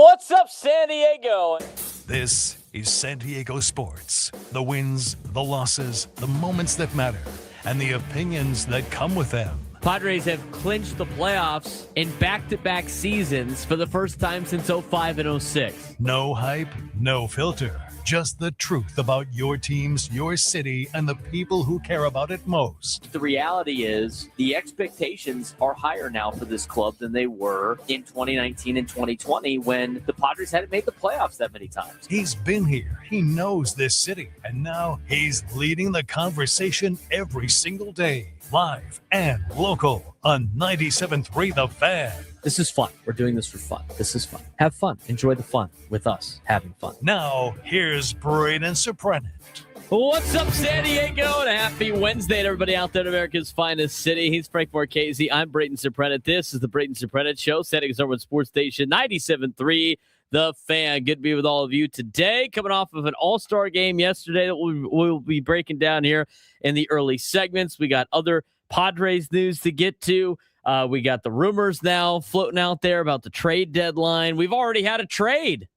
What's up, San Diego? This is San Diego sports. The wins, the losses, the moments that matter, and the opinions that come with them. Padres have clinched the playoffs in back-to-back seasons for the first time since 05 and 06. No hype, no filter. Just the truth about your teams, your city, and the people who care about it most. The reality is the expectations are higher now for this club than they were in 2019 and 2020 when the Padres hadn't made the playoffs that many times. He's been here. He knows this city. And now he's leading the conversation every single day. Live and local on 97.3 The Fan. This is fun. We're doing this for fun. This is fun. Have fun. Enjoy the fun with us having fun. Now, here's Braden Surprenant. What's up, San Diego? And a happy Wednesday to everybody out there in America's finest city. He's Frank Marchese. I'm Braden Surprenant. This is the Braden Surprenant Show, San Diego's #1 sports station, 97.3 The Fan. Good to be with all of you today. Coming off of an all-star game yesterday that we'll be breaking down here in the early segments. We got other Padres news to get to. We got the rumors now floating out there about the trade deadline. We've already had a trade.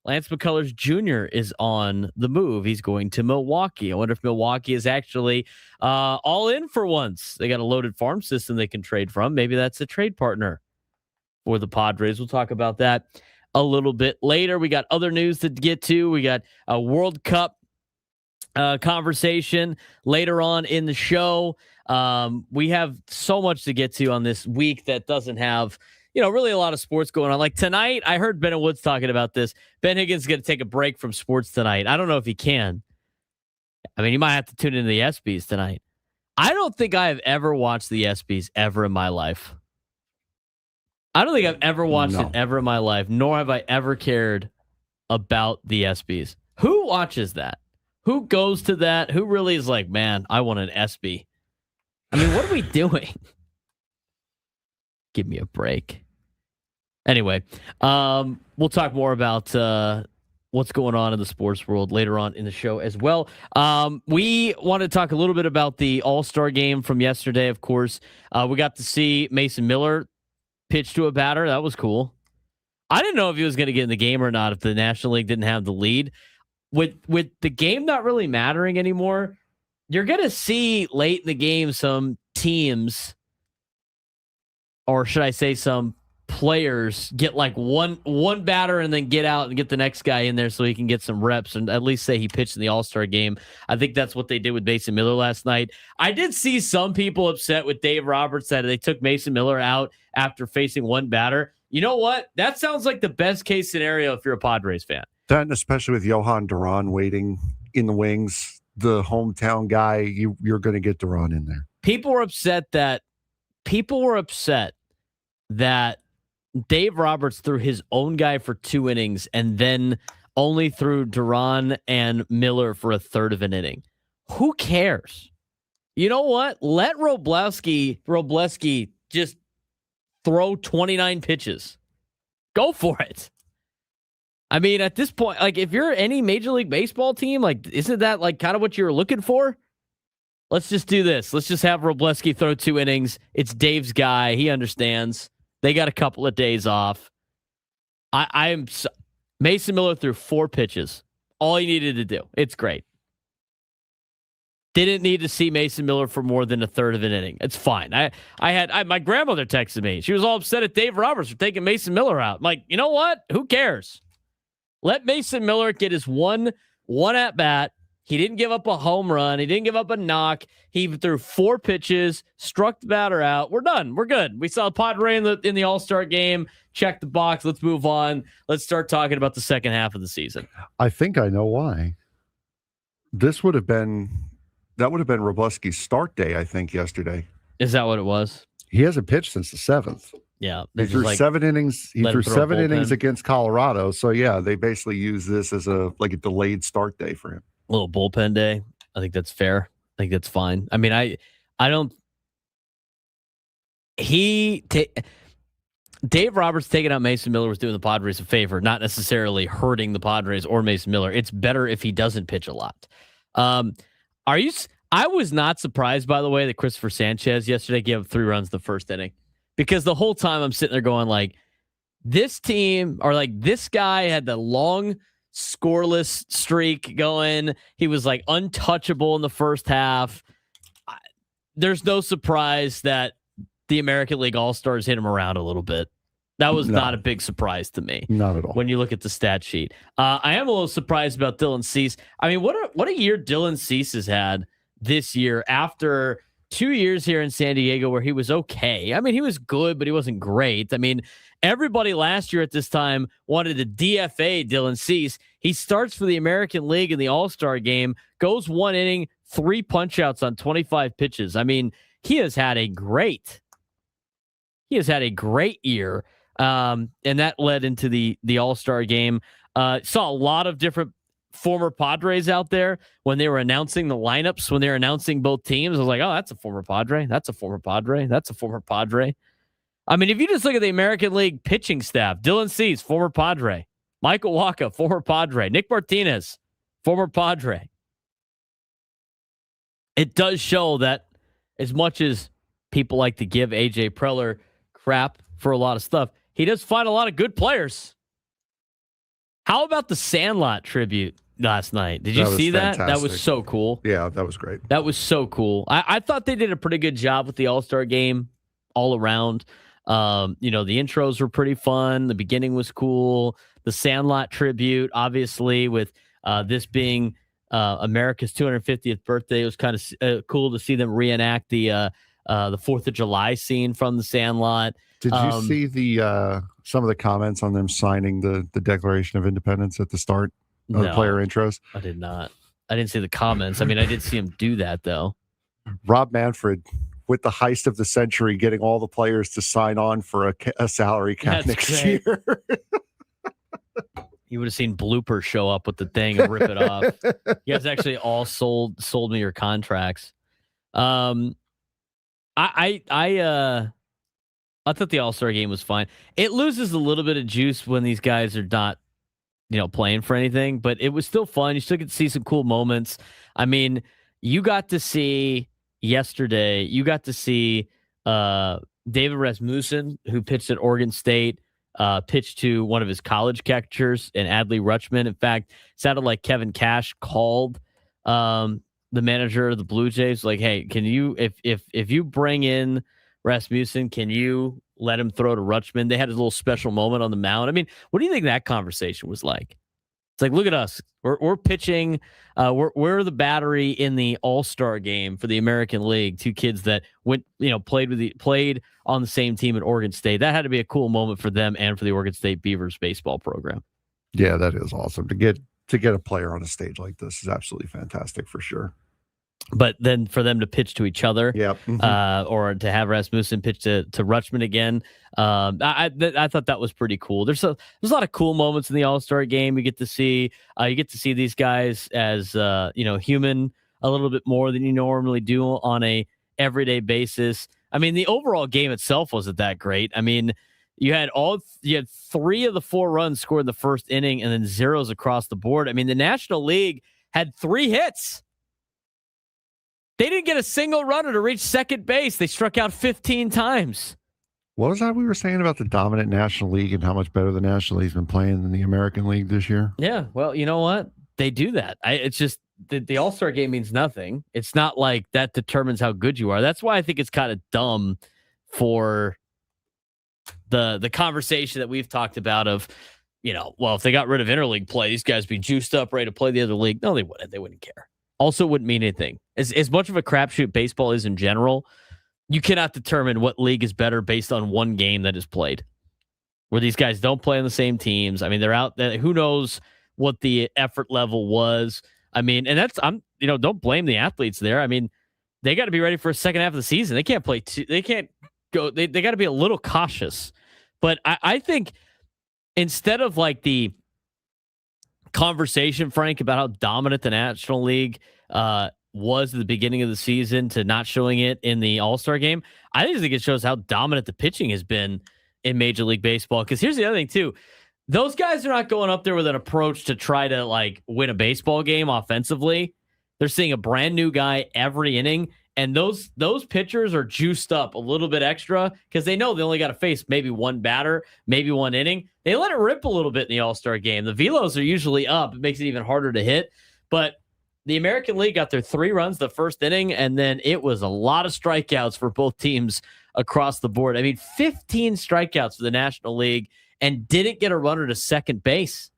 Lance McCullers Jr. is on the move. He's going to Milwaukee. I wonder if Milwaukee is actually all in for once. They got a loaded farm system they can trade from. Maybe that's a trade partner for the Padres. We'll talk about that a little bit later. We got other news to get to. We got a World Cup conversation later on in the show. We have so much to get to on this week that doesn't have, really a lot of sports going on. Like tonight, I heard Ben Woods talking about this. Ben Higgins is going to take a break from sports tonight. I don't know if he can. I mean, he might have to tune into the ESPYs tonight. I don't think I have ever watched the ESPYs ever in my life. I don't think I've ever watched it ever in my life, nor have I ever cared about the ESPYs. Who watches that? Who goes to that? Who really is like, man, I want an ESPY? I mean, what are we doing? Give me a break. Anyway, we'll talk more about what's going on in the sports world later on in the show as well. We want to talk a little bit about the All-Star game from yesterday, of course. We got to see Mason Miller pitch to a batter. That was cool. I didn't know if he was going to get in the game or not if the National League didn't have the lead. With the game not really mattering anymore, you're going to see late in the game some teams, or should I say some players, get like one batter and then get out and get the next guy in there so he can get some reps and at least say he pitched in the All-Star game. I think that's what they did with Mason Miller last night. I did see some people upset with Dave Roberts that they took Mason Miller out after facing one batter. You know what? That sounds like the best case scenario if you're a Padres fan. That, and especially with Johan Duran waiting in the wings, the hometown guy, you're going to get Duran in there. People were upset that Dave Roberts threw his own guy for 2 innings and then only threw Duran and Miller for a third of an inning. Who cares? You know what? Let Robleski just throw 29 pitches. Go for it. I mean, at this point, like if you're any Major League Baseball team, like isn't that like kind of what you're looking for? Let's just do this. Let's just have Robleski throw 2 innings. It's Dave's guy. He understands. They got a couple of days off. Mason Miller threw 4 pitches. All he needed to do. It's great. Didn't need to see Mason Miller for more than a third of an inning. It's fine. My grandmother texted me. She was all upset at Dave Roberts for taking Mason Miller out. I'm like, you know what? Who cares? Let Mason Miller get his one at bat. He didn't give up a home run. He didn't give up a knock. He threw 4 pitches, struck the batter out. We're done. We're good. We saw Padre in the All-Star game. Check the box. Let's move on. Let's start talking about the second half of the season. I think I know why. That would have been Robleski's start day, I think, yesterday. Is that what it was? He hasn't pitched since the 7th. Yeah. He threw 7 innings. He threw 7 innings against Colorado. So, yeah, they basically use this as a delayed start day for him. A little bullpen day. I think that's fair. I think that's fine. I mean, I don't. Dave Roberts taking out Mason Miller was doing the Padres a favor, not necessarily hurting the Padres or Mason Miller. It's better if he doesn't pitch a lot. I was not surprised, by the way, that Christopher Sanchez yesterday gave up 3 runs the first inning, because the whole time I'm sitting there going like, this team, or like this guy had the long scoreless streak going. He was like untouchable in the first half. There's no surprise that the American League All-Stars hit him around a little bit. That was not a big surprise to me. Not at all. When you look at the stat sheet. I am a little surprised about Dylan Cease. I mean, what a year Dylan Cease has had this year after 2 years here in San Diego where he was okay. I mean, he was good, but he wasn't great. I mean, everybody last year at this time wanted to DFA Dylan Cease. He starts for the American League in the All-Star game, goes 1 inning, 3 punch-outs on 25 pitches. I mean, he has had a great year. And that led into the All-Star game. Saw a lot of different former Padres out there when they were announcing the lineups, when they were announcing both teams. I was like, oh, that's a former Padre. That's a former Padre. That's a former Padre. I mean, if you just look at the American League pitching staff, Dylan Cease, former Padre. Michael Wacha, former Padre. Nick Martinez, former Padre. It does show that as much as people like to give AJ Preller crap for a lot of stuff, he does find a lot of good players. How about the Sandlot tribute last night? Did you see that? That was so cool. Yeah, that was great. That was so cool. I thought they did a pretty good job with the All-Star game all around. The intros were pretty fun. The beginning was cool. The Sandlot tribute, obviously, with this being America's 250th birthday, it was kind of cool to see them reenact the 4th of July scene from the Sandlot. Did you see the some of the comments on them signing the Declaration of Independence at the start of the player intros? I did not. I didn't see the comments. I mean, I did see him do that, though. Rob Manfred, with the heist of the century, getting all the players to sign on for a salary cap next year. You would have seen bloopers show up with the thing and rip it off. You guys actually all sold me your contracts. I thought the All-Star game was fine. It loses a little bit of juice when these guys are not, playing for anything, but it was still fun. You still get to see some cool moments. I mean, you got to see yesterday, David Rasmussen, who pitched at Oregon State, pitched to one of his college catchers and Adley Rutschman. In fact, sounded like Kevin Cash called the manager of the Blue Jays, like, hey, can you, if you bring in Rasmussen, can you let him throw to Rutschman? They had a little special moment on the mound. I mean, what do you think that conversation was like? It's like, look at us. We're pitching. We're the battery in the All-Star game for the American League. 2 kids that went, played on the same team at Oregon State. That had to be a cool moment for them and for the Oregon State Beavers baseball program. Yeah, that is awesome. To get a player on a stage like this is absolutely fantastic for sure. But then for them to pitch to each other, or to have Rasmussen pitch to Rutschman again, I thought that was pretty cool. There's a lot of cool moments in the All-Star game. You get to see these guys as human a little bit more than you normally do on a everyday basis. I mean, the overall game itself wasn't that great. I mean, you had 3 of the 4 runs scored in the first inning, and then zeros across the board. I mean, the National League had 3 hits. They didn't get a single runner to reach second base. They struck out 15 times. What was that we were saying about the dominant National League and how much better the National League's been playing than the American League this year? Yeah, well, you know what? They do that. It's just the All-Star game means nothing. It's not like that determines how good you are. That's why I think it's kind of dumb for the conversation that we've talked about of, if they got rid of interleague play, these guys be juiced up, ready to play the other league. No, they wouldn't. They wouldn't care. Also wouldn't mean anything. As much of a crapshoot baseball is in general, you cannot determine what league is better based on one game that is played. Where these guys don't play on the same teams. I mean, they're out there. Who knows what the effort level was? I mean, and don't blame the athletes there. I mean, they got to be ready for a second half of the season. They can't play they can't go. They got to be a little cautious. But I think instead of like the conversation, Frank, about how dominant the National League was at the beginning of the season to not showing it in the All-Star game, I think it shows how dominant the pitching has been in Major League Baseball. Because here's the other thing too. Those guys are not going up there with an approach to try to like win a baseball game offensively. They're seeing a brand new guy every inning, And those pitchers are juiced up a little bit extra because they know they only got to face maybe one batter, maybe one inning. They let it rip a little bit in the All-Star game. The velos are usually up. It makes it even harder to hit. But the American League got their 3 runs the first inning, and then it was a lot of strikeouts for both teams across the board. I mean, 15 strikeouts for the National League and didn't get a runner to second base.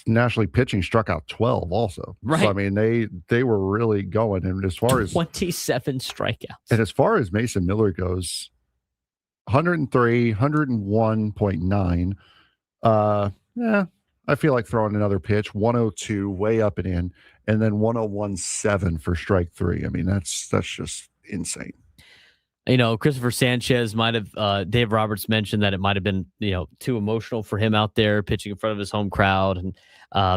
National League pitching struck out 12 also. Right. So, I mean, they were really going. And as far as 27 strikeouts. And as far as Mason Miller goes, 103, 101.9. Yeah, I feel like throwing another pitch, 102 way up and in, and then 101.7 for strike 3. I mean, that's just insane. You know, Christopher Sanchez might have, Dave Roberts mentioned that it might have been, too emotional for him out there pitching in front of his home crowd and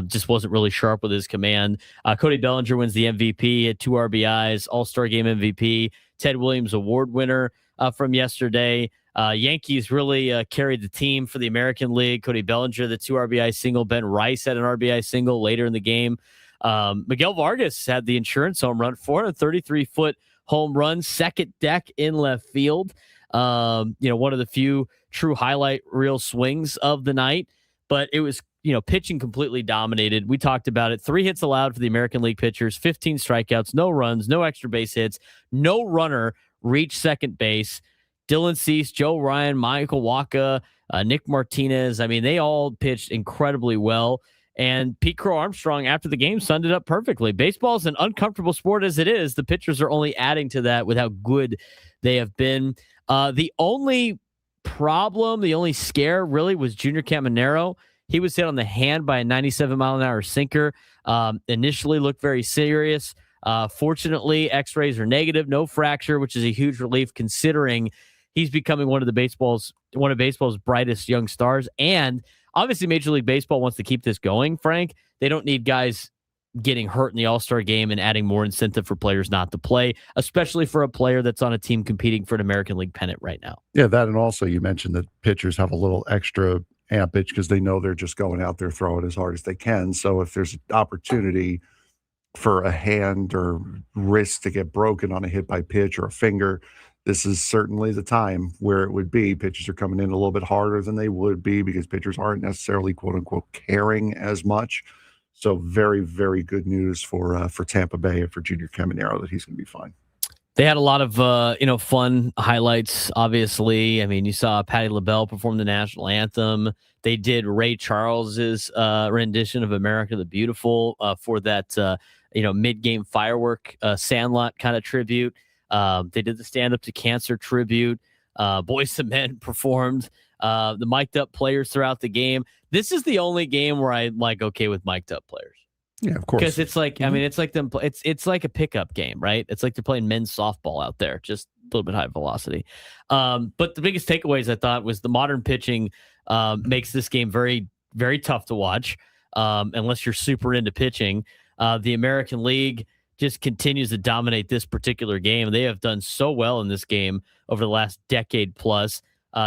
just wasn't really sharp with his command. Cody Bellinger wins the MVP at 2 RBIs, All-Star Game MVP, Ted Williams Award winner from yesterday. Yankees really carried the team for the American League. Cody Bellinger, the 2 RBI single. Ben Rice had an RBI single later in the game. Miguel Vargas had the insurance home run, 433-foot home run, second deck in left field. One of the few true highlight reel swings of the night, but it was, pitching completely dominated. We talked about it. 3 hits allowed for the American League pitchers, 15 strikeouts, no runs, no extra base hits, no runner reached second base. Dylan Cease, Joe Ryan, Michael Wacha, Nick Martinez. I mean, they all pitched incredibly well. And Pete Crow Armstrong, after the game, summed it up perfectly. Baseball is an uncomfortable sport as it is. The pitchers are only adding to that with how good they have been. The only problem, the only scare really was Junior Caminero. He was hit on the hand by a 97-mile-an-hour sinker. Initially looked very serious. Fortunately, x-rays are negative, no fracture, which is a huge relief considering he's becoming one of baseball's brightest young stars. And obviously, Major League Baseball wants to keep this going, Frank. They don't need guys getting hurt in the All-Star game and adding more incentive for players not to play, especially for a player that's on a team competing for an American League pennant right now. Yeah, that, and also you mentioned that pitchers have a little extra ampage because they know they're just going out there throwing as hard as they can. So if there's an opportunity for a hand or wrist to get broken on a hit by pitch or a finger, this is certainly the time where it would be. Pitchers are coming in a little bit harder than they would be because pitchers aren't necessarily, quote unquote, caring as much. So very, very good news for Tampa Bay and for Junior Caminero that he's going to be fine. They had a lot of fun highlights. Obviously, I mean, you saw Patti LaBelle perform the national anthem. They did Ray Charles's rendition of "America the Beautiful" for that mid-game firework Sandlot kind of tribute. They did the Stand Up to Cancer tribute. Boyz II Men performed the mic'd up players throughout the game. This is the only game where I'm like okay with mic'd up players. Yeah, of course. Because it's like, I mean, it's like them. It's like a pickup game, right? It's like they're playing men's softball out there, just a little bit high velocity. But the biggest takeaways I thought was the modern pitching makes this game very, very tough to watch unless you're super into pitching. The American League just continues to dominate this particular game. They have done so well in this game over the last decade plus.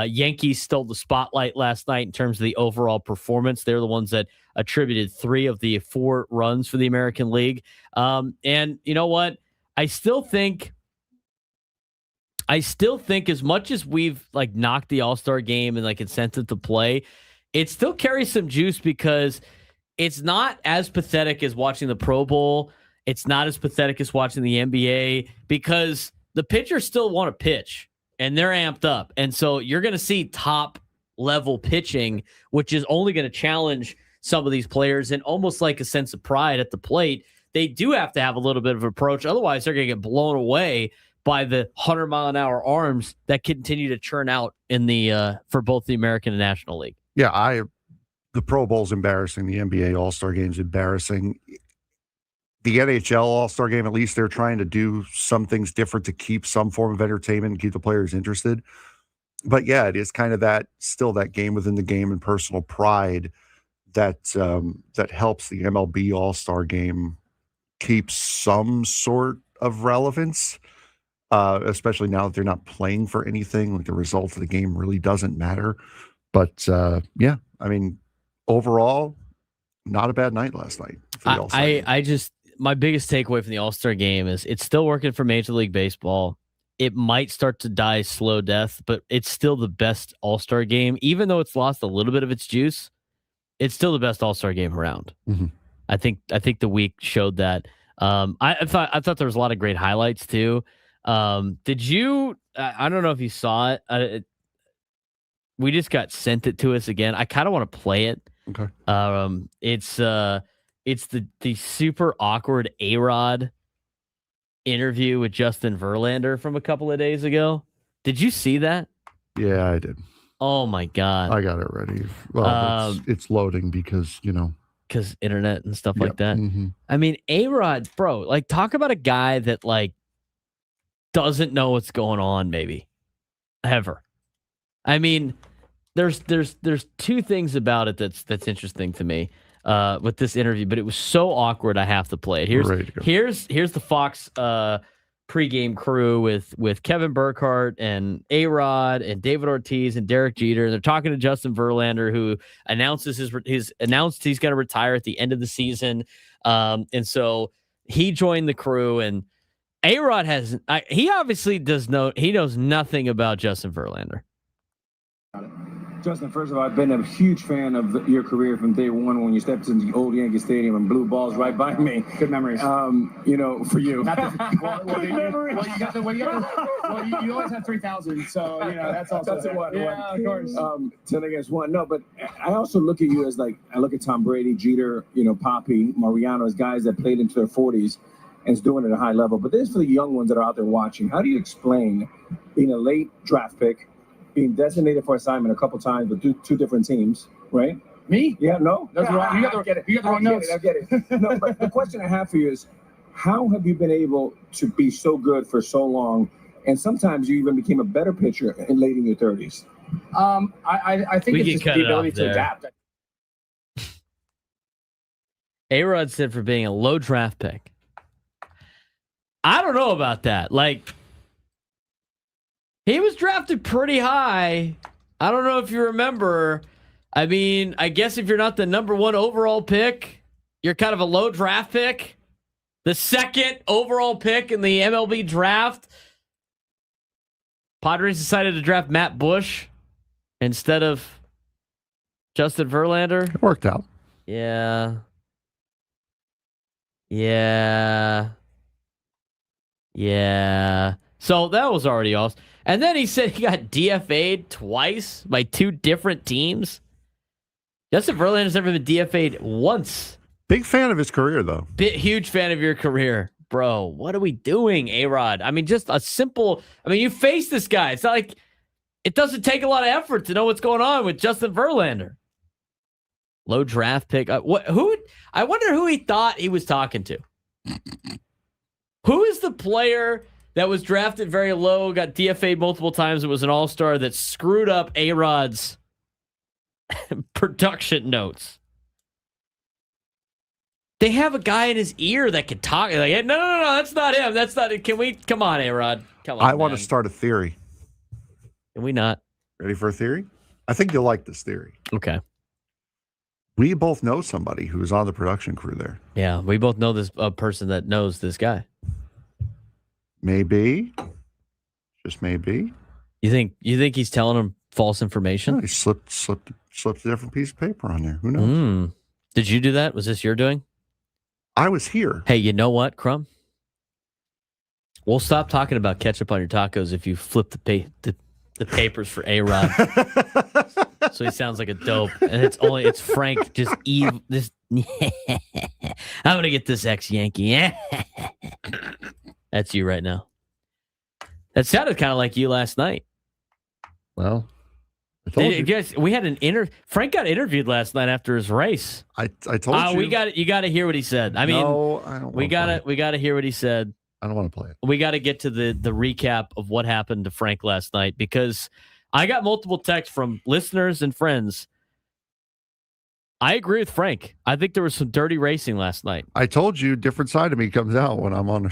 Yankees stole the spotlight last night in terms of the overall performance. They're the ones that attributed 3 of the 4 runs for the American League. And you know what? I still think as much as we've like knocked the All-Star game and like incentive to play, it still carries some juice because it's not as pathetic as watching the Pro Bowl. It's not as pathetic as watching the NBA because the pitchers still want to pitch and they're amped up. And so you're going to see top level pitching, which is only going to challenge some of these players and almost like a sense of pride at the plate. They do have to have a little bit of approach. Otherwise, they're going to get blown away by the 100-mile-an-hour arms that continue to churn out in the for both the American and National League. Yeah, the Pro Bowl's embarrassing. The NBA All-Star Game's embarrassing. The NHL All-Star Game, at least they're trying to do some things different to keep some form of entertainment and keep the players interested. But yeah, it is kind of still that game within the game and personal pride that helps the MLB All-Star Game keep some sort of relevance, especially now that they're not playing for anything. Like the result of the game really doesn't matter. But yeah, I mean, overall, not a bad night last night. For the All-Star game. my biggest takeaway from the All-Star game is it's still working for Major League Baseball. It might start to die slow death, but it's still the best All-Star game. Even though it's lost a little bit of its juice, it's still the best All-Star game around. Mm-hmm. I think the week showed that. I thought there was a lot of great highlights too. Did you? I don't know if you saw it. We just got sent it to us again. I kind of want to play it. Okay. It's the super awkward A-Rod interview with Justin Verlander from a couple of days ago. Did you see that? Yeah, I did. Oh my God. I got it ready. Well, it's loading because, because internet and stuff like that. Mm-hmm. I mean, A-Rod, bro, like talk about a guy that like doesn't know what's going on, maybe ever. I mean, there's two things about it that's interesting to me with this interview, but it was so awkward. I have to play it. Here's the Fox pregame crew with Kevin Burkhardt and A-Rod and David Ortiz and Derek Jeter. They're talking to Justin Verlander, who announces announced he's going to retire at the end of the season, and so he joined the crew. And A-Rod he obviously knows nothing about Justin Verlander. Justin, first of all, I've been a huge fan of your career from day one when you stepped into the old Yankee Stadium and blew balls right by me. Good memories. For you. You always have 3,000, so that's also. That's one. Yeah, of course. 10 against 1. No, but I also look at you as I look at Tom Brady, Jeter, Papi, Mariano as guys that played into their 40s and is doing it at a high level. But this is for the young ones that are out there watching. How do you explain being a late draft pick, being designated for assignment a couple times with two different teams, right? Me? Yeah, no? That's wrong. You got the wrong notes. I get it. No, but the question I have for you is, how have you been able to be so good for so long, and sometimes you even became a better pitcher late in your 30s? I think it's just the ability to adapt. A-Rod said for being a low draft pick. I don't know about that. Like, he was drafted pretty high. I don't know if you remember. I mean, I guess if you're not the number 1 overall pick, you're kind of a low draft pick. The second overall pick in the MLB draft, Padres decided to draft Matt Bush instead of Justin Verlander. It worked out. Yeah. So that was already awesome. And then he said he got DFA'd twice by 2 different teams. Justin Verlander's never been DFA'd once. Big fan of his career, though. Huge fan of your career. Bro, what are we doing, A-Rod? I mean, just a simple... I mean, you face this guy. It's not like... It doesn't take a lot of effort to know what's going on with Justin Verlander. Low draft pick. I wonder who he thought he was talking to. Who is the player that was drafted very low, got DFA'd multiple times, it was an all-star that screwed up A-Rod's production notes? They have a guy in his ear that can talk. Like, no, that's not him. That's not it. Come on, A-Rod. Come on. I want to start a theory. Can we not? Ready for a theory? I think you'll like this theory. Okay. We both know somebody who's on the production crew there. Yeah, we both know this person that knows this guy. Maybe. Just maybe. You think he's telling him false information? No, he slipped a different piece of paper on there. Who knows? Did you do that? Was this your doing? I was here. Hey, you know what, Crumb? We'll stop talking about ketchup on your tacos if you flip the papers for A-Rod. So he sounds like a dope. And it's Frank just this I'm gonna get this ex-Yankee. That's you right now. That sounded kind of like you last night. Well, I told you. Guys, we had Frank got interviewed last night after his race. I told you. You got to hear what he said. I mean, no, I don't. We got to hear what he said. I don't want to play it. We got to get to the recap of what happened to Frank last night, because I got multiple texts from listeners and friends. I agree with Frank. I think there was some dirty racing last night. I told you, different side of me comes out when I'm on.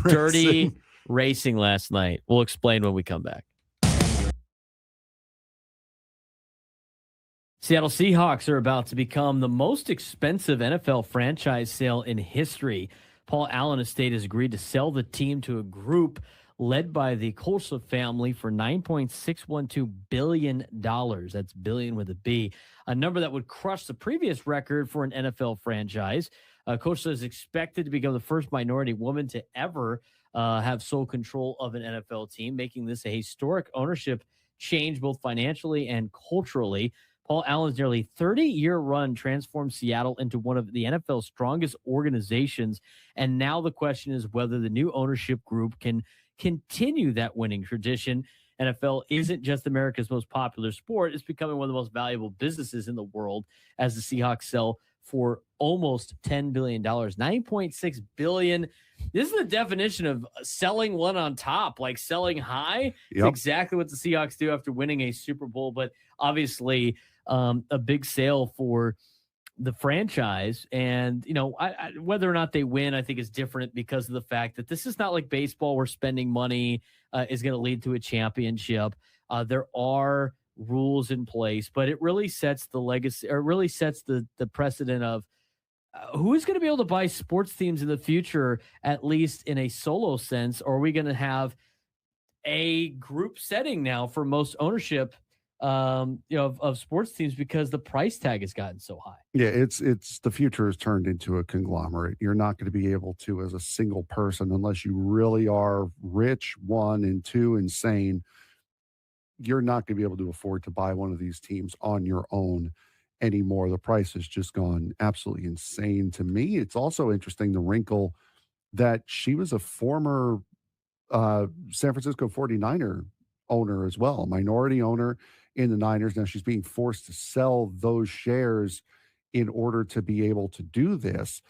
Dirty racing last night. We'll explain when we come back. Seattle Seahawks are about to become the most expensive NFL franchise sale in history. Paul Allen Estate has agreed to sell the team to a group led by the Kolsa family for $9.612 billion. That's billion with a B, a number that would crush the previous record for an NFL franchise. Kolsa is expected to become the first minority woman to ever have sole control of an NFL team, making this a historic ownership change both financially and culturally. Paul Allen's nearly 30-year run transformed Seattle into one of the NFL's strongest organizations, and now the question is whether the new ownership group can continue that winning tradition. NFL isn't just America's most popular sport. It's becoming one of the most valuable businesses in the world as the Seahawks sell for almost $10 billion, $9.6 billion. This is the definition of selling one on top, like selling high. Yep. It's exactly what the Seahawks do after winning a Super Bowl, but obviously a big sale for the franchise. And, you know, I whether or not they win, I think is different because of the fact that this is not like baseball where spending money is going to lead to a championship. There are rules in place, but it really sets the legacy, or really sets the precedent of who is going to be able to buy sports teams in the future, at least in a solo sense. Or are we going to have a group setting now for most ownership of sports teams because the price tag has gotten so high? Yeah, it's the future has turned into a conglomerate. You're not going to be able to, as a single person, unless you really are rich, one, and two, insane, you're not going to be able to afford to buy one of these teams on your own anymore. The price has just gone absolutely insane. To me, it's also interesting, the wrinkle that she was a former San Francisco 49er owner as well, a minority owner in the Niners. Now she's being forced to sell those shares in order to be able to do this.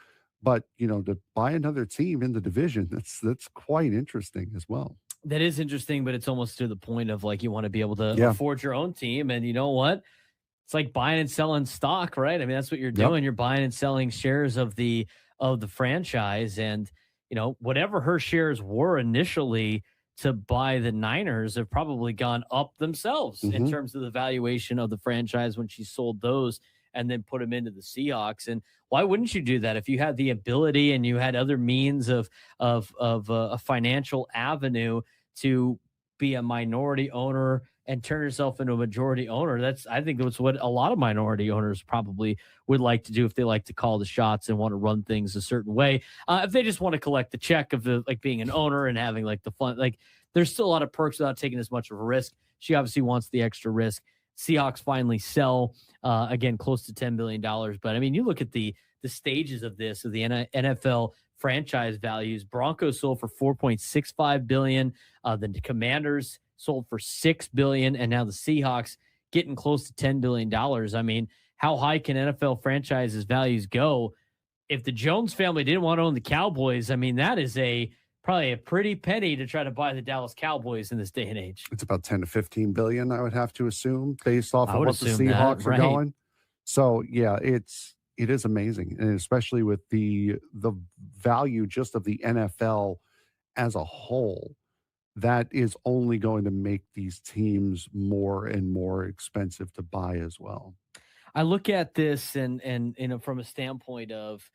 But, you know, to buy another team in the division, that's quite interesting as well. That is interesting, but it's almost to the point of like you want to be able to afford your own team. And you know what? It's like buying and selling stock, right? I mean, that's what you're doing. Yep. You're buying and selling shares of the franchise. And, you know, whatever her shares were initially to buy the Niners have probably gone up themselves in terms of the valuation of the franchise when she sold those and then put them into the Seahawks. And why wouldn't you do that if you had the ability and you had other means of a financial avenue to be a minority owner and turn yourself into a majority owner? I think that's what a lot of minority owners probably would like to do if they like to call the shots and want to run things a certain way. If they just want to collect the check of the, like, being an owner and having like the fun, like there's still a lot of perks without taking as much of a risk. She obviously wants the extra risk. Seahawks finally sell, again, close to $10 billion. But I mean, you look at the stages of this, of the NFL franchise values. Broncos sold for $4.65 billion. The Commanders sold for $6 billion. And now the Seahawks getting close to $10 billion. I mean, how high can NFL franchises values go? If the Jones family didn't want to own the Cowboys, I mean, that is probably a pretty penny to try to buy the Dallas Cowboys in this day and age. It's about 10 to 15 billion, I would have to assume, based off of what the Seahawks are going. So yeah, it is amazing. And especially with the value just of the NFL as a whole, that is only going to make these teams more and more expensive to buy as well. I look at this and you know, from a standpoint of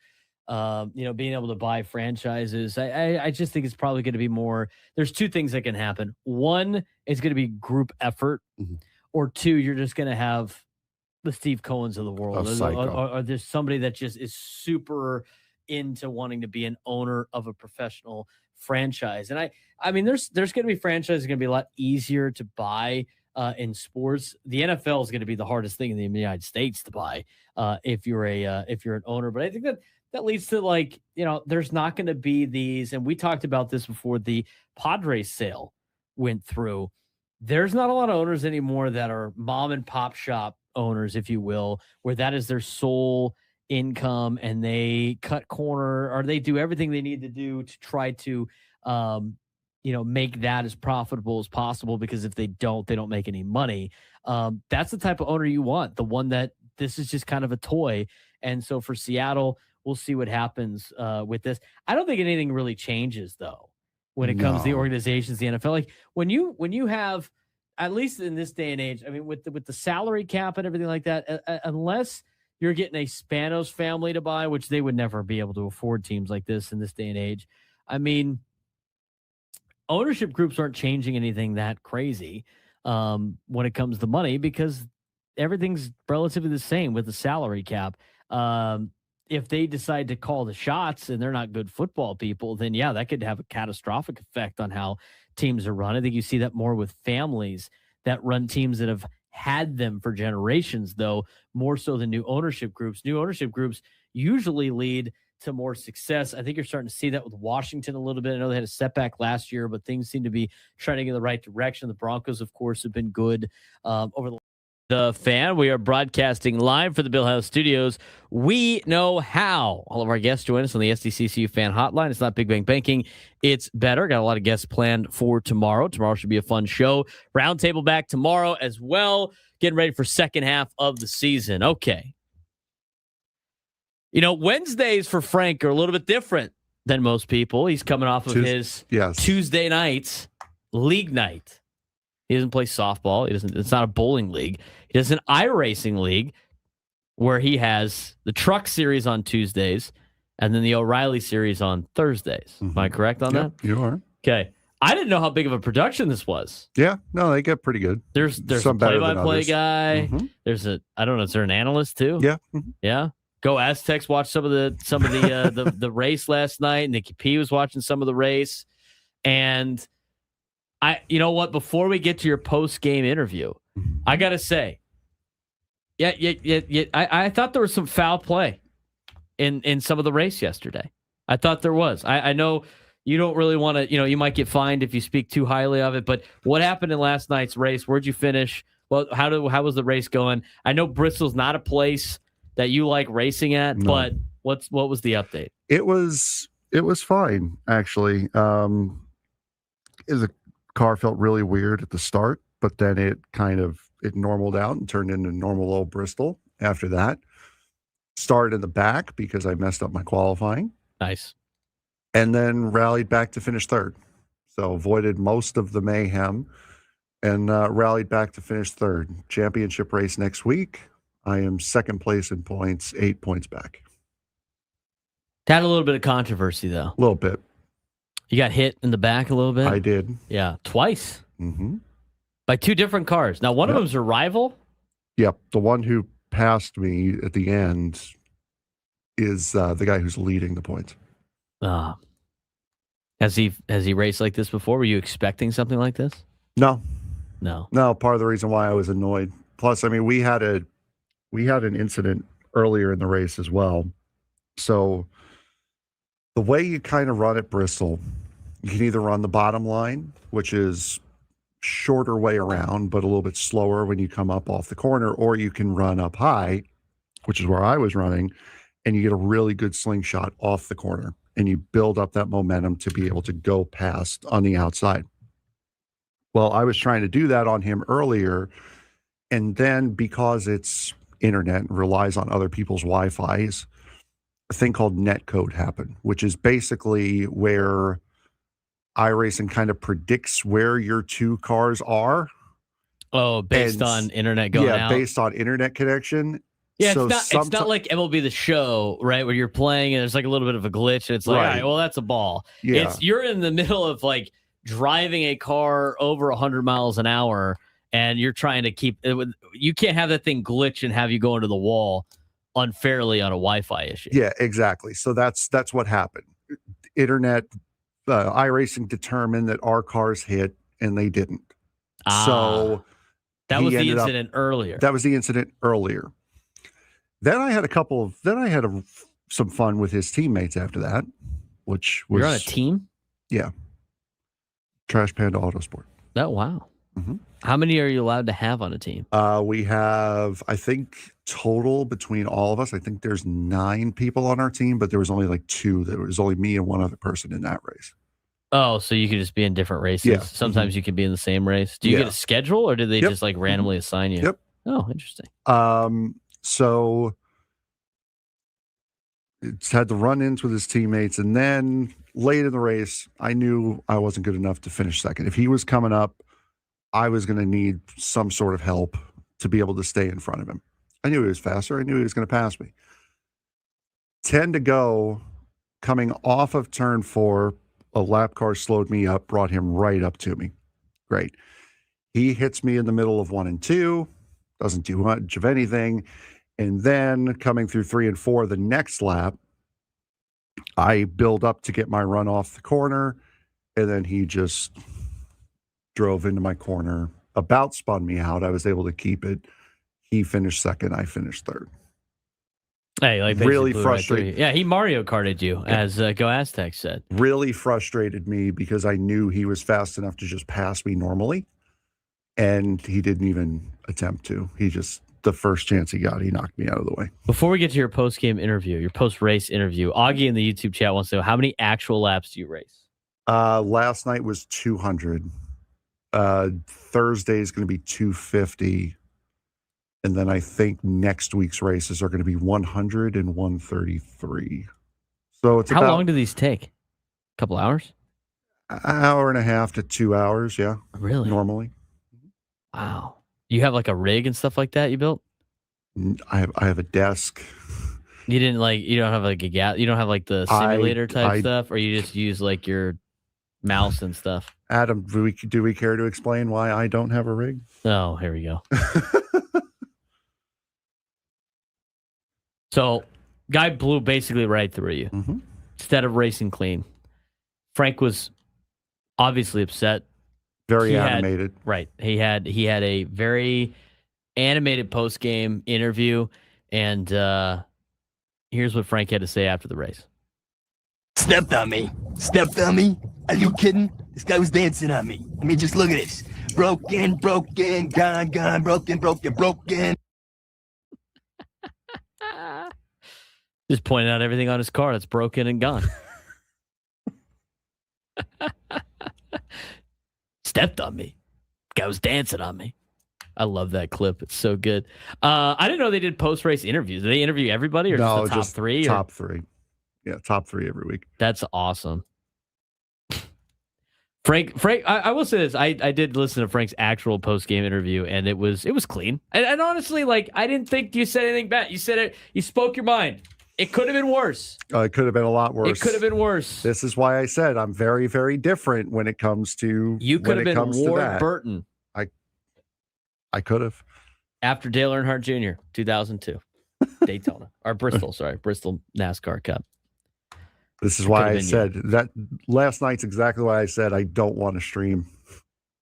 being able to buy franchises, I just think it's probably going to be more. There's two things that can happen. One, it's going to be group effort, or two, you're just going to have the Steve Cohens of the world, or there's somebody that just is super into wanting to be an owner of a professional franchise. And I mean, there's going to be franchises going to be a lot easier to buy in sports. The NFL is going to be the hardest thing in the United States to buy if you're an owner. But I think that leads to, like, you know, there's not going to be these, and we talked about this before the Padres sale went through. There's not a lot of owners anymore that are mom and pop shop owners, if you will, where that is their sole income and they cut corner, or they do everything they need to do to try to, make that as profitable as possible, because if they don't make any money. That's the type of owner you want, the one that this is just kind of a toy. And so for Seattle, we'll see what happens with this. I don't think anything really changes, though, when it comes to the organizations, the NFL. Like when you have, at least in this day and age, I mean, with the salary cap and everything like that, unless You're getting a Spanos family to buy, which they would never be able to afford teams like this in this day and age. I mean, ownership groups aren't changing anything that crazy when it comes to money because everything's relatively the same with the salary cap. If they decide to call the shots and they're not good football people, then yeah, that could have a catastrophic effect on how teams are run. I think you see that more with families that run teams that have had them for generations, though, more so than new ownership groups. New ownership groups usually lead to more success. I think you're starting to see that with Washington a little bit. I know they had a setback last year, but things seem to be trending in the right direction. The Broncos, of course, have been good over the Fan. We are broadcasting live for the Bill House Studios. We know how. All of our guests join us on the SDCCU Fan Hotline. It's not Big Bang Banking. It's better. Got a lot of guests planned for tomorrow. Tomorrow should be a fun show. Roundtable back tomorrow as well. Getting ready for second half of the season. Okay. You know, Wednesdays for Frank are a little bit different than most people. He's coming off of his Tuesday nights league night. He doesn't play softball. It's not a bowling league. He does an iRacing league where he has the Truck Series on Tuesdays and then the O'Reilly Series on Thursdays. Am I correct on that? You are. Okay. I didn't know how big of a production this was. Yeah. No, they get pretty good. There's some a play-by-play guy. Mm-hmm. There's I don't know, is there an analyst too? Yeah. Mm-hmm. Yeah. Go Aztecs watched some of the race last night. Nikki P was watching some of the race. And you know what? Before we get to your post-game interview, I got to say, I thought there was some foul play in some of the race yesterday. I thought there was. I know you don't really want to, you might get fined if you speak too highly of it, but what happened in last night's race? Where'd you finish? Well, how was the race going? I know Bristol's not a place that you like racing at, but what was the update? It was fine, actually. The car felt really weird at the start, but then it normaled out and turned into normal old Bristol after that. Started in the back because I messed up my qualifying. Nice. And then rallied back to finish third. So avoided most of the mayhem and rallied back to finish third. Championship race next week. I am second place in points, 8 points back. Had a little bit of controversy, though. A little bit. You got hit in the back a little bit? I did. Yeah, twice. Mm-hmm. By two different cars. Now, one of them's a rival? Yep. The one who passed me at the end is the guy who's leading the points. Has he raced like this before? Were you expecting something like this? No. Part of the reason why I was annoyed. Plus, I mean, we had an incident earlier in the race as well. So the way you kind of run at Bristol, you can either run the bottom line, which is shorter way around, but a little bit slower when you come up off the corner, or you can run up high, which is where I was running, and you get a really good slingshot off the corner, and you build up that momentum to be able to go past on the outside. Well, I was trying to do that on him earlier, and then because it's internet and relies on other people's Wi-Fi's, a thing called netcode happened, which is basically where iRacing kind of predicts where your two cars are. Oh, based on internet going out? Yeah, based on internet connection. Yeah, so it's not like MLB The Show, right, where you're playing and there's like a little bit of a glitch and it's like, all right, well, that's a ball. Yeah. You're in the middle of like driving a car over 100 miles an hour and you're trying to keep it. You can't have that thing glitch and have you go into the wall unfairly on a Wi-Fi issue. Yeah, exactly. So that's what happened. Internet iRacing determined that our cars hit and they didn't. So that was the incident earlier. That was the incident earlier. Then I had some fun with his teammates after that, which was... You're on a team? Yeah. Trash Panda Autosport. Oh, wow. Mm-hmm. How many are you allowed to have on a team? We have, I think, total between all of us, I think there's 9 people on our team, but there was only like 2. There was only me and one other person in that race. Oh, so you could just be in different races. Yeah. Sometimes you can be in the same race. Do you get a schedule or do they just like randomly assign you? Yep. Oh, interesting. So it's had to run ins with his teammates. And then late in the race, I knew I wasn't good enough to finish second. If he was coming up, I was going to need some sort of help to be able to stay in front of him. I knew he was faster. I knew he was going to pass me. 10 to go, coming off of turn 4, a lap car slowed me up, brought him right up to me. Great. He hits me in the middle of 1 and 2, doesn't do much of anything. And then coming through 3 and 4, the next lap, I build up to get my run off the corner, and then he just drove into my corner, about spun me out. I was able to keep it. He finished second. I finished third. Hey, like really blew frustrating. Right, yeah, he Mario Karted you, as Go Aztecs said. Really frustrated me because I knew he was fast enough to just pass me normally, and he didn't even attempt to. He just, the first chance he got, he knocked me out of the way. Before we get to your post-game interview, your post-race interview, Augie in the YouTube chat wants to know, how many actual laps do you race? Last night was 200. Thursday is going to be 250. And then I think next week's races are going to be 100 and 133. So it's how long do these take? A couple hours? An hour and a half to 2 hours, yeah. Really? Normally. Wow. You have like a rig and stuff like that you built? I have a desk. You didn't you don't have like a you don't have like the simulator type stuff, or you just use like your mouse and stuff? Adam, do we care to explain why I don't have a rig? Oh, here we go. So, guy blew basically right through you. Mm-hmm. Instead of racing clean. Frank was obviously upset. Very animated. Right. He had a very animated post-game interview, and here's what Frank had to say after the race. Stepped on me. Are you kidding? This guy was dancing on me. I mean, just look at this. Broken, gone, broken. Just pointing out everything on his car that's broken and gone. Stepped on me. Guy was dancing on me. I love that clip. It's so good. I didn't know they did post-race interviews. Do they interview everybody, or no, just the top three? Top three. Yeah, top 3 every week. That's awesome. Frank, I will say this. I did listen to Frank's actual post-game interview, and it was clean. And honestly, I didn't think you said anything bad. You said it. You spoke your mind. It could have been worse. It could have been a lot worse. It could have been worse. This is why I said I'm very, very different when it comes to you could have been Ward Burton. I could have. After Dale Earnhardt Jr., 2002. Daytona. Or Bristol, sorry. Bristol NASCAR Cup. This is why I said that last night's exactly why I said I don't want to stream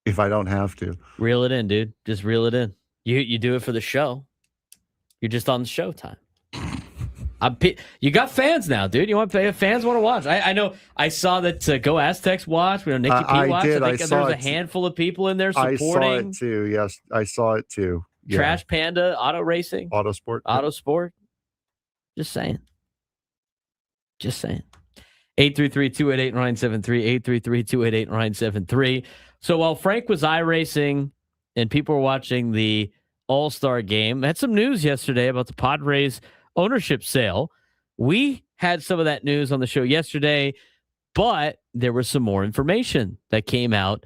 if I don't have to. Reel it in, dude. Just reel it in. You do it for the show. You're just on the show time. You got fans now, dude. You want fans want to watch. I know. I saw that Go Aztecs watch. We know Nikki P watched. I think there's a handful of people in there supporting. I saw it too. Yes, I saw it too. Yeah. Trash Panda Auto Racing, Autosport. Just saying. 833-288-973. 833-288-973. So while Frank was iRacing and people were watching the All-Star game, I had some news yesterday about the Padres ownership sale. We had some of that news on the show yesterday, but there was some more information that came out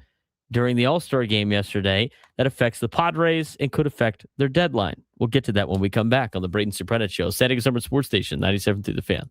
during the All-Star game yesterday that affects the Padres and could affect their deadline. We'll get to that when we come back on the Braden Surprenant Show, San Diego Sports Station, 97.3 The Fan.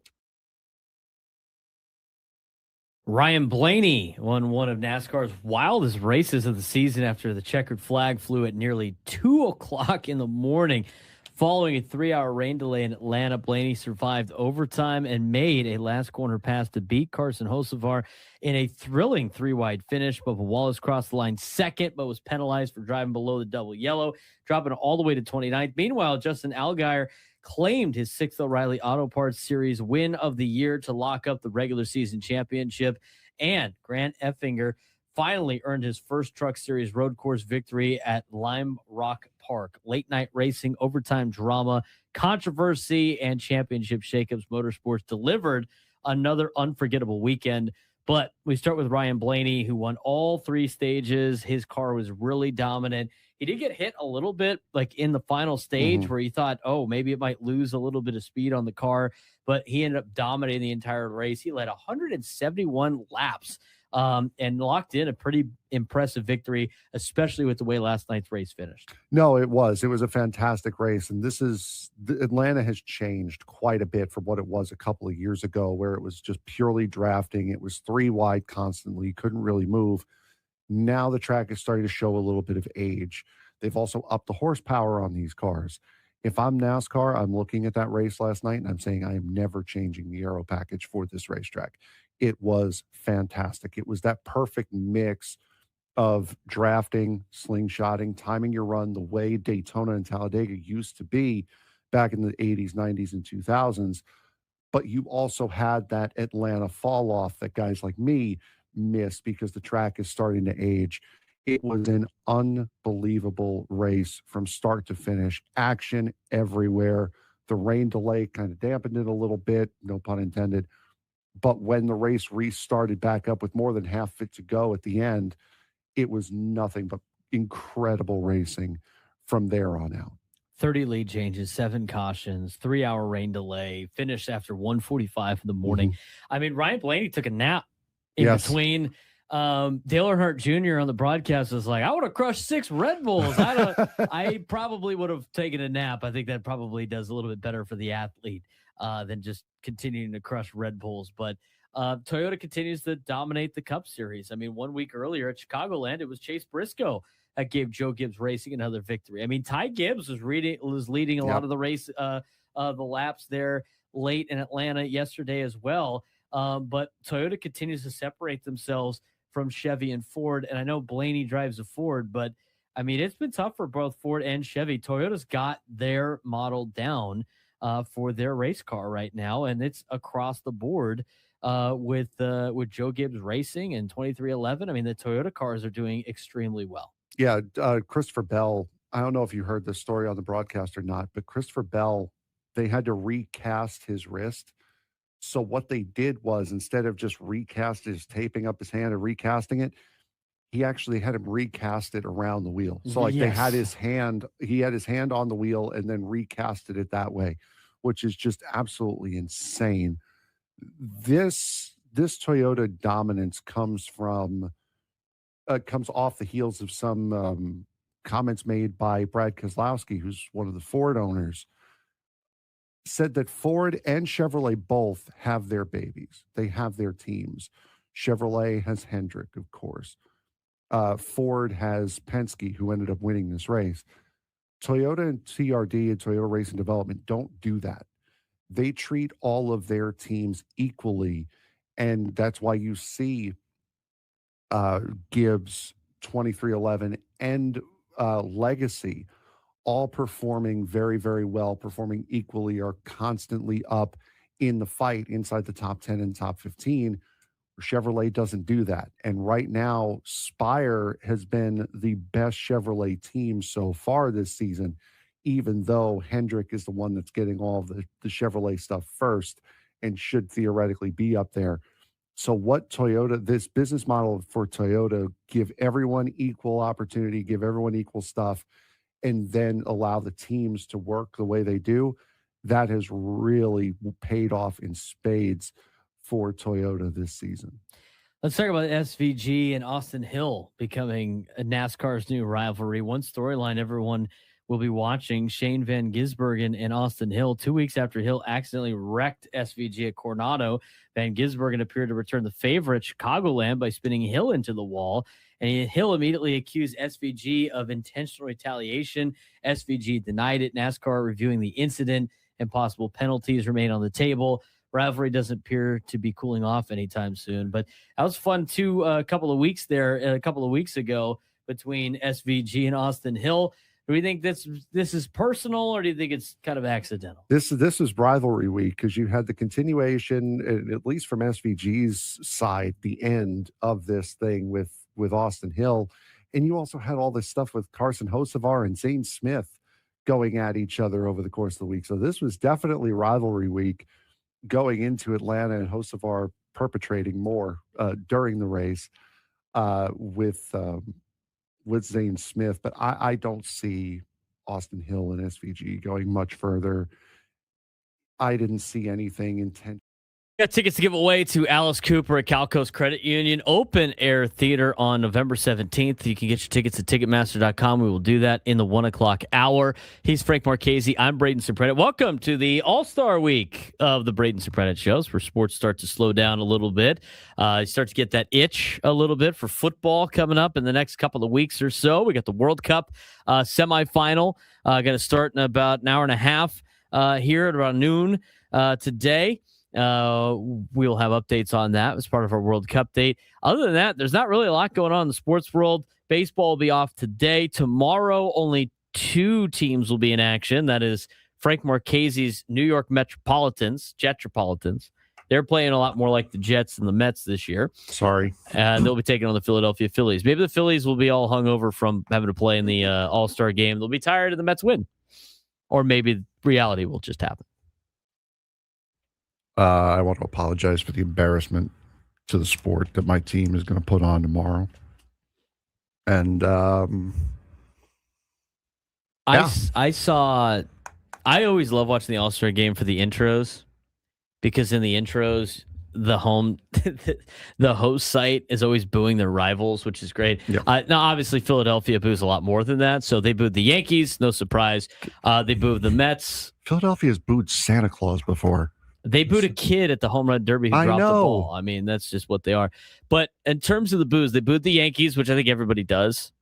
Ryan Blaney won one of NASCAR's wildest races of the season after the checkered flag flew at nearly 2 o'clock in the morning. Following a 3-hour rain delay in Atlanta, Blaney survived overtime and made a last corner pass to beat Carson Hocevar in a thrilling 3-wide finish. Bubba Wallace crossed the line second, but was penalized for driving below the double yellow, dropping all the way to 29th. Meanwhile, Justin Allgaier claimed his 6th O'Reilly Auto Parts Series win of the year to lock up the regular season championship. And Grant Effinger finally earned his first Truck Series road course victory at Lime Rock Park. Late night racing, overtime drama, controversy, and championship shakeups. Motorsports delivered another unforgettable weekend. But we start with Ryan Blaney, who won all 3 stages. His car was really dominant. He did get hit a little bit in the final stage where he thought, oh, maybe it might lose a little bit of speed on the car, but he ended up dominating the entire race. He led 171 laps and locked in a pretty impressive victory, especially with the way last night's race finished. No, it was. It was a fantastic race. And Atlanta has changed quite a bit from what it was a couple of years ago, where it was just purely drafting. It was 3 wide constantly, couldn't really move. Now the track is starting to show a little bit of age. They've also upped the horsepower on these cars. If I'm NASCAR, I'm looking at that race last night and I'm saying I am never changing the aero package for this racetrack. It was fantastic. It was that perfect mix of drafting, slingshotting, timing your run the way Daytona and Talladega used to be back in the 80s, 90s, and 2000s. But you also had that Atlanta fall off that guys like me miss because the track is starting to age. It was an unbelievable race from start to finish. Action everywhere. The rain delay kind of dampened it a little bit, no pun intended. But when the race restarted back up with more than half it to go at the end, it was nothing but incredible racing from there on out. 30 lead changes, 7 cautions, 3-hour rain delay, finished after 1:45 in the morning. I mean, Ryan Blaney took a nap in between. Dale Earnhardt Jr. on the broadcast was like, I would have crushed 6 Red Bulls. I probably would have taken a nap. I think that probably does a little bit better for the athlete than just continuing to crush Red Bulls. But Toyota continues to dominate the Cup Series. I mean, 1 week earlier at Chicagoland, it was Chase Briscoe that gave Joe Gibbs Racing another victory. I mean, Ty Gibbs was leading a lot of the race, the laps there late in Atlanta yesterday as well. But Toyota continues to separate themselves from Chevy and Ford. And I know Blaney drives a Ford, but I mean, it's been tough for both Ford and Chevy. Toyota's got their model down for their race car right now, and it's across the board with Joe Gibbs Racing and 2311. I mean, the Toyota cars are doing extremely well. Yeah, Christopher Bell, I don't know if you heard this story on the broadcast or not, but Christopher Bell, they had to recast his wrist. So what they did was, instead of just taping up his hand and recasting it, he actually had him recast it around the wheel. So like he had his hand on the wheel and then recasted it that way, which is just absolutely insane. This Toyota dominance comes off the heels of some comments made by Brad Keselowski, who's one of the Ford owners, said that Ford and Chevrolet both have their babies. They have their teams. Chevrolet has Hendrick, of course. Ford has Penske, who ended up winning this race. Toyota and TRD and Toyota Racing Development don't do that. They treat all of their teams equally, and that's why you see Gibbs, 2311, and Legacy all performing very, very well, performing equally, are constantly up in the fight inside the top 10 and top 15. Chevrolet doesn't do that. And right now, Spire has been the best Chevrolet team so far this season, even though Hendrick is the one that's getting all of the Chevrolet stuff first and should theoretically be up there. So what Toyota, this business model for Toyota, give everyone equal opportunity, give everyone equal stuff, and then allow the teams to work the way they do, that has really paid off in spades for Toyota this season. Let's talk about SVG and Austin Hill becoming NASCAR's new rivalry. One storyline everyone will be watching: Shane Van Gisbergen and Austin Hill. 2 weeks after Hill accidentally wrecked SVG at Coronado, Van Gisbergen appeared to return the favor at Chicagoland by spinning Hill into the wall. And Hill immediately accused SVG of intentional retaliation. SVG denied it. NASCAR reviewing the incident, and possible penalties remain on the table. Rivalry doesn't appear to be cooling off anytime soon. But that was fun too. A couple of weeks ago between SVG and Austin Hill. Do we think this is personal, or do you think it's kind of accidental? This is rivalry week, because you had the continuation, at least from SVG's side, the end of this thing with Austin Hill, and you also had all this stuff with Carson Hocevar and Zane Smith going at each other over the course of the week. So this was definitely rivalry week going into Atlanta, and Hocevar perpetrating more during the race with Zane Smith. But I don't see Austin Hill and SVG going much further. I didn't see anything intentional Got tickets to give away to Alice Cooper at Cal Coast Credit Union Open Air Theater on November 17th. You can get your tickets at Ticketmaster.com. We will do that in the 1 o'clock hour. He's Frank Marchese. I'm Braden Surprenant. Welcome to the All-Star Week of the Braden Surprenant Shows, where sports start to slow down a little bit. You start to get that itch a little bit for football coming up in the next couple of weeks or so. We got the World Cup semifinal. Going to start in about an hour and a half here at around noon today. We'll have updates on that as part of our World Cup date. Other than that, there's not really a lot going on in the sports world. Baseball will be off today. Tomorrow, only 2 teams will be in action. That is Frank Marchese's New York Jetropolitans. They're playing a lot more like the Jets and the Mets this year. Sorry. And they'll be taking on the Philadelphia Phillies. Maybe the Phillies will be all hungover from having to play in the All-Star game. They'll be tired of the Mets win. Or maybe reality will just happen. I want to apologize for the embarrassment to the sport that my team is going to put on tomorrow. And I always love watching the All-Star game for the intros, because in the intros, the host site is always booing their rivals, which is great. Yeah. Now, obviously, Philadelphia boos a lot more than that. So they booed the Yankees, no surprise. They booed the Mets. Philadelphia's booed Santa Claus before. They booed a kid at the home run derby who dropped the ball. I mean, that's just what they are. But in terms of the boos, they booed the Yankees, which I think everybody does.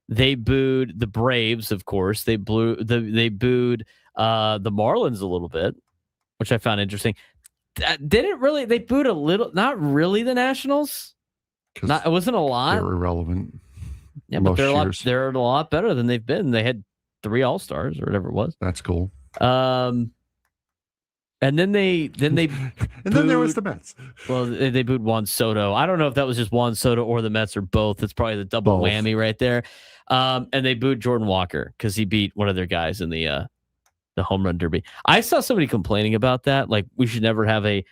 They booed the Braves, of course. They booed the Marlins a little bit, which I found interesting. They booed a little, not really the Nationals. It wasn't a lot. They're irrelevant. Yeah, but they're a lot better than they've been. They had 3 All-Stars or whatever it was. That's cool. And then then there was the Mets. Well, they booed Juan Soto. I don't know if that was just Juan Soto or the Mets or both. It's probably the double whammy right there. And they booed Jordan Walker because he beat one of their guys in the home run derby. I saw somebody complaining about that. Like, we should never have a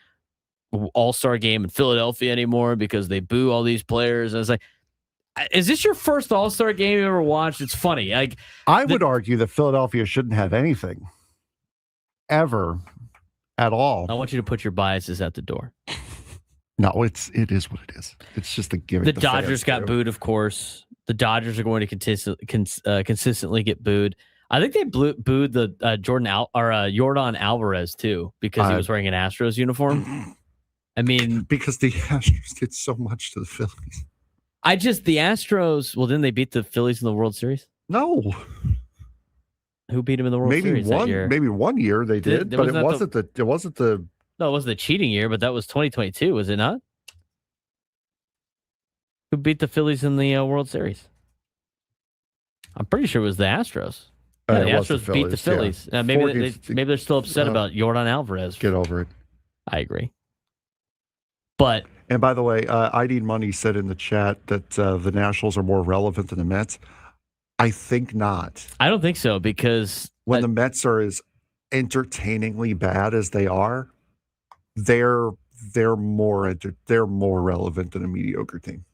All-Star game in Philadelphia anymore because they boo all these players. And I was like, is this your first All-Star game you ever watched? It's funny. I would argue that Philadelphia shouldn't have anything ever. At all. I want you to put your biases at the door. No, it is what it is. It's just a gimmick. The Dodgers got booed, of course. The Dodgers are going to consistently get booed. I think they booed the Yordan Alvarez too, because he was wearing an Astros uniform. I mean, because the Astros did so much to the Phillies. The Astros. Well, didn't they beat the Phillies in the World Series? No. Who beat him in the World Series that year? Maybe one year they did, but it wasn't the. No, it wasn't the cheating year, but that was 2022, was it not? Who beat the Phillies in the World Series? I'm pretty sure it was the Astros. Yeah, the Astros beat the Phillies. Yeah. Maybe they're still upset about Yordan Alvarez. Get over it. I agree. But and by the way, I Need Money said in the chat that the Nationals are more relevant than the Mets. I think not. I don't think so, because when the Mets are as entertainingly bad as they are, they're more relevant than a mediocre team.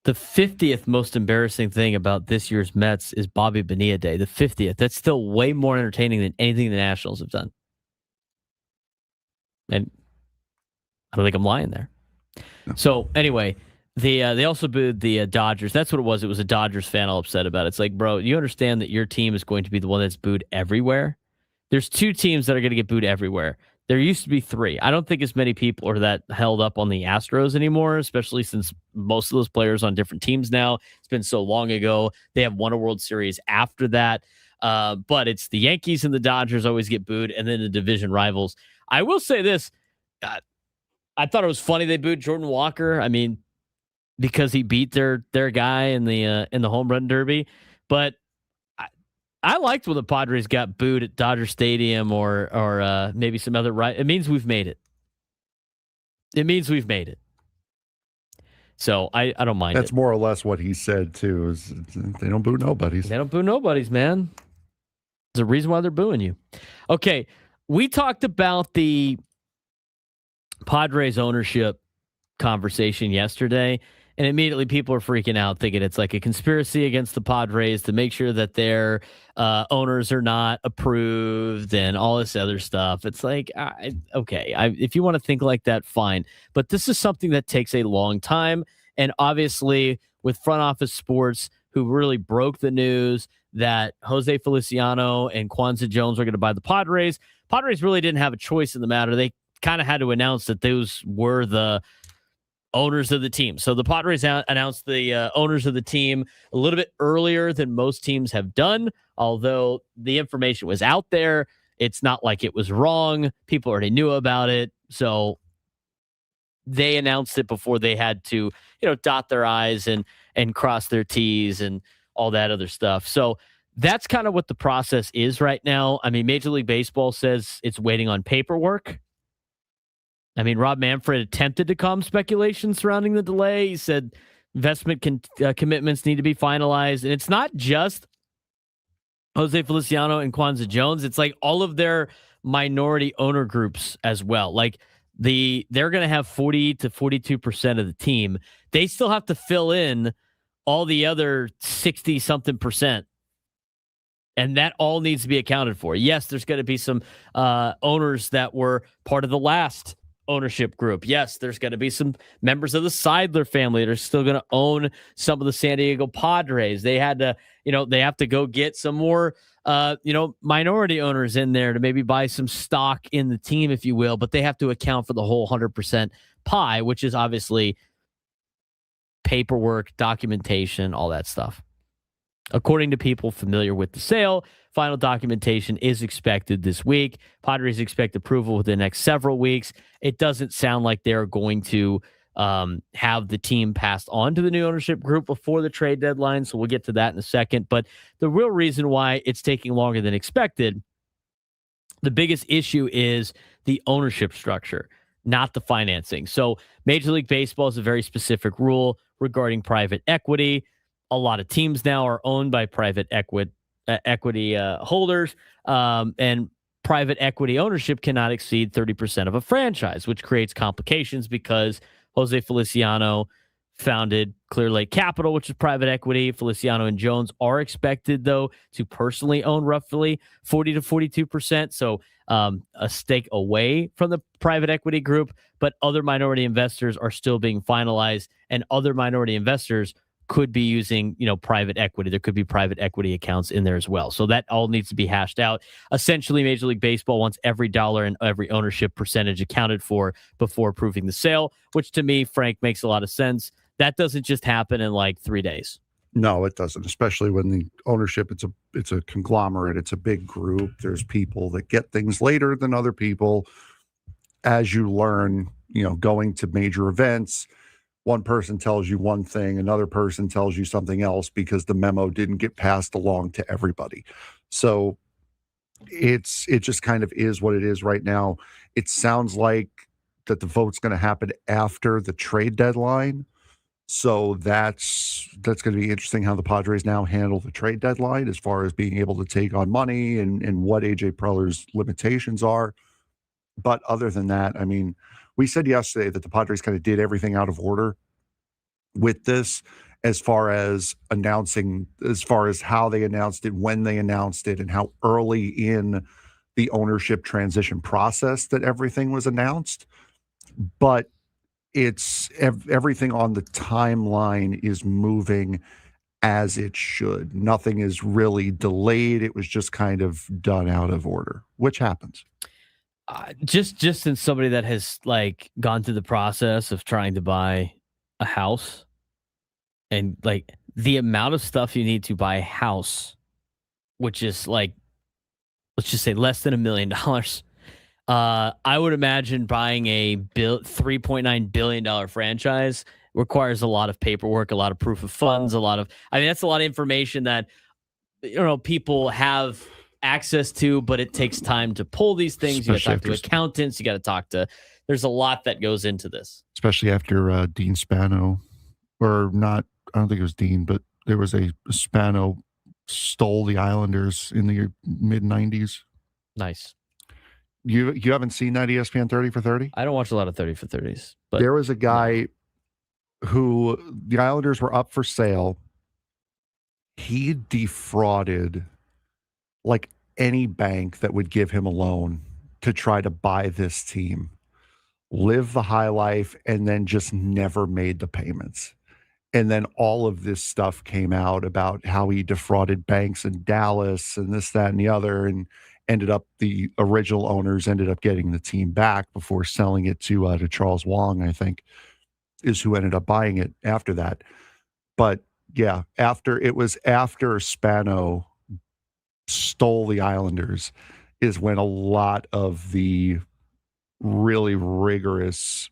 The 50th most embarrassing thing about this year's Mets is Bobby Bonilla Day. The 50th. That's still way more entertaining than anything the Nationals have done. And I don't think I'm lying there. No. So anyway. They also booed the Dodgers. That's what it was. It was a Dodgers fan all upset about it. It's like, bro, you understand that your team is going to be the one that's booed everywhere? There's 2 teams that are going to get booed everywhere. There used to be 3. I don't think as many people are that held up on the Astros anymore, especially since most of those players on different teams now. It's been so long ago. They have won a World Series after that. But it's the Yankees and the Dodgers always get booed, and then the division rivals. I will say this. I thought it was funny they booed Jordan Walker. I mean, because he beat their guy in the home run derby. But I liked when the Padres got booed at Dodger Stadium or maybe some other right. It means we've made it. It means we've made it. So I don't mind. That's more or less what he said too. Is they don't boo nobodies. They don't boo nobodies, man. There's a reason why they're booing you. Okay, we talked about the Padres ownership conversation yesterday. and immediately people are freaking out, thinking it's like a conspiracy against the Padres to make sure that their owners are not approved and all this other stuff. It's like, if you want to think like that, fine. But this is something that takes a long time. And obviously, with front office sports, who really broke the news that Jose Feliciano and Kwanzaa Jones were going to buy the Padres really didn't have a choice in the matter. They kind of had to announce that those were the owners of the team. So the Padres announced the owners of the team a little bit earlier than most teams have done, although the information was out there. It's not like it was wrong. People already knew about it. So they announced it before they had to, dot their I's and cross their T's and all that other stuff. So that's kind of what the process is right now. I mean, Major League Baseball says it's waiting on paperwork. I mean, Rob Manfred attempted to calm speculation surrounding the delay. He said investment commitments need to be finalized. And it's not just Jose Feliciano and Kwanzaa Jones. It's like all of their minority owner groups as well. Like they're going to have 40 to 42% of the team. They still have to fill in all the other 60 something percent. And that all needs to be accounted for. Yes, there's going to be some owners that were part of the last ownership group. Yes, there's going to be some members of the Seidler family that are still going to own some of the San Diego Padres. They had to, they have to go get some more, minority owners in there to maybe buy some stock in the team, if you will, but they have to account for the whole 100% pie, which is obviously paperwork, documentation, all that stuff. According to people familiar with the sale, final documentation is expected this week. Padres expect approval within the next several weeks. It doesn't sound like they're going to have the team passed on to the new ownership group before the trade deadline, so we'll get to that in a second. But the real reason why it's taking longer than expected, the biggest issue is the ownership structure, not the financing. So Major League Baseball has a very specific rule regarding private equity. A lot of teams now are owned by private equity holders, and private equity ownership cannot exceed 30% of a franchise, which creates complications because Jose Feliciano founded Clear Lake Capital, which is private equity. Feliciano and Jones are expected, though, to personally own roughly 40 to 42%. So a stake away from the private equity group, but other minority investors are still being finalized, and other minority investors could be using, private equity. There could be private equity accounts in there as well. So that all needs to be hashed out. Essentially, Major League Baseball wants every dollar and every ownership percentage accounted for before approving the sale, which to me, Frank, makes a lot of sense. That doesn't just happen in like 3 days. No, it doesn't, especially when the ownership, it's a conglomerate. It's a big group. There's people that get things later than other people. As you learn, going to major events, one person tells you one thing, another person tells you something else because the memo didn't get passed along to everybody. So it just kind of is what it is right now. It sounds like that the vote's going to happen after the trade deadline. So that's going to be interesting how the Padres now handle the trade deadline as far as being able to take on money and what AJ Preller's limitations are. But other than that, I mean, we said yesterday that the Padres kind of did everything out of order with this as far as how they announced it, when they announced it, and how early in the ownership transition process that everything was announced. But it's everything on the timeline is moving as it should. Nothing is really delayed. It was just kind of done out of order, which happens. Just as somebody that has like gone through the process of trying to buy a house, and like the amount of stuff you need to buy a house, which is like, let's just say less than $1 million. I would imagine buying a $3.9 billion franchise requires a lot of paperwork, a lot of proof of funds, that's a lot of information that, people have access to, but it takes time to pull these things. You got to talk to accountants. You got to talk to, there's a lot that goes into this. Especially after Dean Spano, or not, I don't think it was Dean, but there was a Spano stole the Islanders in the mid 90s. Nice. You haven't seen that ESPN 30 for 30? I don't watch a lot of 30 for 30s, but there was a guy who the Islanders were up for sale. He defrauded like any bank that would give him a loan to try to buy this team, live the high life, and then just never made the payments. And then all of this stuff came out about how he defrauded banks in Dallas and this, that, and the other, and the original owners ended up getting the team back before selling it to Charles Wong, I think, is who ended up buying it after that. But yeah, after Spano stole the Islanders is when a lot of the really rigorous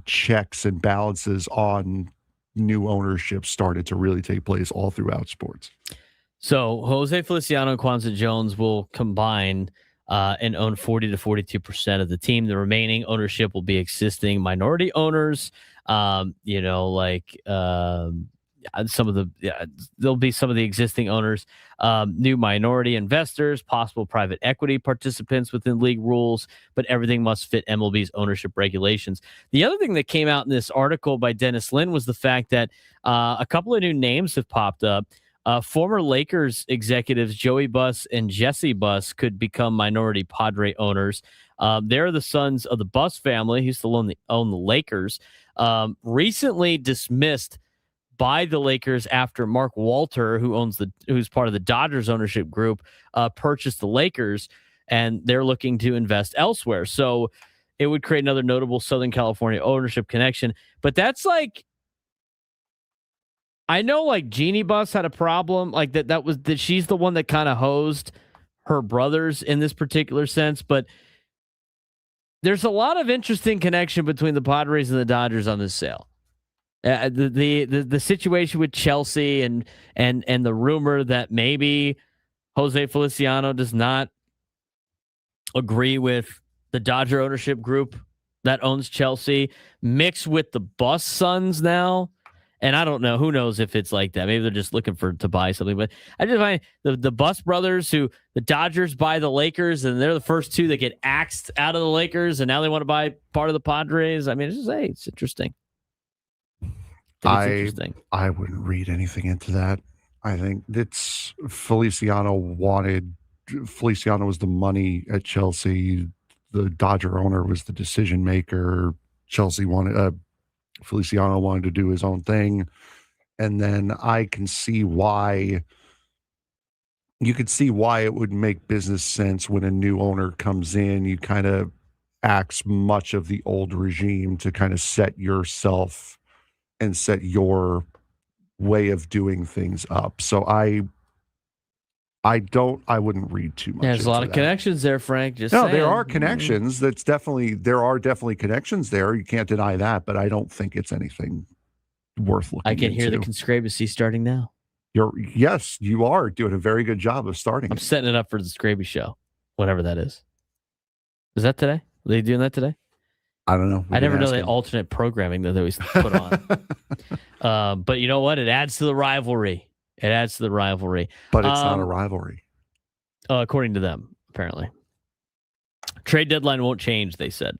checks and balances on new ownership started to really take place all throughout sports. So Jose Feliciano and Kwanzaa Jones will combine and own 40 to 42% of the team. The remaining ownership will be existing minority owners. There'll be some of the existing owners, new minority investors, possible private equity participants within league rules, but everything must fit MLB's ownership regulations. The other thing that came out in this article by Dennis Lin was the fact that a couple of new names have popped up. Former Lakers executives Joey Buss and Jesse Buss could become minority Padre owners. They're the sons of the Buss family, who still own the Lakers. Recently dismissed by the Lakers after Mark Walter, who's part of the Dodgers ownership group, purchased the Lakers, and they're looking to invest elsewhere. So it would create another notable Southern California ownership connection. But that's like, I know like Jeannie Buss had a problem like that she's the one that kind of hosed her brothers in this particular sense, but there's a lot of interesting connection between the Padres and the Dodgers on this sale. The situation with Chelsea and the rumor that maybe Jose Feliciano does not agree with the Dodger ownership group that owns Chelsea, mixed with the Buss sons now. And I don't know, who knows if it's like that. Maybe they're just looking to buy something. But I just find the Buss brothers, who the Dodgers buy the Lakers, and they're the first two that get axed out of the Lakers, and now they want to buy part of the Padres. I mean, it's interesting. I wouldn't read anything into that. I think it's Feliciano was the money at Chelsea. The Dodger owner was the decision maker. Feliciano wanted to do his own thing. And then I can see why it would make business sense when a new owner comes in. You kind of axe much of the old regime to kind of set yourself and set your way of doing things up. So I wouldn't read too much. There's a lot of connections there, Frank. Saying. There are connections. There are definitely connections there. You can't deny that, but I don't think it's anything worth looking into. I can hear the conspiracy starting now. Yes, you are doing a very good job of starting. I'm setting it up for the Scraby show, whatever that is. Is that today? Are they doing that today? I don't know. I never know the alternate programming that they always put on. But you know what? It adds to the rivalry. But it's not a rivalry. According to them, apparently. Trade deadline won't change, they said.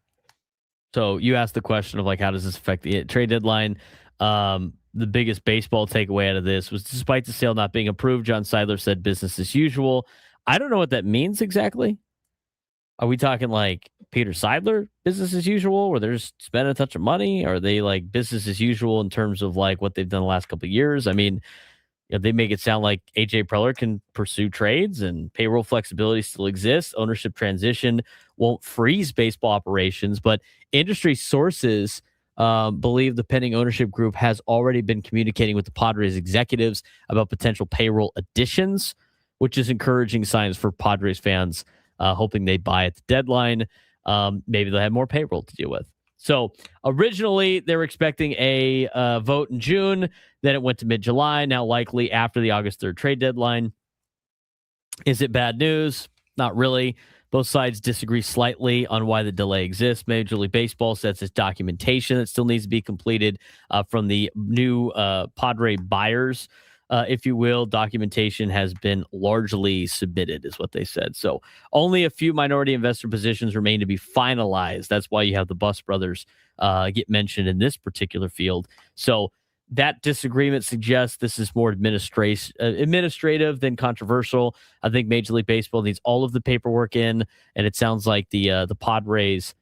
So you asked the question of like, how does this affect the trade deadline? The biggest baseball takeaway out of this was, despite the sale not being approved, John Seidler said business as usual. I don't know what that means exactly. Are we talking like Peter Seidler, business as usual, where they're just spending a touch of money? Or are they like business as usual in terms of like what they've done the last couple of years? I mean, they make it sound like AJ Preller can pursue trades and payroll flexibility still exists. Ownership transition won't freeze baseball operations, but industry sources believe the pending ownership group has already been communicating with the Padres executives about potential payroll additions, which is encouraging signs for Padres fans, hoping they buy at the deadline. Maybe they'll have more payroll to deal with. So originally they were expecting a vote in June. Then it went to mid-July. Now likely after the August 3rd trade deadline. Is it bad news? Not really. Both sides disagree slightly on why the delay exists. Major League Baseball says it's documentation that still needs to be completed from the new Padre buyers. if you will. Documentation has been largely submitted, is what they said. So only a few minority investor positions remain to be finalized. That's why you have the Bus brothers get mentioned in this particular field. So that disagreement suggests this is more administrative than controversial. I think Major League Baseball needs all of the paperwork in, and it sounds like the Padres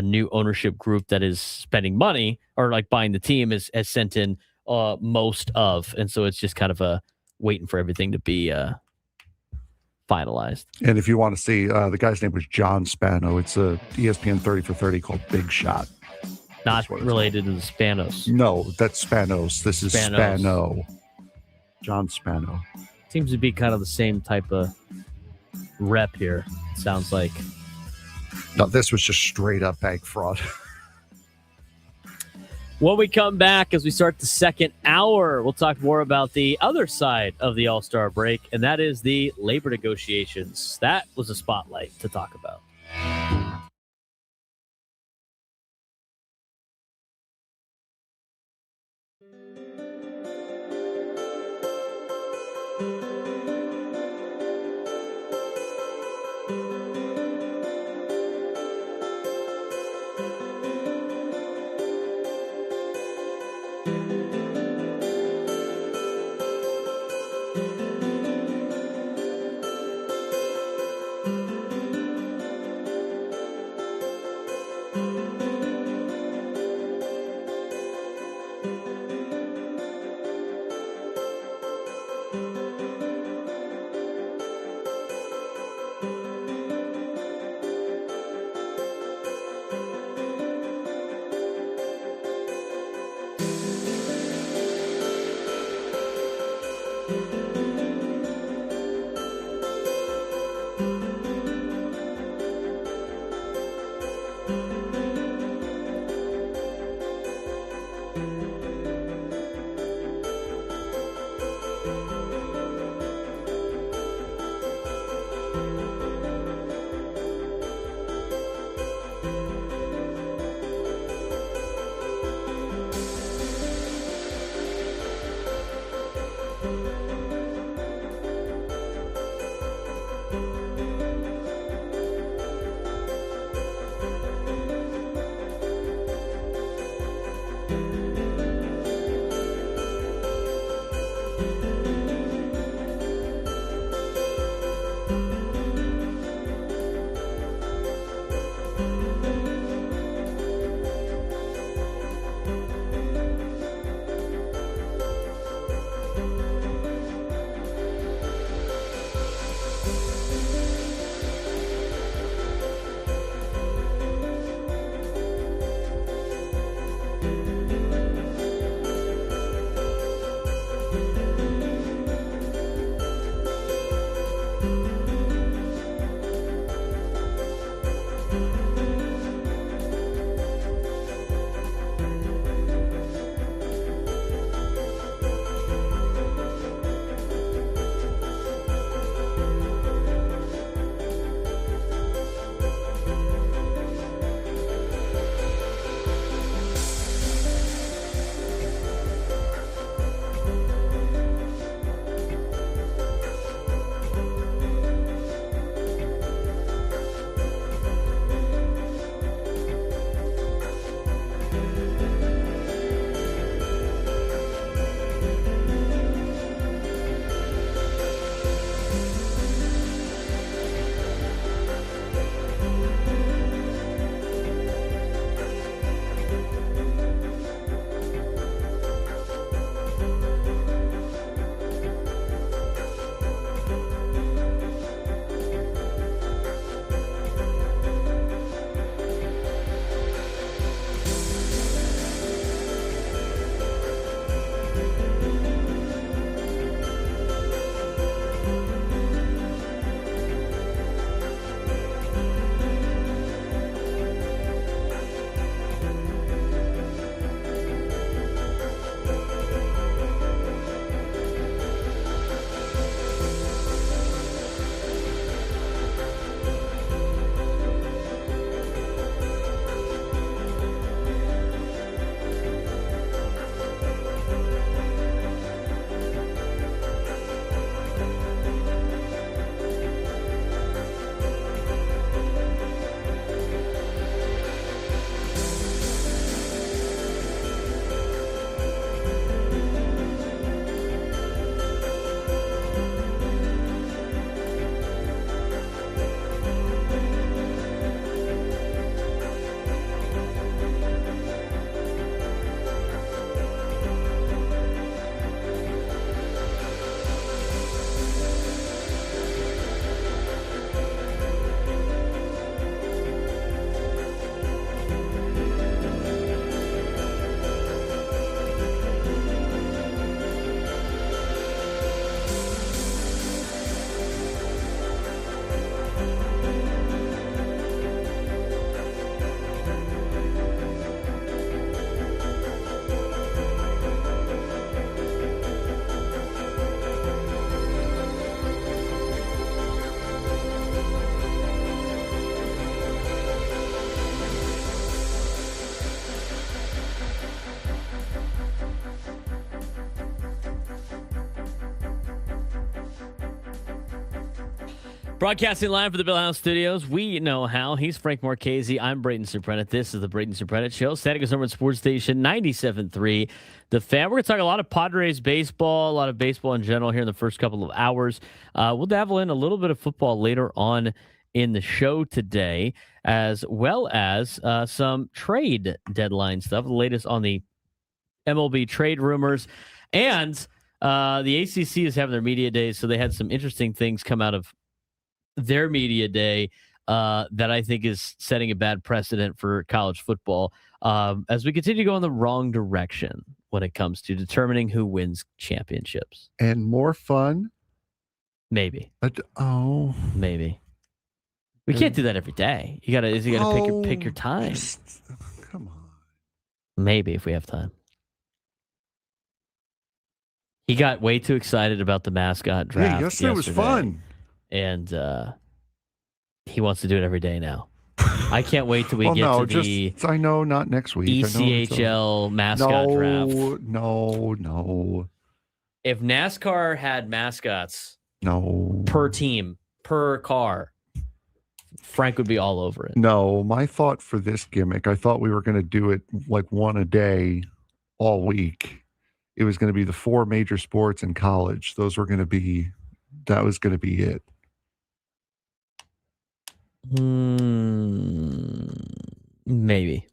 new ownership group that is spending money or like buying the team has sent in most of, and so it's just kind of a waiting for everything to be finalized. And if you want to see, the guy's name was John Spano. It's a ESPN 30 for 30 called Big Shot. Not related to the Spanos. No, that's Spanos. This is Spano. John Spano. Seems to be kind of the same type of rep here. Sounds like. No, this was just straight up bank fraud. When we come back, as we start the second hour, we'll talk more about the other side of the All-Star break, and that is the labor negotiations. That was a spotlight to talk about. Broadcasting live for the Bill House Studios. We know how. He's Frank Marchese. I'm Braden Surprenant. This is the Braden Surprenant Show. San Diego Padres Sports Station 97.3. The Fan. We're going to talk a lot of Padres baseball, a lot of baseball in general here in the first couple of hours. We'll dabble in a little bit of football later on in the show today, as well as some trade deadline stuff. The latest on the MLB trade rumors. And the ACC is having their media days, so they had some interesting things come out of their media day that I think is setting a bad precedent for college football as we continue to go in the wrong direction when it comes to determining who wins championships. And more fun. Maybe. Maybe. We can't do that every day. You gotta pick your time. Come on. Maybe if we have time. He got way too excited about the mascot draft. Hey, yesterday was fun. And he wants to do it every day now. I can't wait till we I know not next week. ECHL mascot draft. No. If NASCAR had mascots per team, per car, Frank would be all over it. No, my thought for this gimmick, I thought we were going to do it like one a day all week. It was going to be the 4 major sports in college. That was going to be it. Maybe.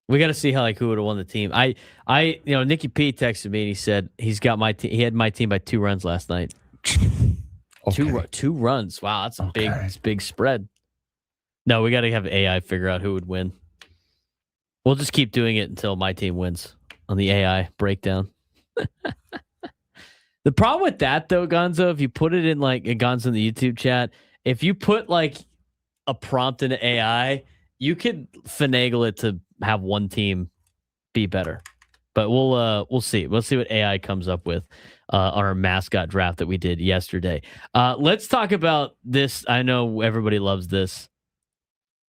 We got to see who would have won the team. Nicky P texted me and he said he's got my team. He had my team by 2 runs last night. Okay. Two runs. Wow, that's a big spread. No, we got to have AI figure out who would win. We'll just keep doing it until my team wins on the AI breakdown. The problem with that, though, Gonzo, if you put it in Gonzo in the YouTube chat, if you put a prompt into AI, you could finagle it to have one team be better. But we'll see. We'll see what AI comes up with on our mascot draft that we did yesterday. Let's talk about this. I know everybody loves this.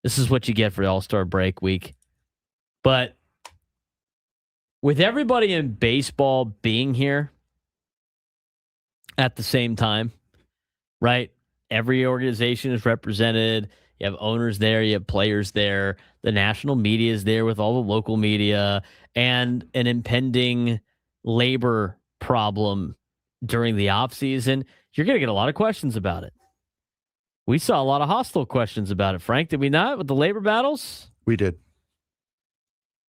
This is what you get for All-Star break week. But with everybody in baseball being here at the same time, right? Every organization is represented. You have owners there. You have players there. The national media is there with all the local media and an impending labor problem during the offseason. You're going to get a lot of questions about it. We saw a lot of hostile questions about it, Frank, did we not, with the labor battles? We did.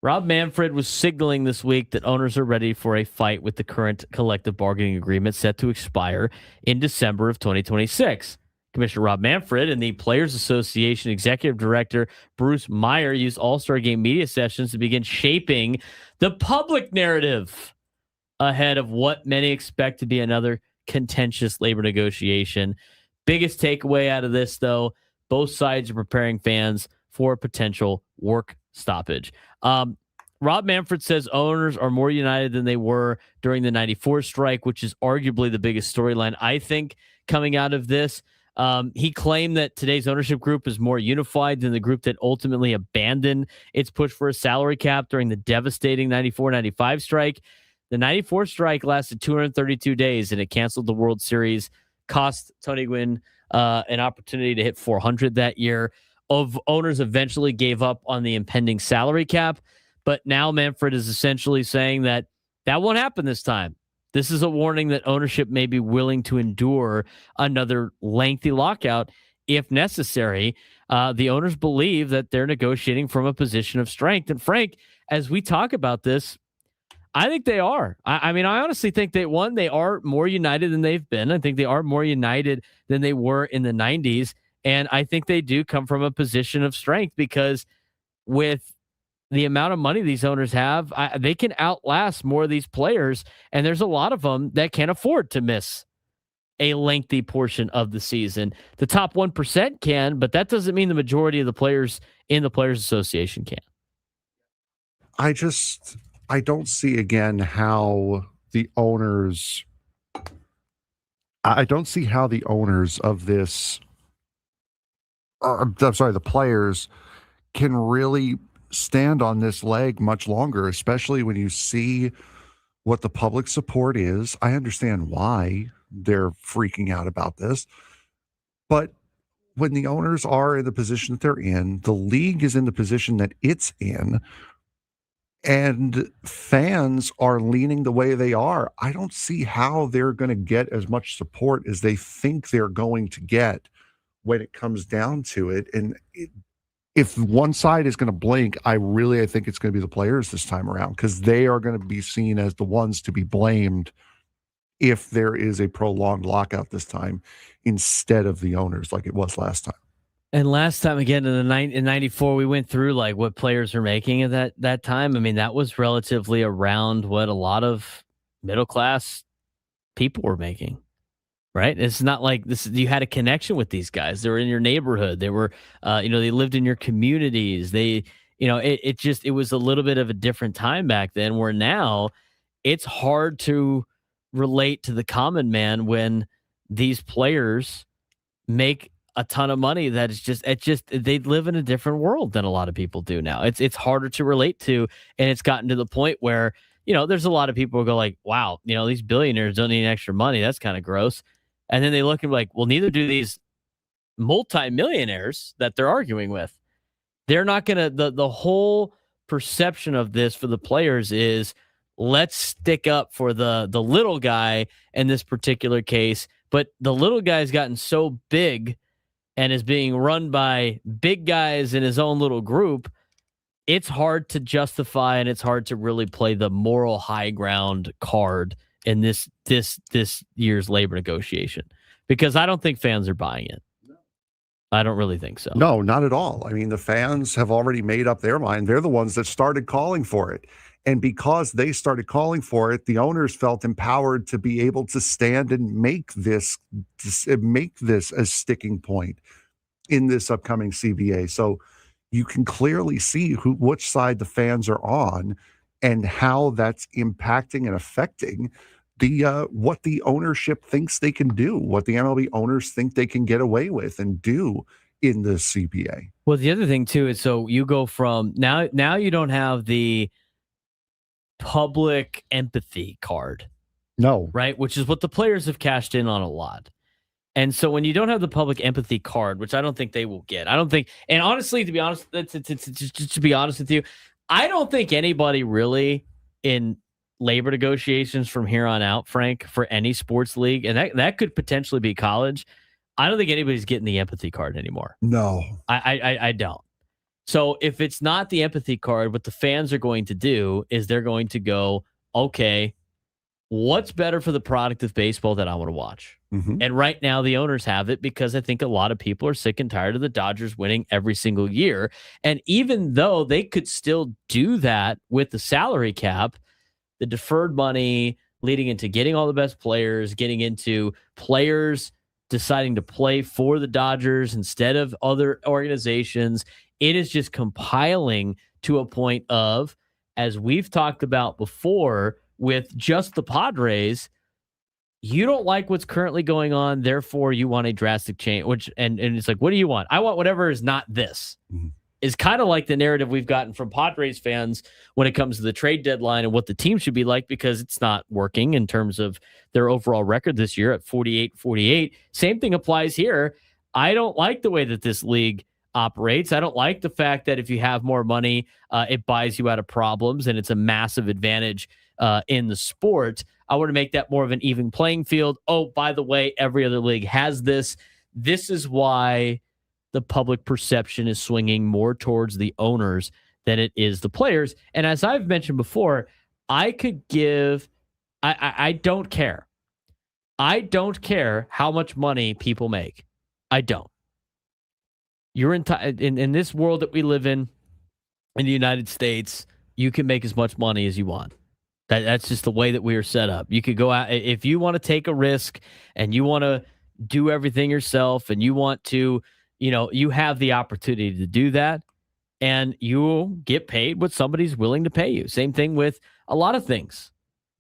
Rob Manfred was signaling this week that owners are ready for a fight with the current collective bargaining agreement set to expire in December of 2026. Commissioner Rob Manfred and the Players Association Executive Director Bruce Meyer used All-Star Game media sessions to begin shaping the public narrative ahead of what many expect to be another contentious labor negotiation. Biggest takeaway out of this, though, both sides are preparing fans for a potential work stoppage. Rob Manfred says owners are more united than they were during the 94 strike, which is arguably the biggest storyline, I think, coming out of this. He claimed that today's ownership group is more unified than the group that ultimately abandoned its push for a salary cap during the devastating 94-95 strike. The 94 strike lasted 232 days, and it canceled the World Series, cost Tony Gwynn an opportunity to hit 400 that year. Owners eventually gave up on the impending salary cap, but now Manfred is essentially saying that won't happen this time. This is a warning that ownership may be willing to endure another lengthy lockout if necessary. The owners believe that they're negotiating from a position of strength. And Frank, as we talk about this, I think they are. I mean, I honestly think they are more united than they've been. I think they are more united than they were in the 90s. And I think they do come from a position of strength because with the amount of money these owners have, they can outlast more of these players. And there's a lot of them that can't afford to miss a lengthy portion of the season. The top 1% can, but that doesn't mean the majority of the players in the Players Association can. I don't see again how the owners, of this, the players can really stand on this leg much longer, especially when you see what the public support is. I understand why they're freaking out about this, But when the owners are in the position that they're in, the league is in the position that it's in, and fans are leaning the way they are, I don't see how they're going to get as much support as they think they're going to get when it comes down to it. And if one side is going to blink, I think it's going to be the players this time around, because they are going to be seen as the ones to be blamed if there is a prolonged lockout this time instead of the owners like it was last time. And last time, again, in '94, we went through like what players are making at that time. I mean, that was relatively around what a lot of middle class people were making, right? It's not like this. You had a connection with these guys. They were in your neighborhood. They were, they lived in your communities. They, it was a little bit of a different time back then. Where now, it's hard to relate to the common man when these players make a ton of money. That is just they live in a different world than a lot of people do now. It's harder to relate to, and it's gotten to the point where there's a lot of people who go like, wow, these billionaires don't need extra money. That's kind of gross. And then they look and be like, well, neither do these multimillionaires that they're arguing with. They're not gonna the whole perception of this for the players is, let's stick up for the little guy in this particular case. But the little guy's gotten so big and is being run by big guys in his own little group, it's hard to justify, and it's hard to really play the moral high ground card in this year's labor negotiation, because I don't think fans are buying it. I don't really think so. No, not at all. I mean, the fans have already made up their mind. They're the ones that started calling for it. And because they started calling for it, the owners felt empowered to be able to stand and make this a sticking point in this upcoming CBA. So you can clearly see which side the fans are on and how that's impacting and affecting what the ownership thinks they can do, what the MLB owners think they can get away with and do in the CBA. Well, the other thing too is, so you go from now you don't have the public empathy card. No. Right? Which is what the players have cashed in on a lot. And so when you don't have the public empathy card, which I don't think they will get, I don't think, and honestly, to be honest, to be honest with you, I don't think anybody really in labor negotiations from here on out, Frank, for any sports league, and that could potentially be college, I don't think anybody's getting the empathy card anymore. No. I don't. So if it's not the empathy card, what the fans are going to do is they're going to go, okay, what's better for the product of baseball that I want to watch? Mm-hmm. And right now the owners have it, because I think a lot of people are sick and tired of the Dodgers winning every single year. And even though they could still do that with the salary cap, the deferred money leading into getting all the best players, getting into players deciding to play for the Dodgers instead of other organizations, it is just compiling to a point of, as we've talked about before with just the Padres, you don't like what's currently going on, therefore you want a drastic change. And it's like, what do you want? I want whatever is not this. Mm-hmm. Is kind of like the narrative we've gotten from Padres fans when it comes to the trade deadline and what the team should be like, because it's not working in terms of their overall record this year at 48-48. Same thing applies here. I don't like the way that this league operates. I don't like the fact that if you have more money, it buys you out of problems, and it's a massive advantage in the sport. I want to make that more of an even playing field. Oh, by the way, every other league has this. This is why the public perception is swinging more towards the owners than it is the players. And as I've mentioned before, I don't care. I don't care how much money people make. I don't. You're in this world that we live in the United States, you can make as much money as you want. That's just the way that we are set up. You could go out if you want to take a risk and you want to do everything yourself, and you want to, you have the opportunity to do that, and you will get paid what somebody's willing to pay you. Same thing with a lot of things.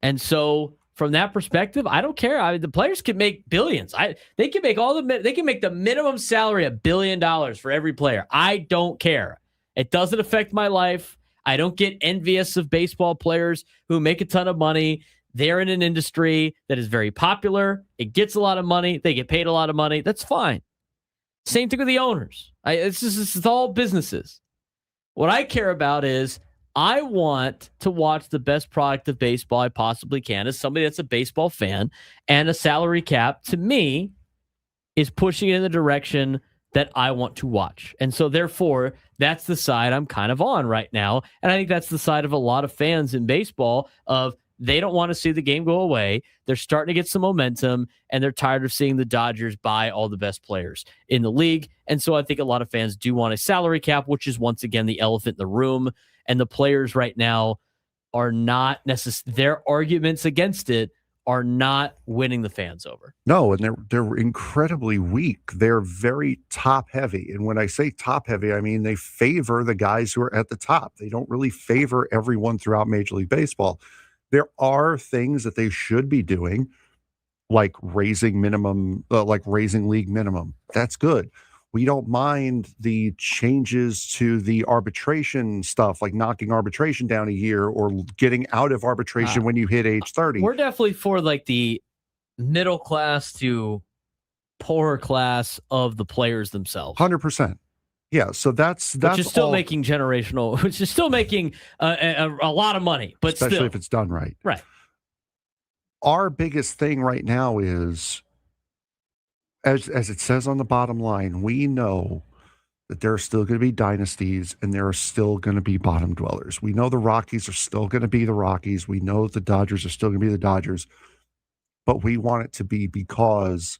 And so from that perspective, I don't care. I mean, the players can make billions. They can make the minimum salary $1 billion for every player. I don't care. It doesn't affect my life. I don't get envious of baseball players who make a ton of money. They're in an industry that is very popular. It gets a lot of money. They get paid a lot of money. That's fine. Same thing with the owners. It's all businesses. What I care about is I want to watch the best product of baseball I possibly can as somebody that's a baseball fan, and a salary cap to me is pushing it in the direction that I want to watch. And so therefore, that's the side I'm kind of on right now. And I think that's the side of a lot of fans in baseball of they don't want to see the game go away. They're starting to get some momentum, and they're tired of seeing the Dodgers buy all the best players in the league. And so I think a lot of fans do want a salary cap, which is once again the elephant in the room. And the players right now are not necessarily, their arguments against it are not winning the fans over. No, and they're incredibly weak. They're very top heavy. And when I say top heavy, I mean they favor the guys who are at the top. They don't really favor everyone throughout Major League Baseball. There are things that they should be doing, like raising league minimum. That's good. We don't mind the changes to the arbitration stuff, like knocking arbitration down a year or getting out of arbitration when you hit age 30. We're definitely for like the middle class to poorer class of the players themselves. 100%. Yeah, so that's which is still making generational, which is still making a lot of money, but especially still, if it's done right. Right. Our biggest thing right now is, as it says on the bottom line, we know that there are still going to be dynasties and there are still going to be bottom dwellers. We know the Rockies are still going to be the Rockies. We know the Dodgers are still going to be the Dodgers, but we want it to be because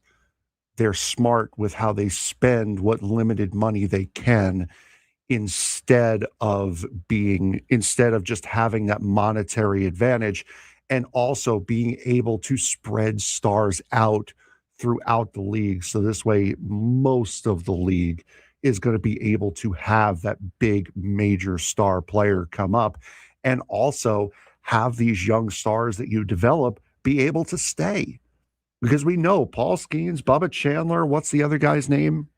they're smart with how they spend what limited money they can, instead of just having that monetary advantage, and also being able to spread stars out throughout the league. So this way, most of the league is going to be able to have that big major star player come up, and also have these young stars that you develop be able to stay. Because we know Paul Skeens, Bubba Chandler, what's the other guy's name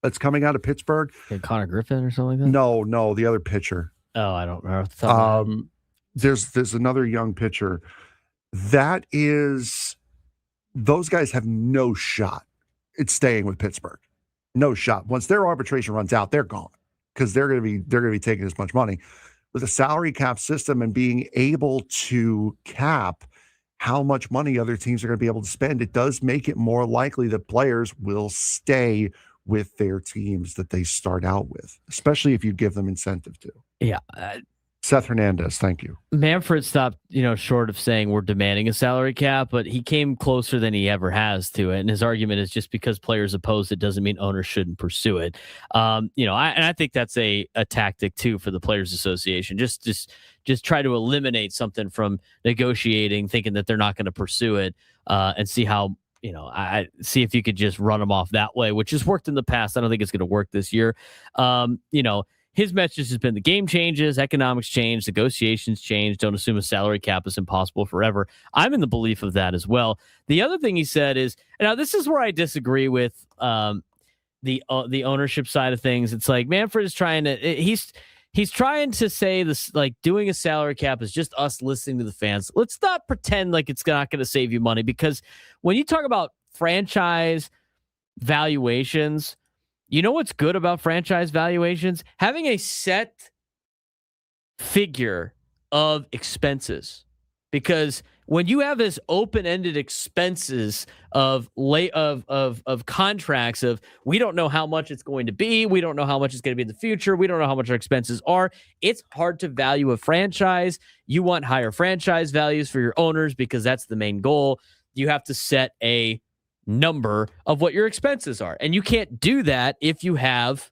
that's coming out of Pittsburgh? Connor Griffin or something like that? No, the other pitcher. Oh, I don't remember. There's another young pitcher. Those guys have no shot at staying with Pittsburgh. No shot. Once their arbitration runs out, they're gone because they're going to be taking as much money. With a salary cap system and being able to cap how much money other teams are going to be able to spend, it does make it more likely that players will stay with their teams that they start out with, especially if you give them incentive to. Yeah. Seth Hernandez, thank you. Manfred stopped, short of saying we're demanding a salary cap, but he came closer than he ever has to it. And his argument is just because players oppose it doesn't mean owners shouldn't pursue it. I think that's a tactic too for the Players Association. Just try to eliminate something from negotiating, thinking that they're not going to pursue it, and see how, see if you could just run them off that way, which has worked in the past. I don't think it's going to work this year. His message has been the game changes, economics change, negotiations change. Don't assume a salary cap is impossible forever. I'm in the belief of that as well. The other thing he said is, now this is where I disagree with the ownership side of things. It's like Manfred is trying to, he's trying to say this, like doing a salary cap is just us listening to the fans. Let's not pretend like it's not going to save you money, because when you talk about franchise valuations, you know what's good about franchise valuations? Having a set figure of expenses. Because when you have this open-ended expenses of contracts of, we don't know how much it's going to be, we don't know how much it's going to be in the future, we don't know how much our expenses are, it's hard to value a franchise. You want higher franchise values for your owners because that's the main goal. You have to set a number of what your expenses are. And you can't do that if you have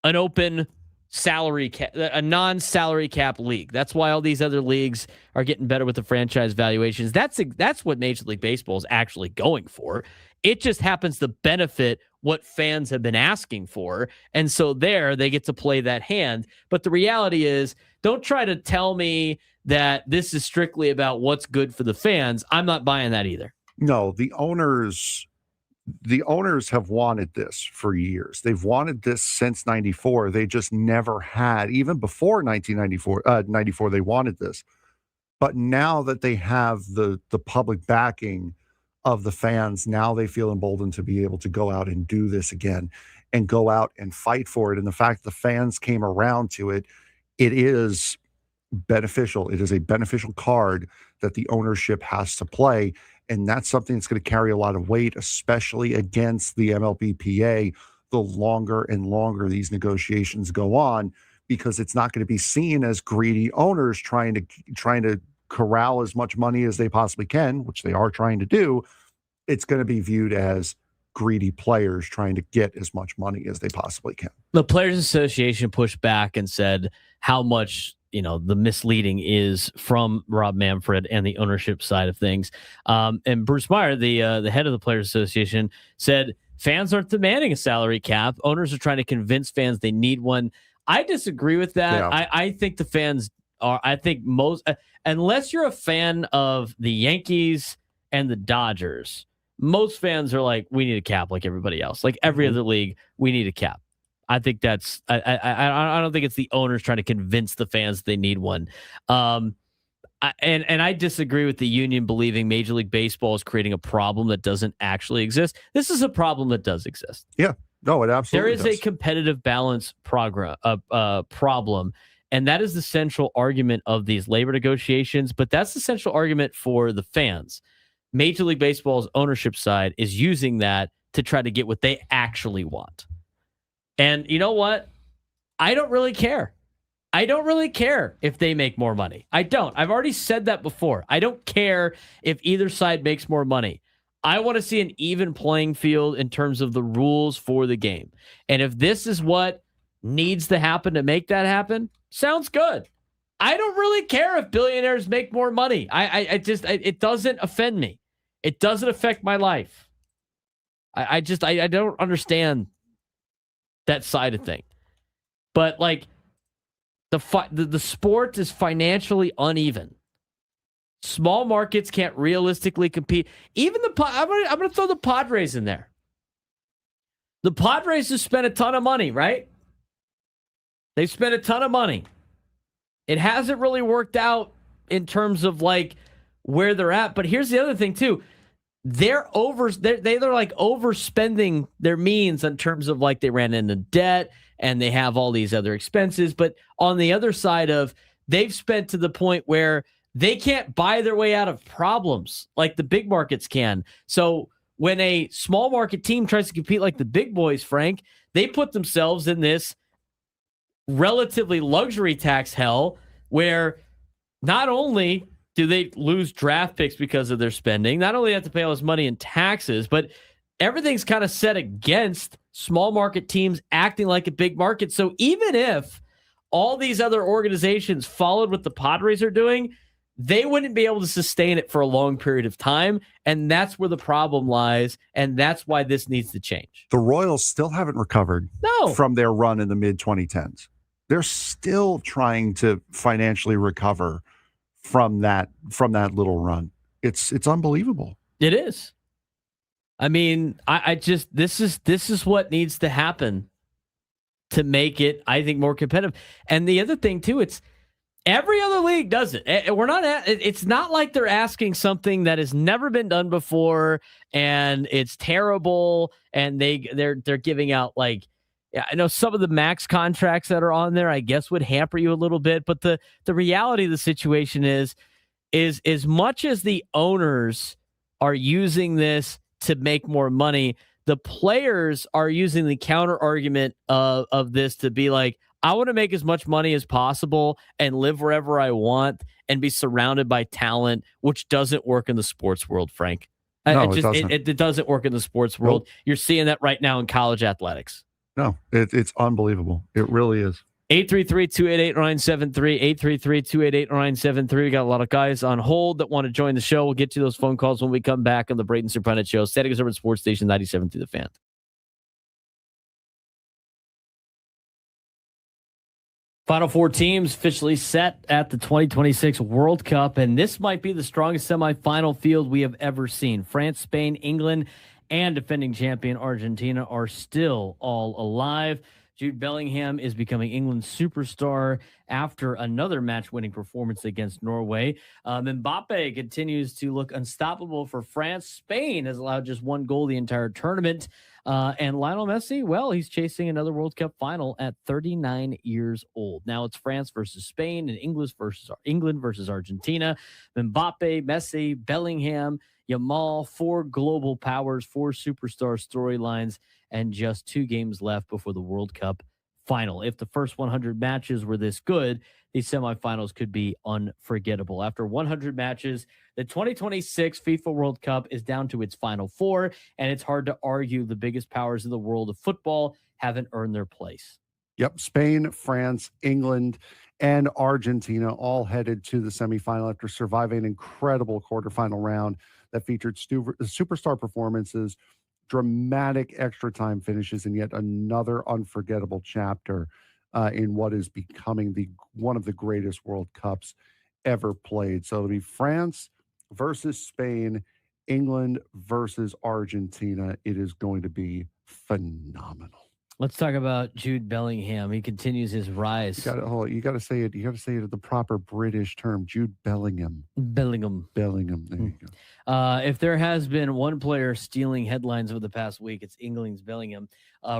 an open salary cap, a non-salary cap league. That's why all these other leagues are getting better with the franchise valuations. That's what Major League Baseball is actually going for. It just happens to benefit what fans have been asking for. And so there they get to play that hand. But the reality is, don't try to tell me that this is strictly about what's good for the fans. I'm not buying that either. No, the owners have wanted this for years. They've wanted this since 94. They just never had, even before 94, they wanted this. But now that they have the public backing of the fans. Now they feel emboldened to be able to go out and do this again and go out and fight for it. And the fact the fans came around to it, it is beneficial. It is a beneficial card that the ownership has to play. And that's something that's going to carry a lot of weight, especially against the MLBPA, the longer and longer these negotiations go on, because it's not going to be seen as greedy owners trying to corral as much money as they possibly can, which they are trying to do. It's going to be viewed as greedy players trying to get as much money as they possibly can. The Players Association pushed back and said how much, the misleading is from Rob Manfred and the ownership side of things. And Bruce Meyer, the head of the Players Association, said fans aren't demanding a salary cap. Owners are trying to convince fans they need one. I disagree with that. Yeah. I think the fans are, unless you're a fan of the Yankees and the Dodgers, most fans are like, we need a cap like everybody else. Like every other league, we need a cap. I think that's, I don't think it's the owners trying to convince the fans they need one. And I disagree with the union believing Major League Baseball is creating a problem that doesn't actually exist. This is a problem that does exist. Yeah, no, it absolutely There is a competitive balance problem, and that is the central argument of these labor negotiations. But that's the central argument for the fans. Major League Baseball's ownership side is using that to try to get what they actually want. And you know what? I don't really care. I don't really care if they make more money. I don't. I've already said that before. I don't care if either side makes more money. I want to see an even playing field in terms of the rules for the game. And if this is what needs to happen to make that happen, sounds good. I don't really care if billionaires make more money. It doesn't offend me. It doesn't affect my life. I don't understand that side of thing. But like the sport is financially uneven. Small markets can't realistically compete. Even I'm going to throw the Padres in there. The Padres have spent a ton of money, right? They've spent a ton of money. It hasn't really worked out in terms of like where they're at. But here's the other thing too. They're like overspending their means in terms of like they ran into debt and they have all these other expenses. But on the other side of, they've spent to the point where they can't buy their way out of problems like the big markets can. So when a small market team tries to compete like the big boys, Frank, they put themselves in this relatively luxury tax hell where not only do they lose draft picks because of their spending, not only have to pay all this money in taxes, but everything's kind of set against small market teams acting like a big market. So even if all these other organizations followed what the Padres are doing, they wouldn't be able to sustain it for a long period of time. And that's where the problem lies. And that's why this needs to change. The Royals still haven't recovered from their run in the mid-2010s. They're still trying to financially recover from that little run. It's unbelievable. It is. I mean, I just this is what needs to happen to make it, I think, more competitive. And the other thing too, it's every other league does it. It's not like they're asking something that has never been done before and it's terrible. And they're giving out like, I know some of the max contracts that are on there, I guess, would hamper you a little bit. But the reality of the situation is as much as the owners are using this to make more money, the players are using the counter argument of this to be like, I want to make as much money as possible and live wherever I want and be surrounded by talent, which doesn't work in the sports world, Frank. No, it doesn't work in the sports world. Nope. You're seeing that right now in college athletics. No, it's unbelievable. It really is. 833-288-0973, 833-288-0973. We got a lot of guys on hold that want to join the show. We'll get to those phone calls when we come back on the Braden Surprenant Show. San Diego Urban Sports Station 97 through the Fan. Final four teams officially set at the 2026 World Cup, and this might be the strongest semifinal field we have ever seen. France, Spain, England, and defending champion Argentina are still all alive. Jude Bellingham is becoming England's superstar after another match-winning performance against Norway. Mbappe continues to look unstoppable for France. Spain has allowed just one goal the entire tournament. And Lionel Messi, well, he's chasing another World Cup final at 39 years old. Now it's France versus Spain and England versus Argentina. Mbappe, Messi, Bellingham, Yamal, 4 global powers, 4 superstar storylines, and just 2 games left before the World Cup final. If the first 100 matches were this good, these semifinals could be unforgettable. After 100 matches, the 2026 FIFA World Cup is down to its final 4, and it's hard to argue the biggest powers in the world of football haven't earned their place. Yep. Spain, France, England, and Argentina all headed to the semifinal after surviving an incredible quarterfinal round that featured superstar performances, dramatic extra time finishes, and yet another unforgettable chapter in what is becoming one of the greatest World Cups ever played. So it'll be France versus Spain, England versus Argentina. It is going to be phenomenal. Let's talk about Jude Bellingham. He continues his rise. You got to say it. You got to say it in the proper British term. Jude Bellingham. Bellingham. There you go. If there has been one player stealing headlines over the past week, it's England's Bellingham.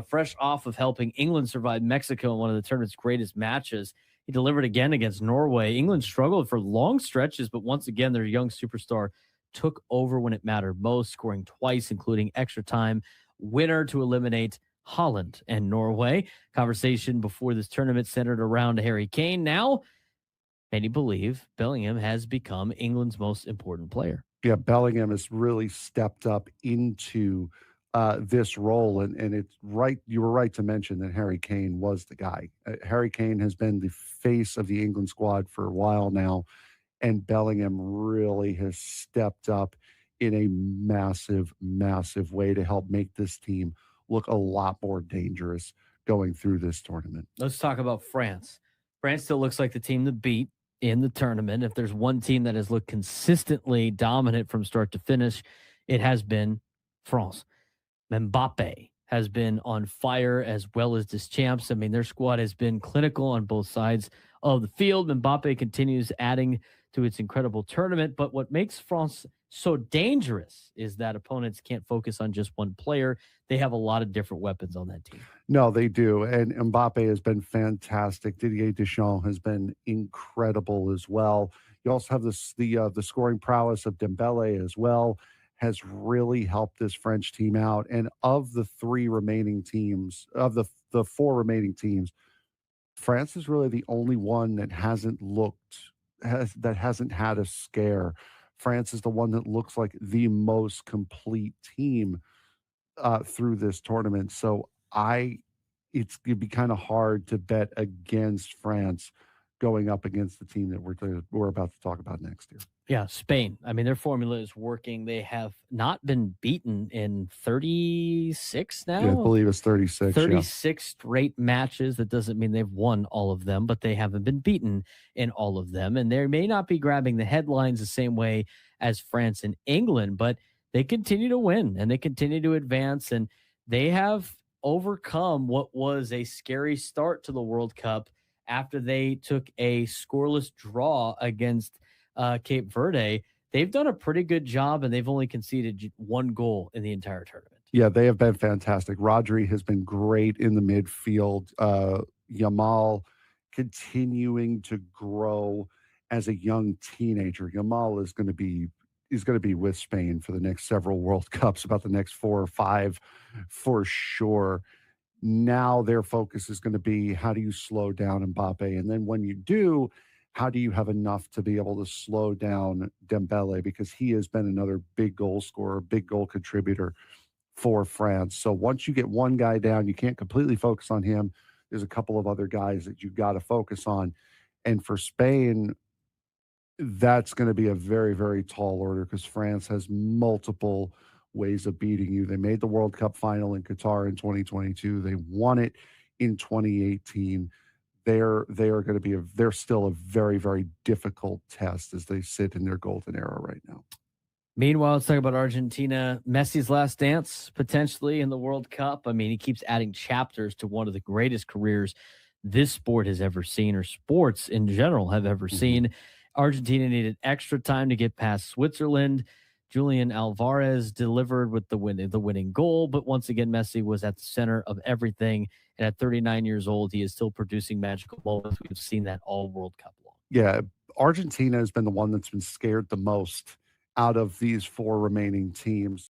Fresh off of helping England survive Mexico in one of the tournament's greatest matches, he delivered again against Norway. England struggled for long stretches, but once again, their young superstar took over when it mattered most, scoring twice, including extra time winner to eliminate Holland and Norway. Conversation before this tournament centered around Harry Kane. Now, many believe Bellingham has become England's most important player. Yeah, Bellingham has really stepped up into this role, and it's right. You were right to mention that Harry Kane was the guy. Harry Kane has been the face of the England squad for a while now, and Bellingham really has stepped up in a massive, massive way to help make this team look a lot more dangerous going through this tournament. Let's talk about France. France still looks like the team to beat in the tournament. If there's one team that has looked consistently dominant from start to finish, it has been France. Mbappe has been on fire, as well as this champs. I mean, their squad has been clinical on both sides of the field. Mbappe continues adding to its incredible tournament. But what makes France so dangerous is that opponents can't focus on just one player. They have a lot of different weapons on that team. No, they do. And Mbappe has been fantastic. Didier Deschamps has been incredible as well. You also have the scoring prowess of Dembele as well, has really helped this French team out. And of the 4 remaining teams, France is really the only one that hasn't had a scare. France is the one that looks like the most complete team through this tournament. So it'd be kind of hard to bet against France going up against the team that we're about to talk about next year. Yeah, Spain. I mean, their formula is working. They have not been beaten in 36 now. Yeah, I believe it's 36. 36 straight matches. That doesn't mean they've won all of them, but they haven't been beaten in all of them. And they may not be grabbing the headlines the same way as France and England, but they continue to win and they continue to advance. And they have overcome what was a scary start to the World Cup after they took a scoreless draw against Cape Verde. They've done a pretty good job, and they've only conceded 1 goal in the entire tournament. Yeah, they have been fantastic. Rodri has been great in the midfield. Yamal continuing to grow as a young teenager. Yamal is going to be with Spain for the next several World Cups, about the next 4 or 5 for sure. Now their focus is going to be, how do you slow down Mbappe? And then when you do, how do you have enough to be able to slow down Dembele? Because he has been another big goal scorer, big goal contributor for France. So once you get one guy down, you can't completely focus on him. There's a couple of other guys that you've got to focus on. And for Spain, that's going to be a very, very tall order because France has multiple ways of beating you. They made the World Cup final in Qatar in 2022. They won it in 2018. They're still a very, very difficult test as they sit in their golden era right now. Meanwhile, let's talk about Argentina. Messi's last dance, potentially in the World Cup. I mean, he keeps adding chapters to one of the greatest careers this sport has ever seen, or sports in general have ever seen. Argentina needed extra time to get past Switzerland. Julian Alvarez delivered with the winning goal, but once again, Messi was at the center of everything. And at 39 years old, he is still producing magical moments. We've seen that all World Cup long. Yeah, Argentina has been the one that's been scared the most out of these four remaining teams.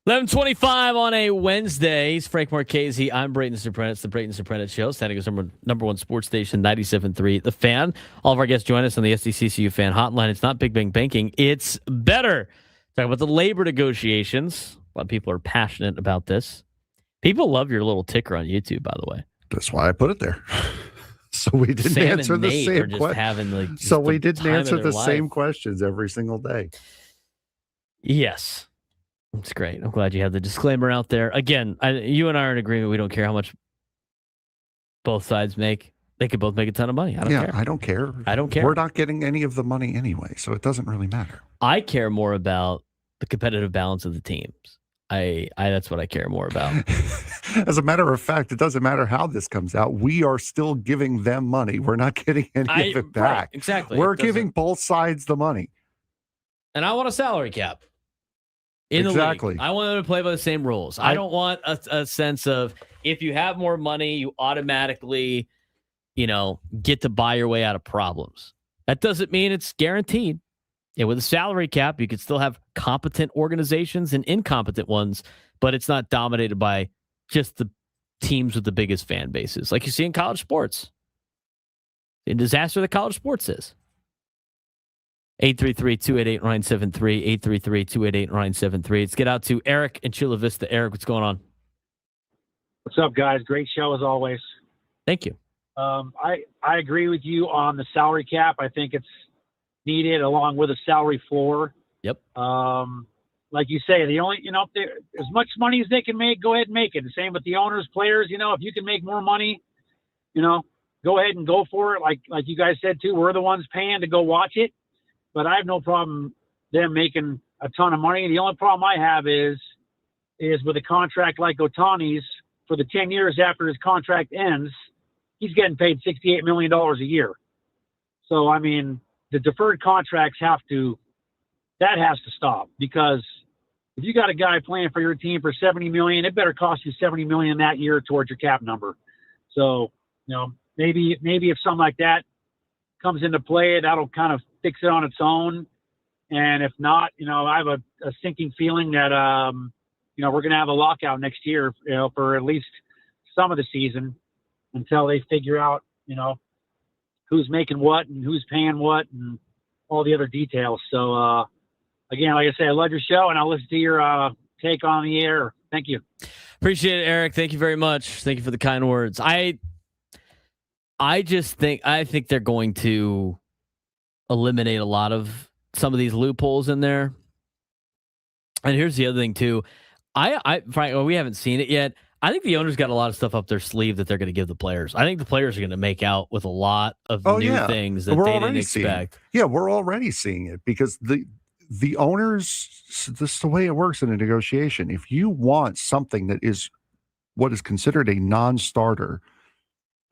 11:25 on a Wednesday. He's Frank Marchese. I'm Braden Surprenant. It's the Braden Surprenant Show. San Diego's number one sports station, 97.3 The Fan. All of our guests join us on the SDCCU Fan Hotline. It's not Big Bang Banking. It's better. Talk about the labor negotiations. A lot of people are passionate about this. People love your little ticker on YouTube, by the way. That's why I put it there. So we didn't Sam answer and the Nate same questions. So we didn't answer the same questions every single day. Yes. It's great. I'm glad you have the disclaimer out there. Again, you and I are in agreement. We don't care how much both sides make. They could both make a ton of money. I don't care. I don't care. I don't care. We're not getting any of the money anyway, so it doesn't really matter. I care more about the competitive balance of the teams. I that's what I care more about. As a matter of fact, it doesn't matter how this comes out. We are still giving them money. We're not getting any of it back. Right, exactly. We're giving both sides the money. And I want a salary cap. In the league. I want them to play by the same rules. I don't want a sense of if you have more money, you automatically, get to buy your way out of problems. That doesn't mean it's guaranteed. Yeah, with a salary cap, you could still have competent organizations and incompetent ones, but it's not dominated by just the teams with the biggest fan bases, like you see in college sports. A disaster that college sports is. 833-288-973, 833-288-973. Let's get out to Eric in Chula Vista. Eric, what's going on? What's up, guys? Great show as always. Thank you. I agree with you on the salary cap. I think it's needed along with a salary floor. Yep. Like you say, the only, as much money as they can make, go ahead and make it. The same with the owners, players, if you can make more money, go ahead and go for it. Like you guys said too, we're the ones paying to go watch it. But I have no problem them making a ton of money. The only problem I have is with a contract like Ohtani's, for the 10 years after his contract ends, he's getting paid $68 million a year. So, I mean, the deferred contracts has to stop, because if you got a guy playing for your team for $70 million, it better cost you $70 million that year towards your cap number. So, maybe if something like that comes into play, that'll kind of fix it on its own. And if not, I have a sinking feeling that, we're going to have a lockout next year, for at least some of the season until they figure out, who's making what and who's paying what and all the other details. So, again, like I say, I love your show, and I'll listen to your take on the air. Thank you. Appreciate it, Eric. Thank you very much. Thank you for the kind words. I think they're going to eliminate a lot of some of these loopholes in there. And here's the other thing too. Frank, we haven't seen it yet. I think the owners got a lot of stuff up their sleeve that they're going to give the players. I think the players are going to make out with a lot of new things that they didn't expect. Yeah, we're already seeing it, because the owners, this is the way it works in a negotiation. If you want something that is what is considered a non-starter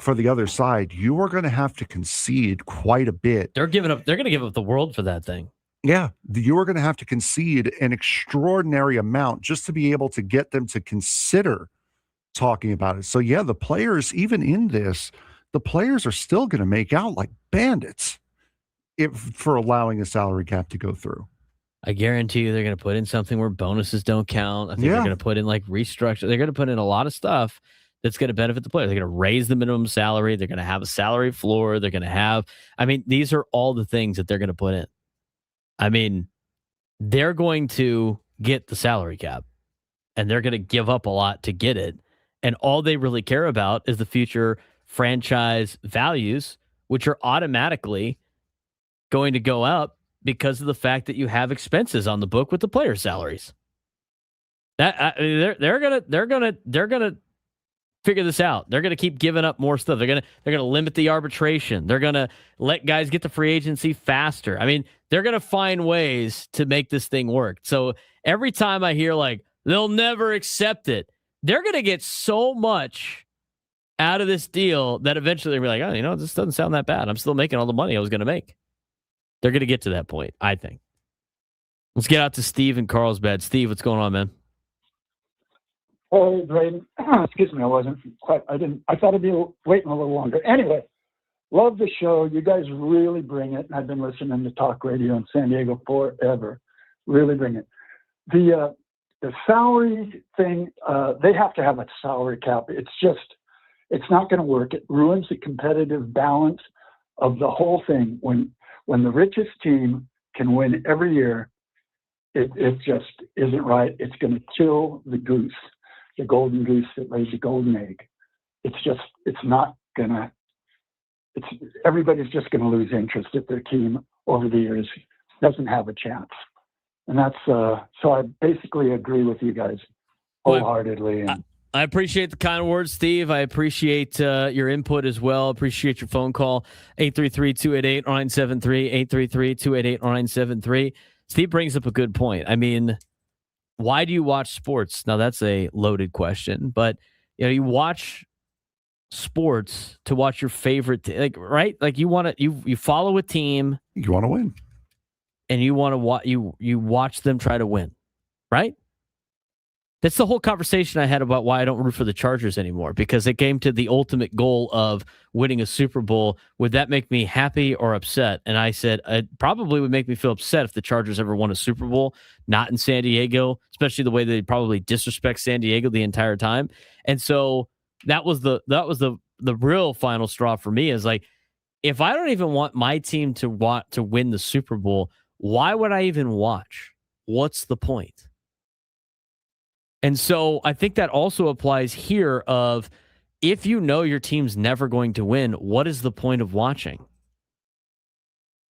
for the other side, you are going to have to concede quite a bit. They're going to give up the world for that thing. Yeah, you are going to have to concede an extraordinary amount just to be able to get them to consider talking about it. So yeah, the players, even in this, the players are still going to make out like bandits for allowing a salary cap to go through. I guarantee you they're going to put in something where bonuses don't count. I think they're going to put in like restructure. They're going to put in a lot of stuff that's going to benefit the players. They're going to raise the minimum salary. They're going to have a salary floor. They're going to have, these are all the things that they're going to put in. They're going to get the salary cap, and they're going to give up a lot to get it. And all they really care about is the future franchise values, which are automatically going to go up because of the fact that you have expenses on the book with the player salaries. That they're gonna figure this out. They're going to keep giving up more stuff. They're going to limit the arbitration. They're going to let guys get to free agency faster. I mean, they're going to find ways to make this thing work. So every time I hear like they'll never accept it, they're going to get so much out of this deal that eventually they'll be like, oh, this doesn't sound that bad. I'm still making all the money I was going to make. They're going to get to that point, I think. Let's get out to Steve in Carlsbad. Steve, what's going on, man? Hey, Braden. Excuse me, I thought I'd be waiting a little longer. Anyway, love the show. You guys really bring it. I've been listening to talk radio in San Diego forever. Really bring it. The salary thing, they have to have a salary cap. It's not going to work. It ruins the competitive balance of the whole thing. When the richest team can win every year, it just isn't right. It's going to kill the goose. The golden goose that lays the golden egg. Everybody's just going to lose interest if their team over the years doesn't have a chance. And that's, so I basically agree with you guys wholeheartedly. I appreciate the kind words, Steve. I appreciate your input as well. Appreciate your phone call, 833-288-0973, 833-288-0973. Steve brings up a good point. I mean, why do you watch sports? Now that's a loaded question, but you watch sports to watch your favorite, right? Like you want to, you follow a team. You want to win, and you want to you watch them try to win, right? That's the whole conversation I had about why I don't root for the Chargers anymore, because it came to the ultimate goal of winning a Super Bowl. Would that make me happy or upset? And I said, it probably would make me feel upset if the Chargers ever won a Super Bowl, not in San Diego, especially the way they probably disrespect San Diego the entire time. And so that was the real final straw for me, is like, if I don't even want my team to win the Super Bowl, why would I even watch? What's the point? And so I think that also applies here of, if you know your team's never going to win, what is the point of watching?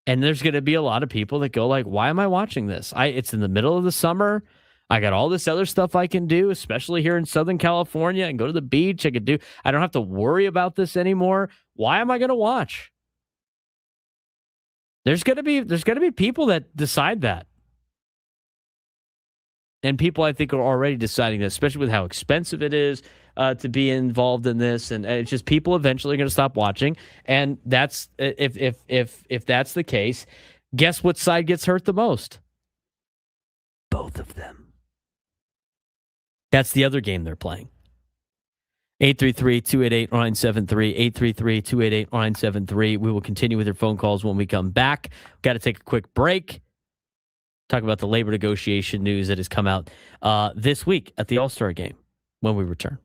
And there's going to be a lot of people that go like, why am I watching this? It's in the middle of the summer. I got all this other stuff I can do, especially here in Southern California, and go to the beach. I don't have to worry about this anymore. Why am I going to watch? There's going to be people that decide that. And people, I think, are already deciding that, especially with how expensive it is to be involved in this. And it's just, people eventually are going to stop watching. And that's, if that's the case, guess what side gets hurt the most? Both of them. That's the other game they're playing. 833-288-0973, 833-288-0973. We will continue with your phone calls when we come back. We've got to take a quick break. Talk about the labor negotiation news that has come out this week at the All-Star game when we return.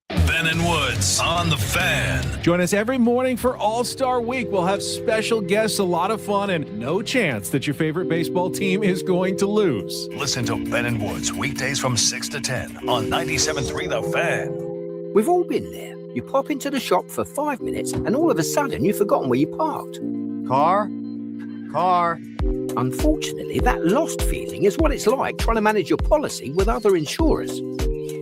Ben and Woods on the Fan. Join us every morning for All-Star Week. We'll have special guests, a lot of fun, and no chance that your favorite baseball team is going to lose. Listen to Ben and Woods weekdays from 6 to 10 on 97.3 The Fan. We've all been there. You pop into the shop for 5 minutes and all of a sudden you've forgotten where you parked. Car. Unfortunately, that lost feeling is what it's like trying to manage your policy with other insurers.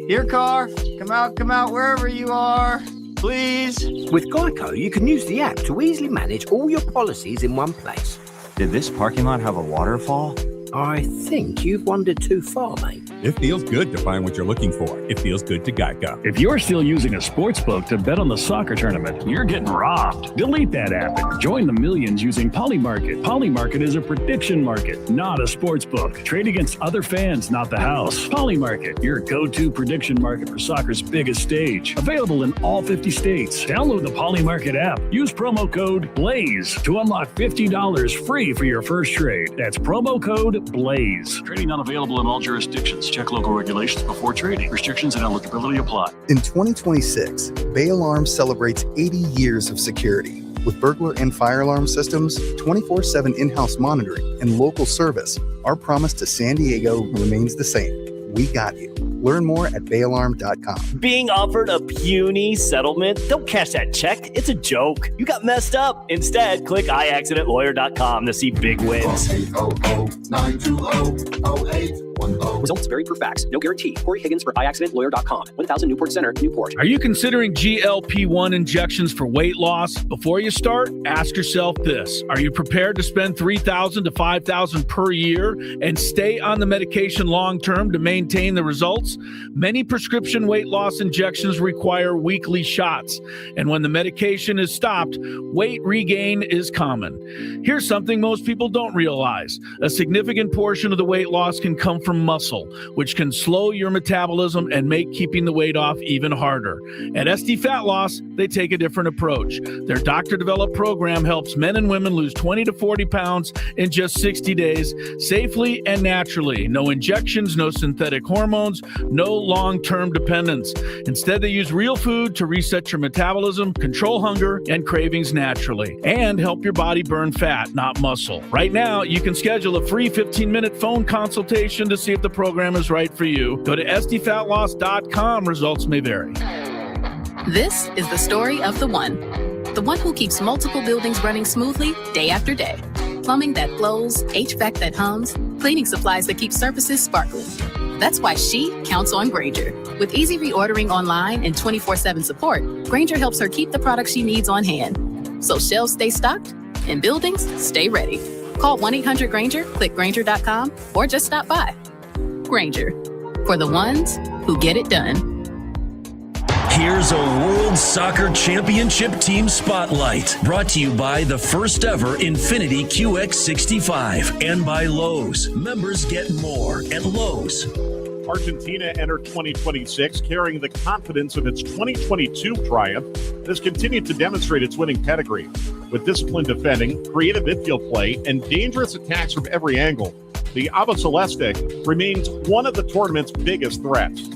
Here, car. Come out, wherever you are. Please. With Geico, you can use the app to easily manage all your policies in one place. Did this parking lot have a waterfall? I think you've wandered too far, mate. It feels good to find what you're looking for. It feels good to Geico. If you're still using a sports book to bet on the soccer tournament, you're getting robbed. Delete that app and join the millions using Polymarket. Polymarket is a prediction market, not a sports book. Trade against other fans, not the house. Polymarket, your go-to prediction market for soccer's biggest stage. Available in all 50 states. Download the Polymarket app. Use promo code BLAZE to unlock $50 free for your first trade. That's promo code BLAZE. Trading not available in all jurisdictions. Check local regulations before trading. Restrictions and eligibility apply. In 2026, Bay Alarm celebrates 80 years of security. With burglar and fire alarm systems, 24/7 in-house monitoring, and local service, our promise to San Diego remains the same. We got you. Learn more at bayalarm.com. Being offered a puny settlement? Don't cash that check. It's a joke. You got messed up. Instead, click iaccidentlawyer.com to see big wins. 800-920-08 Results vary per fax. No guarantee. Corey Higgins for iAccidentLawyer.com. 1000 Newport Center, Newport. Are you considering GLP-1 injections for weight loss? Before you start, ask yourself this. Are you prepared to spend $3,000 to $5,000 per year and stay on the medication long-term to maintain the results? Many prescription weight loss injections require weekly shots. And when the medication is stopped, weight regain is common. Here's something most people don't realize. A significant portion of the weight loss can come from muscle, which can slow your metabolism and make keeping the weight off even harder. At SD Fat Loss, they take a different approach. Their doctor-developed program helps men and women lose 20 to 40 pounds in just 60 days, safely and naturally. No injections, no synthetic hormones, no long-term dependence. Instead, they use real food to reset your metabolism, control hunger and cravings naturally, and help your body burn fat, not muscle. Right now, you can schedule a free 15-minute phone consultation to see if the program is right for you. Go to sdfatloss.com. Results may vary. This is the story of the one who keeps multiple buildings running smoothly day after day. Plumbing that flows, HVAC that hums, cleaning supplies that keep surfaces sparkling. That's why she counts on Grainger. With easy reordering online and 24/7 support, Grainger helps her keep the products she needs on hand. So shelves stay stocked and buildings stay ready. Call 1-800-GRAINGER, click Grainger.com, or just stop by. Grainger, for the ones who get it done. Here's a World Soccer Championship Team Spotlight, brought to you by the first ever Infiniti QX65 and by Lowe's. Members get more at Lowe's. Argentina entered 2026 carrying the confidence of its 2022 triumph and has continued to demonstrate its winning pedigree. With disciplined defending, creative midfield play, and dangerous attacks from every angle, the Ava Celeste remains one of the tournament's biggest threats.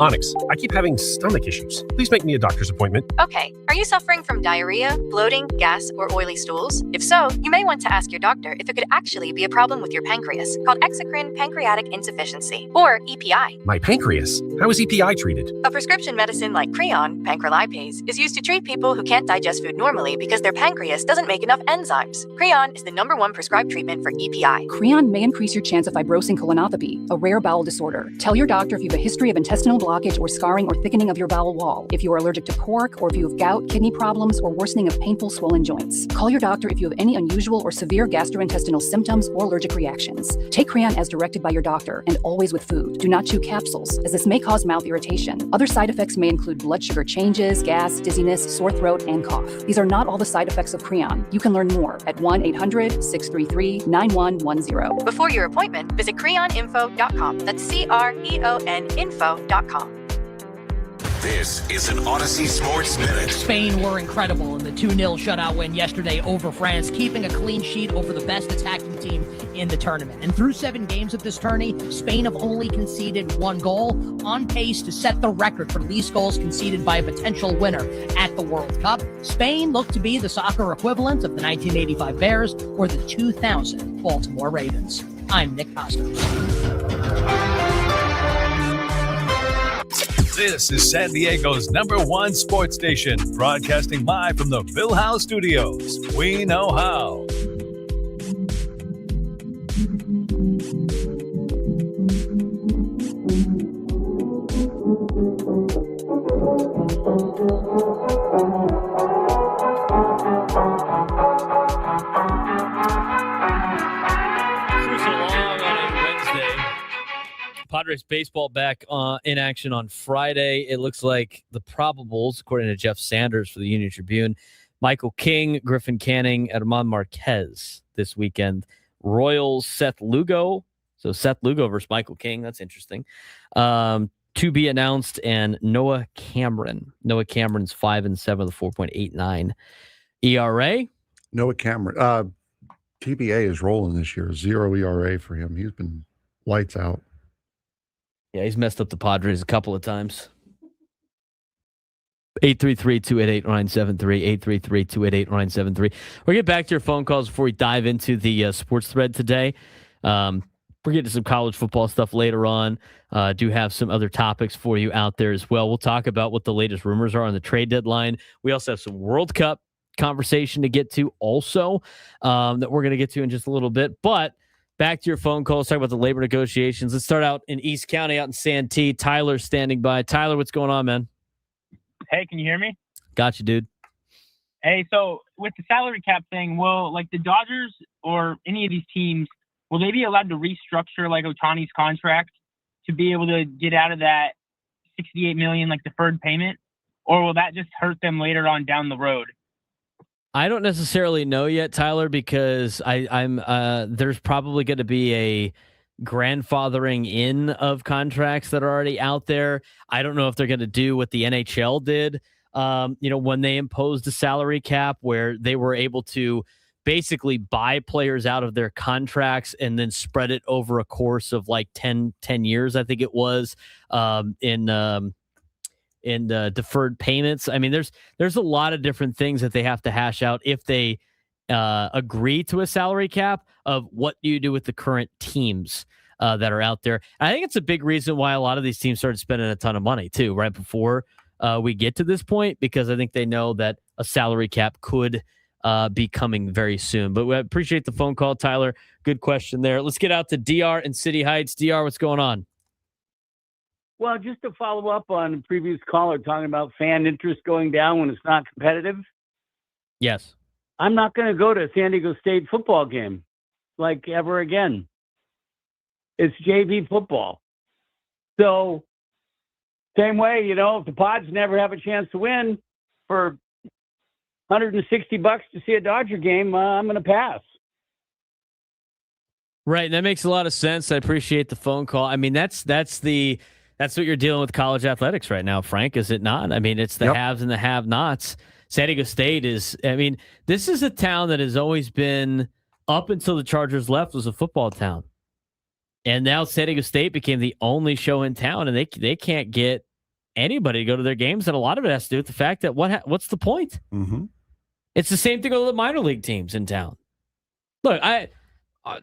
Onyx, I keep having stomach issues. Please make me a doctor's appointment. Okay, are you suffering from diarrhea, bloating, gas, or oily stools? If so, you may want to ask your doctor if it could actually be a problem with your pancreas, called exocrine pancreatic insufficiency, or EPI. My pancreas? How is EPI treated? A prescription medicine like Creon, pancrelipase, is used to treat people who can't digest food normally because their pancreas doesn't make enough enzymes. Creon is the #1 prescribed treatment for EPI. Creon may increase your chance of fibrosing colonopathy, a rare bowel disorder. Tell your doctor if you have a history of intestinal blockage or scarring or thickening of your bowel wall, if you are allergic to pork, or if you have gout, kidney problems, or worsening of painful swollen joints. Call your doctor if you have any unusual or severe gastrointestinal symptoms or allergic reactions. Take Creon as directed by your doctor and always with food. Do not chew capsules, as this may cause mouth irritation. Other side effects may include blood sugar changes, gas, dizziness, sore throat, and cough. These are not all the side effects of Creon. You can learn more at 1-800-633-9110. Before your appointment, visit creoninfo.com. That's CREON info.com. This is an Odyssey Sports Minute. Spain were incredible in the 2-0 shutout win yesterday over France, keeping a clean sheet over the best attacking team in the tournament. And through 7 games of this tourney, Spain have only conceded 1 goal, on pace to set the record for least goals conceded by a potential winner at the World Cup. Spain looked to be the soccer equivalent of the 1985 Bears or the 2000 Baltimore Ravens. I'm Nick Costos. This is San Diego's #1 sports station, broadcasting live from the Phil House Studios. We know how. Padres baseball back in action on Friday. It looks like the probables, according to Jeff Sanders for the Union Tribune, Michael King, Griffin Canning, Herman Marquez this weekend. Royals, Seth Lugo. So Seth Lugo versus Michael King. That's interesting. To be announced, and Noah Cameron. Noah Cameron's 5-7 with a 4.89 ERA. Noah Cameron. TBA is rolling this year. 0 ERA for him. He's been lights out. Yeah, he's messed up the Padres a couple of times. 833-288-0973, 833-288-0973. We'll get back to your phone calls before we dive into the sports thread today. We're getting to some college football stuff later on. Do have some other topics for you out there as well. We'll talk about what the latest rumors are on the trade deadline. We also have some World Cup conversation to get to also that we're going to get to in just a little bit. But Back to your phone call. Let's talk about the labor negotiations. Let's start out in East County, out in Santee. Tyler's standing by. Tyler, what's going on, man? Hey, can you hear me? Got you, dude. Hey, so with the salary cap thing, will like the Dodgers or any of these teams, will they be allowed to restructure like Ohtani's contract to be able to get out of that $68 million like deferred payment, or will that just hurt them later on down the road? I don't necessarily know yet, Tyler, because I'm there's probably going to be a grandfathering in of contracts that are already out there. I don't know if they're going to do what the NHL did, when they imposed a salary cap where they were able to basically buy players out of their contracts and then spread it over a course of like 10 years, I think it was, in deferred payments. I mean, there's a lot of different things that they have to hash out if they agree to a salary cap of what do you do with the current teams that are out there. I think it's a big reason why a lot of these teams started spending a ton of money too, right before we get to this point, because I think they know that a salary cap could be coming very soon. But we appreciate the phone call, Tyler. Good question there. Let's get out to DR in City Heights. DR, what's going on? Well, just to follow up on the previous caller talking about fan interest going down when it's not competitive. Yes. I'm not going to go to a San Diego State football game like ever again. It's JV football. So same way, if the Pods never have a chance to win for $160 to see a Dodger game, I'm going to pass. Right. That makes a lot of sense. I appreciate the phone call. I mean, that's what you're dealing with college athletics right now, Frank, is it not? I mean, it's the haves and the have-nots. San Diego State this is a town that has always been, up until the Chargers left, was a football town. And now San Diego State became the only show in town, and they can't get anybody to go to their games. And a lot of it has to do with the fact that what's the point? Mm-hmm. It's the same thing with the minor league teams in town. Look,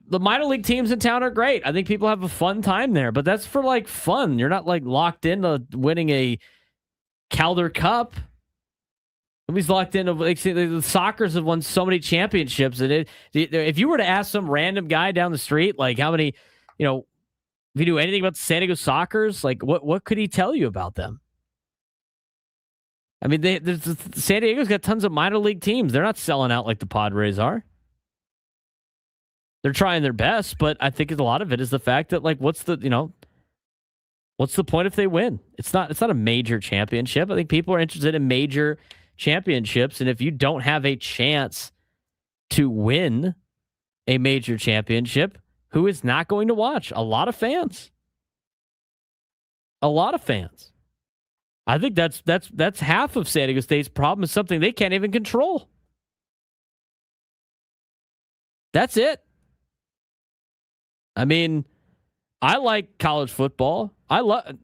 the minor league teams in town are great. I think people have a fun time there, but that's for like fun. You're not like locked into winning a Calder Cup. Nobody's locked into the Sockers have won so many championships. And if you were to ask some random guy down the street, like how many, if you knew anything about the San Diego Sockers, like what could he tell you about them? I mean, San Diego's got tons of minor league teams. They're not selling out like the Padres are. They're trying their best, but I think a lot of it is the fact that what's the point if they win? It's not a major championship. I think people are interested in major championships, and if you don't have a chance to win a major championship, who is not going to watch? A lot of fans. I think that's half of San Diego State's problem, is something they can't even control. That's it. I mean, I like college football. I love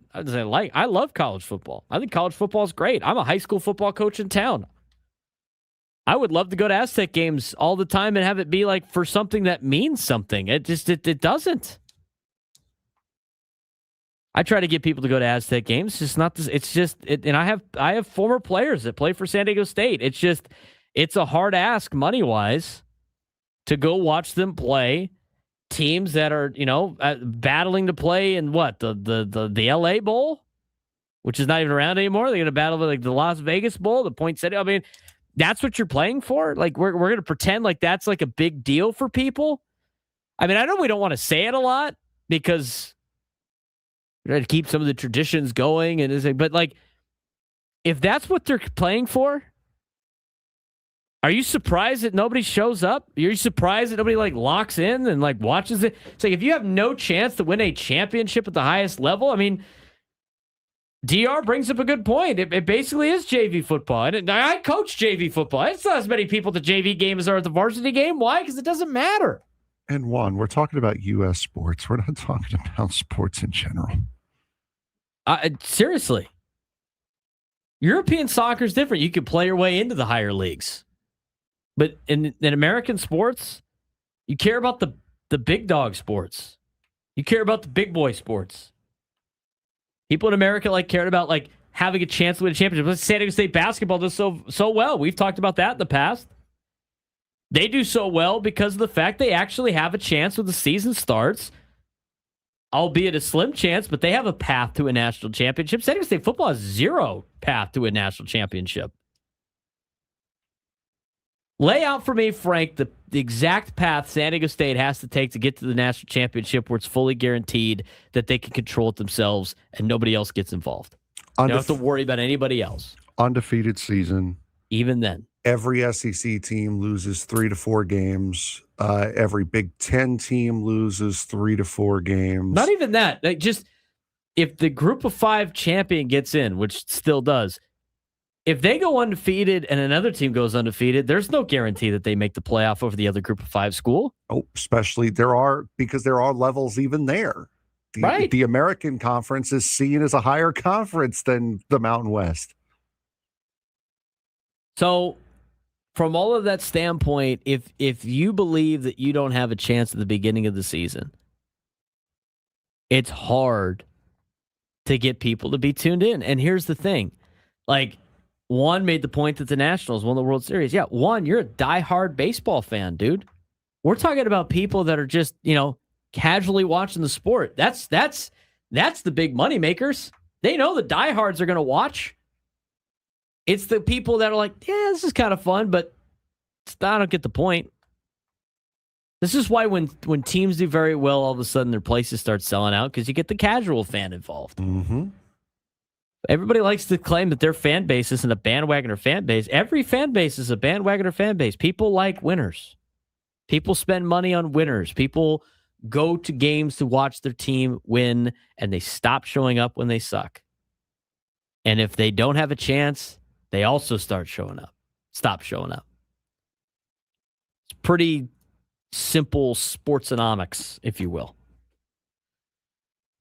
college football. I think college football is great. I'm a high school football coach in town. I would love to go to Aztec games all the time and have it be like for something that means something. It doesn't. I try to get people to go to Aztec games. It's just not this. It's just, and I have former players that play for San Diego State. It's a hard ask money wise to go watch them play teams that are, battling to play in the LA Bowl, which is not even around anymore. They're going to battle with like the Las Vegas Bowl, the Poinsettia. I mean, that's what you're playing for. Like we're going to pretend like that's like a big deal for people. I mean, I know we don't want to say it a lot because we're trying to keep some of the traditions going, but like, if that's what they're playing for, are you surprised that nobody shows up? Are you surprised that nobody like locks in and like watches it? It's like if you have no chance to win a championship at the highest level, I mean, DR brings up a good point. It basically is JV football. And I coach JV football. It's not as many people at the JV game as are at the varsity game. Why? Because it doesn't matter. And we're talking about U.S. sports. We're not talking about sports in general. Seriously. European soccer is different. You can play your way into the higher leagues. But in American sports, you care about the big dog sports. You care about the big boy sports. People in America cared about having a chance to win a championship. San Diego State basketball does so well. We've talked about that in the past. They do so well because of the fact they actually have a chance when the season starts, albeit a slim chance, but they have a path to a national championship. San Diego State football has zero path to a national championship. Lay out for me, Frank, the exact path San Diego State has to take to get to the national championship where it's fully guaranteed that they can control it themselves and nobody else gets involved. You don't have to worry about anybody else. Undefeated season. Even then. Every SEC team loses 3 to 4 games. Every Big Ten team loses 3 to 4 games. Not even that. Like, just if the Group of 5 champion gets in, which still does, if they go undefeated and another team goes undefeated, there's no guarantee that they make the playoff over the other Group of 5 school. Oh, especially because there are levels even there. The American Conference is seen as a higher conference than the Mountain West. So, from all of that standpoint, if you believe that you don't have a chance at the beginning of the season, it's hard to get people to be tuned in. And here's the thing. Like, Juan made the point that the Nationals won the World Series. Yeah, Juan, you're a diehard baseball fan, dude. We're talking about people that are just, casually watching the sport. That's the big money makers. They know the diehards are going to watch. It's the people that are like, yeah, this is kind of fun, but I don't get the point. This is why when teams do very well, all of a sudden their places start selling out because you get the casual fan involved. Mm-hmm. Everybody likes to claim that their fan base isn't a bandwagoner fan base. Every fan base is a bandwagoner fan base. People like winners. People spend money on winners. People go to games to watch their team win, and they stop showing up when they suck. And if they don't have a chance, they also stop showing up. It's pretty simple sportsonomics, if you will.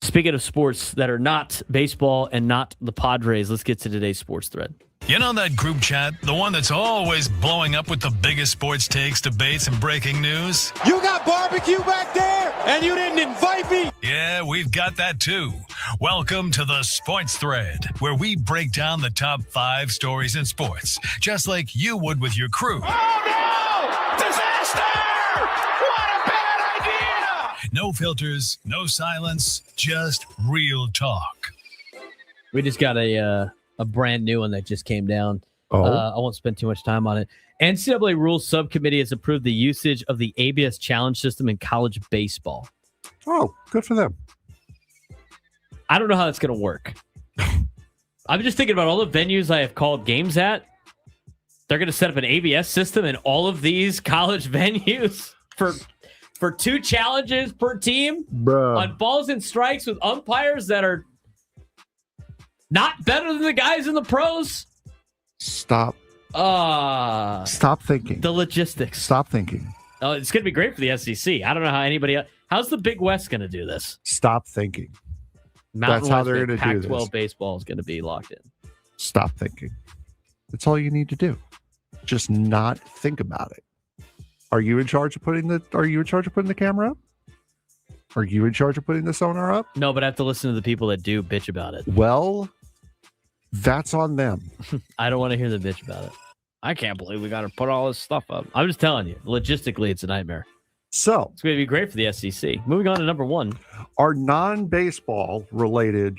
Speaking of sports that are not baseball and not the Padres, let's get to today's sports thread. You know that group chat? The one that's always blowing up with the biggest sports takes, debates, and breaking news? You got barbecue back there, and you didn't invite me? Yeah, we've got that too. Welcome to the Sports Thread, where we break down the top 5 stories in sports, just like you would with your crew. Oh, no! Disaster! What a bad idea! No filters, no silence, just real talk. We just got a brand new one that just came down. I won't spend too much time on it. NCAA Rules Subcommittee has approved the usage of the ABS challenge system in college baseball. Oh, good for them. I don't know how that's going to work. I'm just thinking about all the venues I have called games at. They're going to set up an ABS system in all of these college venues for 2 challenges per team. Bruh. On balls and strikes with umpires that are not better than the guys in the pros. Stop thinking. The logistics. Stop thinking. Oh, it's going to be great for the SEC. I don't know how anybody else. How's the Big West going to do this? Stop thinking. Mountain That's how West they're going to do this. Pac-12 baseball is going to be locked in. Stop thinking. That's all you need to do. Just not think about it. Are you in charge of putting the camera up? Are you in charge of putting the sonar up? No, but I have to listen to the people that do bitch about it. Well, that's on them. I don't want to hear the bitch about it. I can't believe we got to put all this stuff up. I'm just telling you, logistically, it's a nightmare. So it's going to be great for the SEC. Moving on to number 1. Our non-baseball related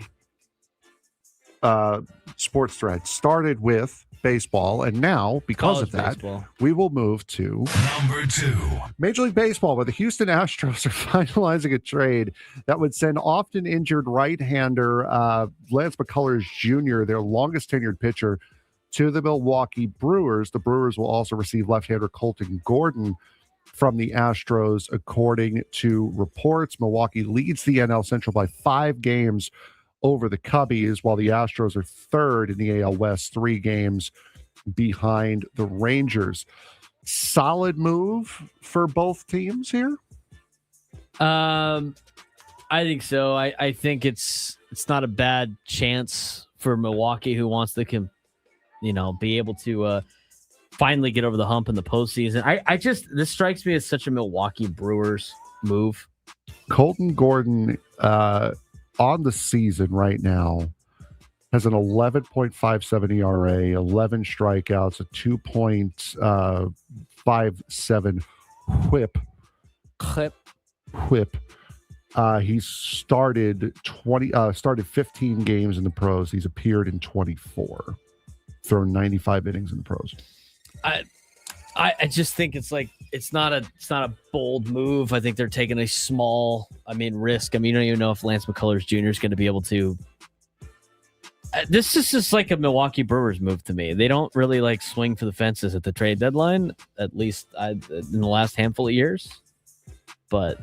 sports thread started with baseball, and now, because College of that, baseball. we will move to number 2. Major League Baseball, where the Houston Astros are finalizing a trade that would send often injured right-hander Lance McCullers Jr., their longest tenured pitcher, to the Milwaukee Brewers. The Brewers will also receive left-hander Colton Gordon from the Astros, according to reports. Milwaukee leads the NL Central by 5 games over the Cubbies, while the Astros are third in the AL West, 3 games behind the Rangers. Solid move for both teams here? I think so. I think it's not a bad chance for Milwaukee, who wants to be able to finally get over the hump in the postseason. This strikes me as such a Milwaukee Brewers move. Colton Gordon on the season right now has an 11.57 ERA, 11 strikeouts, a .557 whip. He started 15 games in the pros. He's appeared in 24, thrown 95 innings in the pros. I just think it's not a bold move. I think they're taking a small, risk. You don't even know if Lance McCullers Jr. is going to be able to. This is just like a Milwaukee Brewers move to me. They don't really swing for the fences at the trade deadline, at least in the last handful of years. But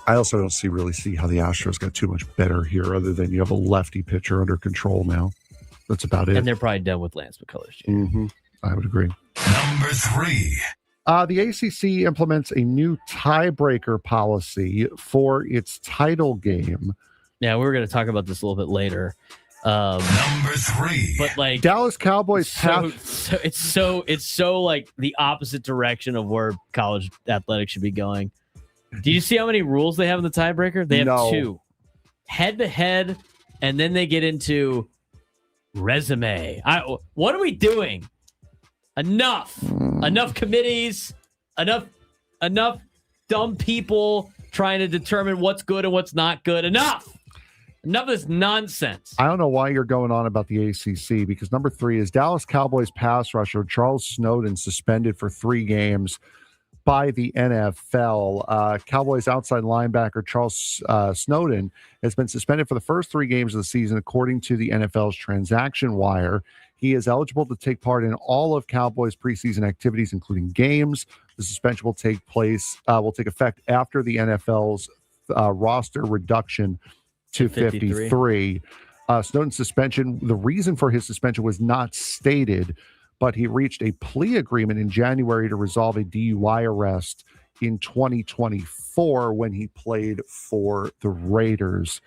I also don't really see how the Astros got too much better here, other than you have a lefty pitcher under control now. That's about it. And they're probably done with Lance McCullers Jr. Mm-hmm. I would agree. Number 3. The ACC implements a new tiebreaker policy for its title game. Yeah, we were going to talk about this a little bit later. Number 3. But Dallas Cowboys it's so the opposite direction of where college athletics should be going. Do you see how many rules they have in the tiebreaker? They have 2. Head-to-head, and then they get into resume. What are we doing? Enough committees, enough dumb people trying to determine what's good and what's not good. Enough of this nonsense. I don't know why you're going on about the ACC, because number 3 is Dallas Cowboys pass rusher Charles Snowden suspended for 3 games by the NFL. Cowboys outside linebacker Charles Snowden has been suspended for the first 3 games of the season, according to the NFL's transaction wire. He is eligible to take part in all of Cowboys preseason activities, including games. The suspension will take effect after the NFL's roster reduction to 53. Snowden's suspension, the reason for his suspension was not stated, but he reached a plea agreement in January to resolve a DUI arrest in 2024 when he played for the Raiders.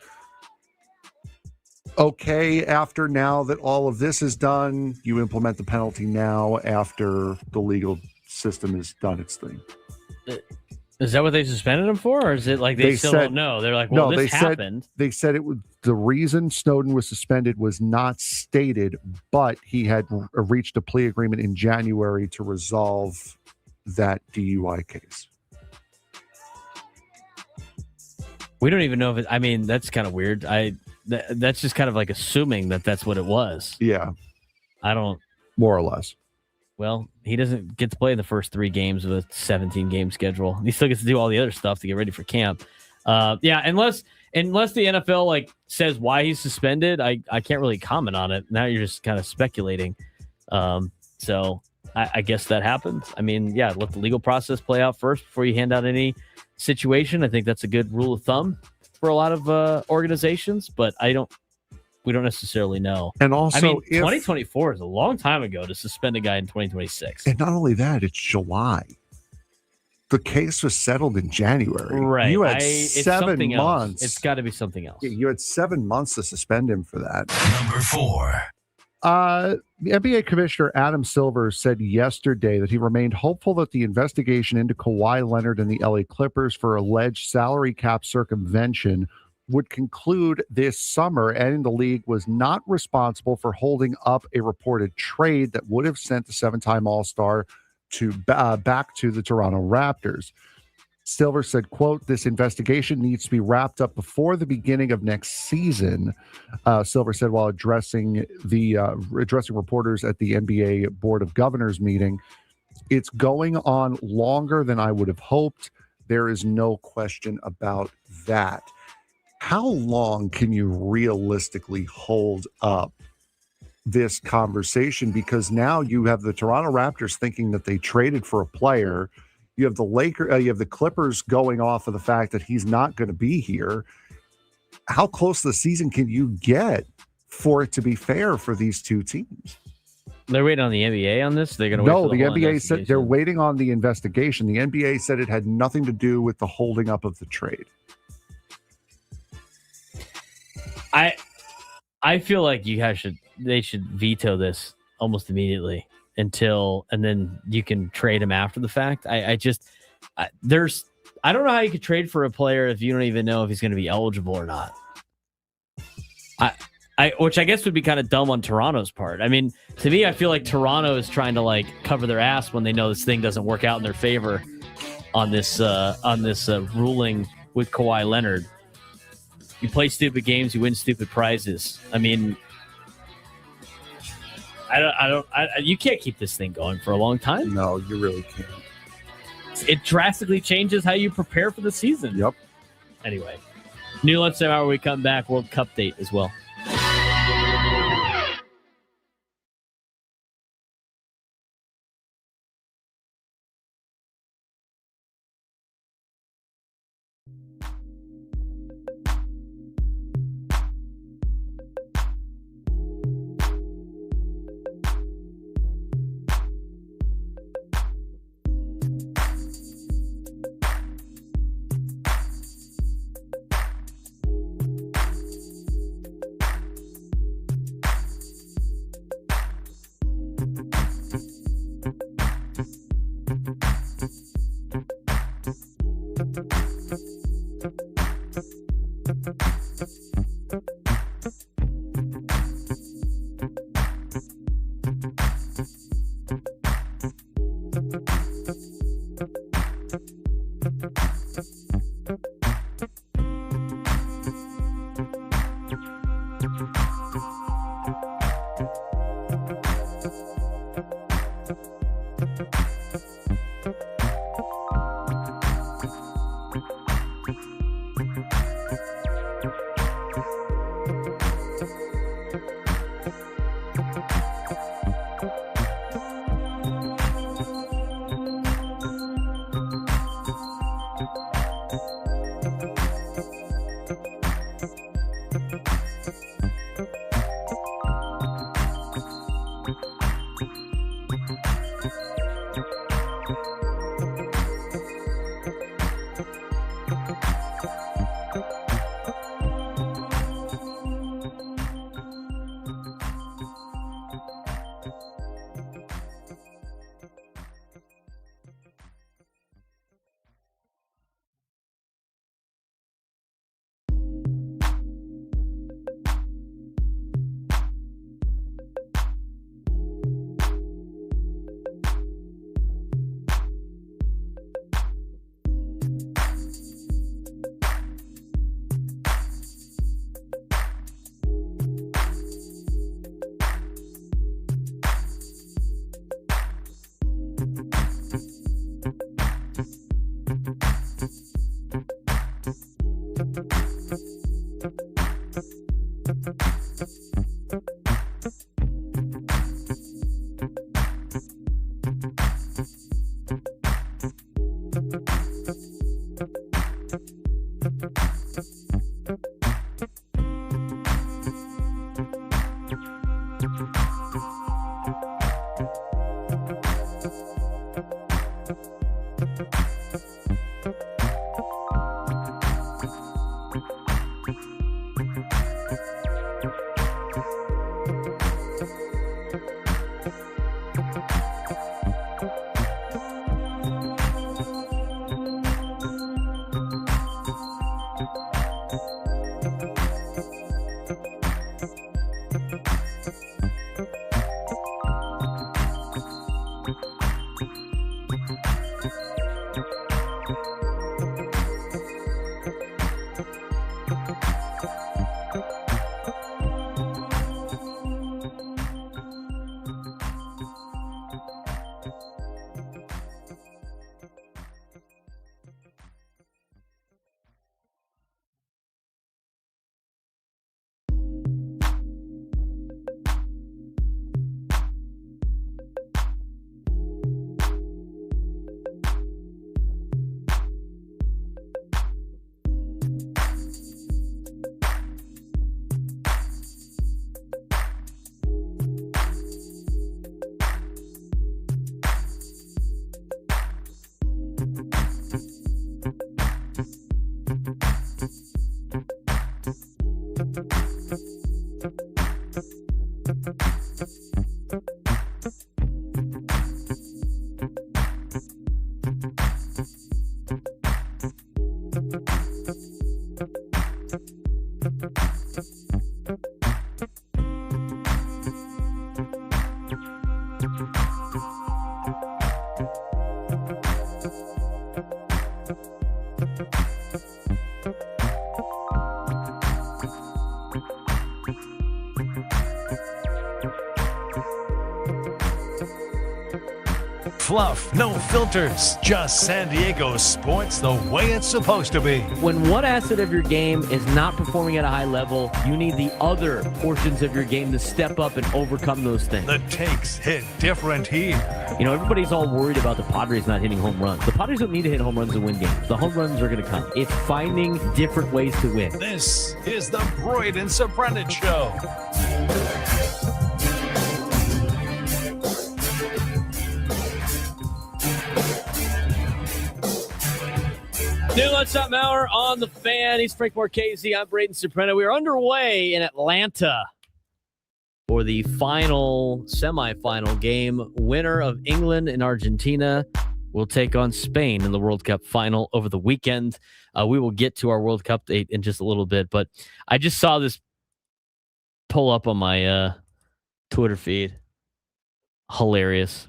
Okay, after now that all of this is done, you implement the penalty now after the legal system has done its thing. Is that what they suspended him for, or is it they still don't know? They're like, well, this happened. They said it was the reason Snowden was suspended was not stated, but he had reached a plea agreement in January to resolve that DUI case. We don't even know if it. That's kind of weird. That's just kind of assuming that that's what it was. Yeah. I don't. More or less. Well, he doesn't get to play the first 3 games of a 17-game schedule. He still gets to do all the other stuff to get ready for camp. Yeah, unless the NFL says why he's suspended, I can't really comment on it. Now you're just kind of speculating. So I guess that happens. Yeah, let the legal process play out first before you hand out any situation. I think that's a good rule of thumb for a lot of organizations, but we don't necessarily know. And also, 2024 is a long time ago to suspend a guy in 2026. And not only that, it's July. The case was settled in January. Right. You had 7 months. It's got to be something else. You had 7 months to suspend him for that. Number 4. The NBA Commissioner Adam Silver said yesterday that he remained hopeful that the investigation into Kawhi Leonard and the LA Clippers for alleged salary cap circumvention would conclude this summer, and the league was not responsible for holding up a reported trade that would have sent the 7-time All-Star back to the Toronto Raptors. Silver said, quote, "This investigation needs to be wrapped up before the beginning of next season," Silver said while addressing reporters at the NBA Board of Governors meeting. "It's going on longer than I would have hoped. There is no question about that." How long can you realistically hold up this conversation? Because now you have the Toronto Raptors thinking that they traded for a player. You have the Clippers going off of the fact that he's not going to be here. How close to the season can you get for it to be fair for these two teams? They're waiting on the NBA on this? They're going to wait for the NBA said they're waiting on the investigation. The NBA said it had nothing to do with the holding up of the trade. I feel like they should veto this almost immediately and then you can trade him after the fact. I don't know how you could trade for a player if you don't even know if he's going to be eligible or not. Which I guess would be kind of dumb on Toronto's part. I mean, to me, I feel like Toronto is trying to like cover their ass when they know this thing doesn't work out in their favor on this ruling with Kawhi Leonard. You play stupid games, you win stupid prizes. I mean, you can't keep this thing going for a long time. No, you really can't. It drastically changes how you prepare for the season. Yep. Anyway, new lunch hour when we come back, World Cup date as well. Fluff, no filters, just San Diego sports the way it's supposed to be. When one asset of your game is not performing at a high level, you need the other portions of your game to step up and overcome those things. The takes hit different here. You know, everybody's all worried about the Padres not hitting home runs. The Padres don't need to hit home runs to win games. The home runs are going to come. It's finding different ways to win. This is the Braden Surprenant Show. New lunchtime hour on the Fan. He's Frank Marchese. I'm Braden Surprenant. We are underway in Atlanta for the semifinal game. Winner of England and Argentina will take on Spain in the World Cup final over the weekend. We will get to our World Cup date in just a little bit, but I just saw this pull up on my Twitter feed. Hilarious.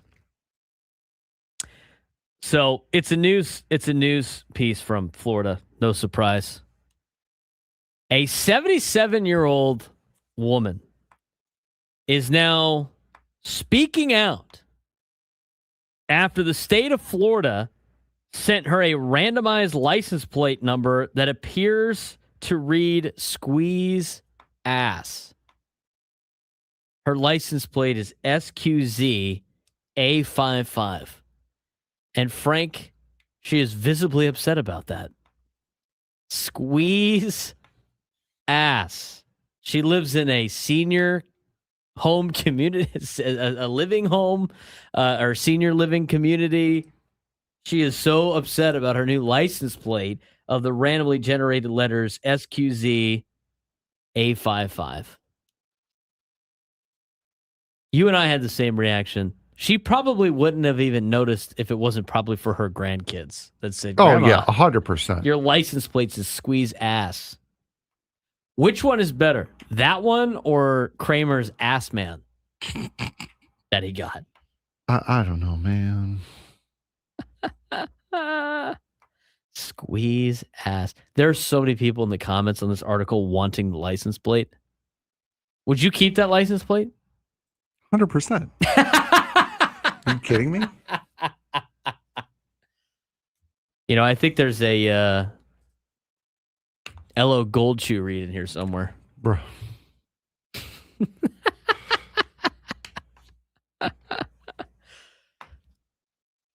So it's a news piece from Florida. No surprise. A 77-year-old woman is now speaking out after the state of Florida sent her a randomized license plate number that appears to read squeeze ass. Her license plate is SQZ A55. And Frank, she is visibly upset about that. Squeeze ass. She lives in a senior home community, a living home, or senior living community. She is so upset about her new license plate of the randomly generated letters SQZ A55. You and I had the same reaction. She probably wouldn't have even noticed if it wasn't probably for her grandkids that said, "Oh Grandma, yeah, 100%. Your license plates is squeeze ass." Which one is better, that one or Kramer's ass man that he got? I don't know, man. Squeeze ass. There are so many people in the comments on this article wanting the license plate. Would you keep that license plate? 100%. Are you kidding me? You know, I think there's a LO Gold Shoe read in here somewhere. Bro.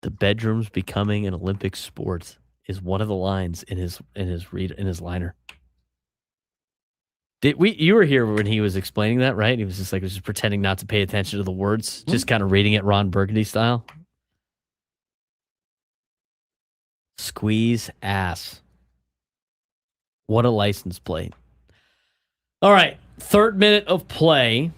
The bedroom's becoming an Olympic sport is one of the lines in his liner. You were here when he was explaining that, right? He was just pretending not to pay attention to the words, just kind of reading it Ron Burgundy style. Squeeze ass. What a license plate. All right, third minute of play.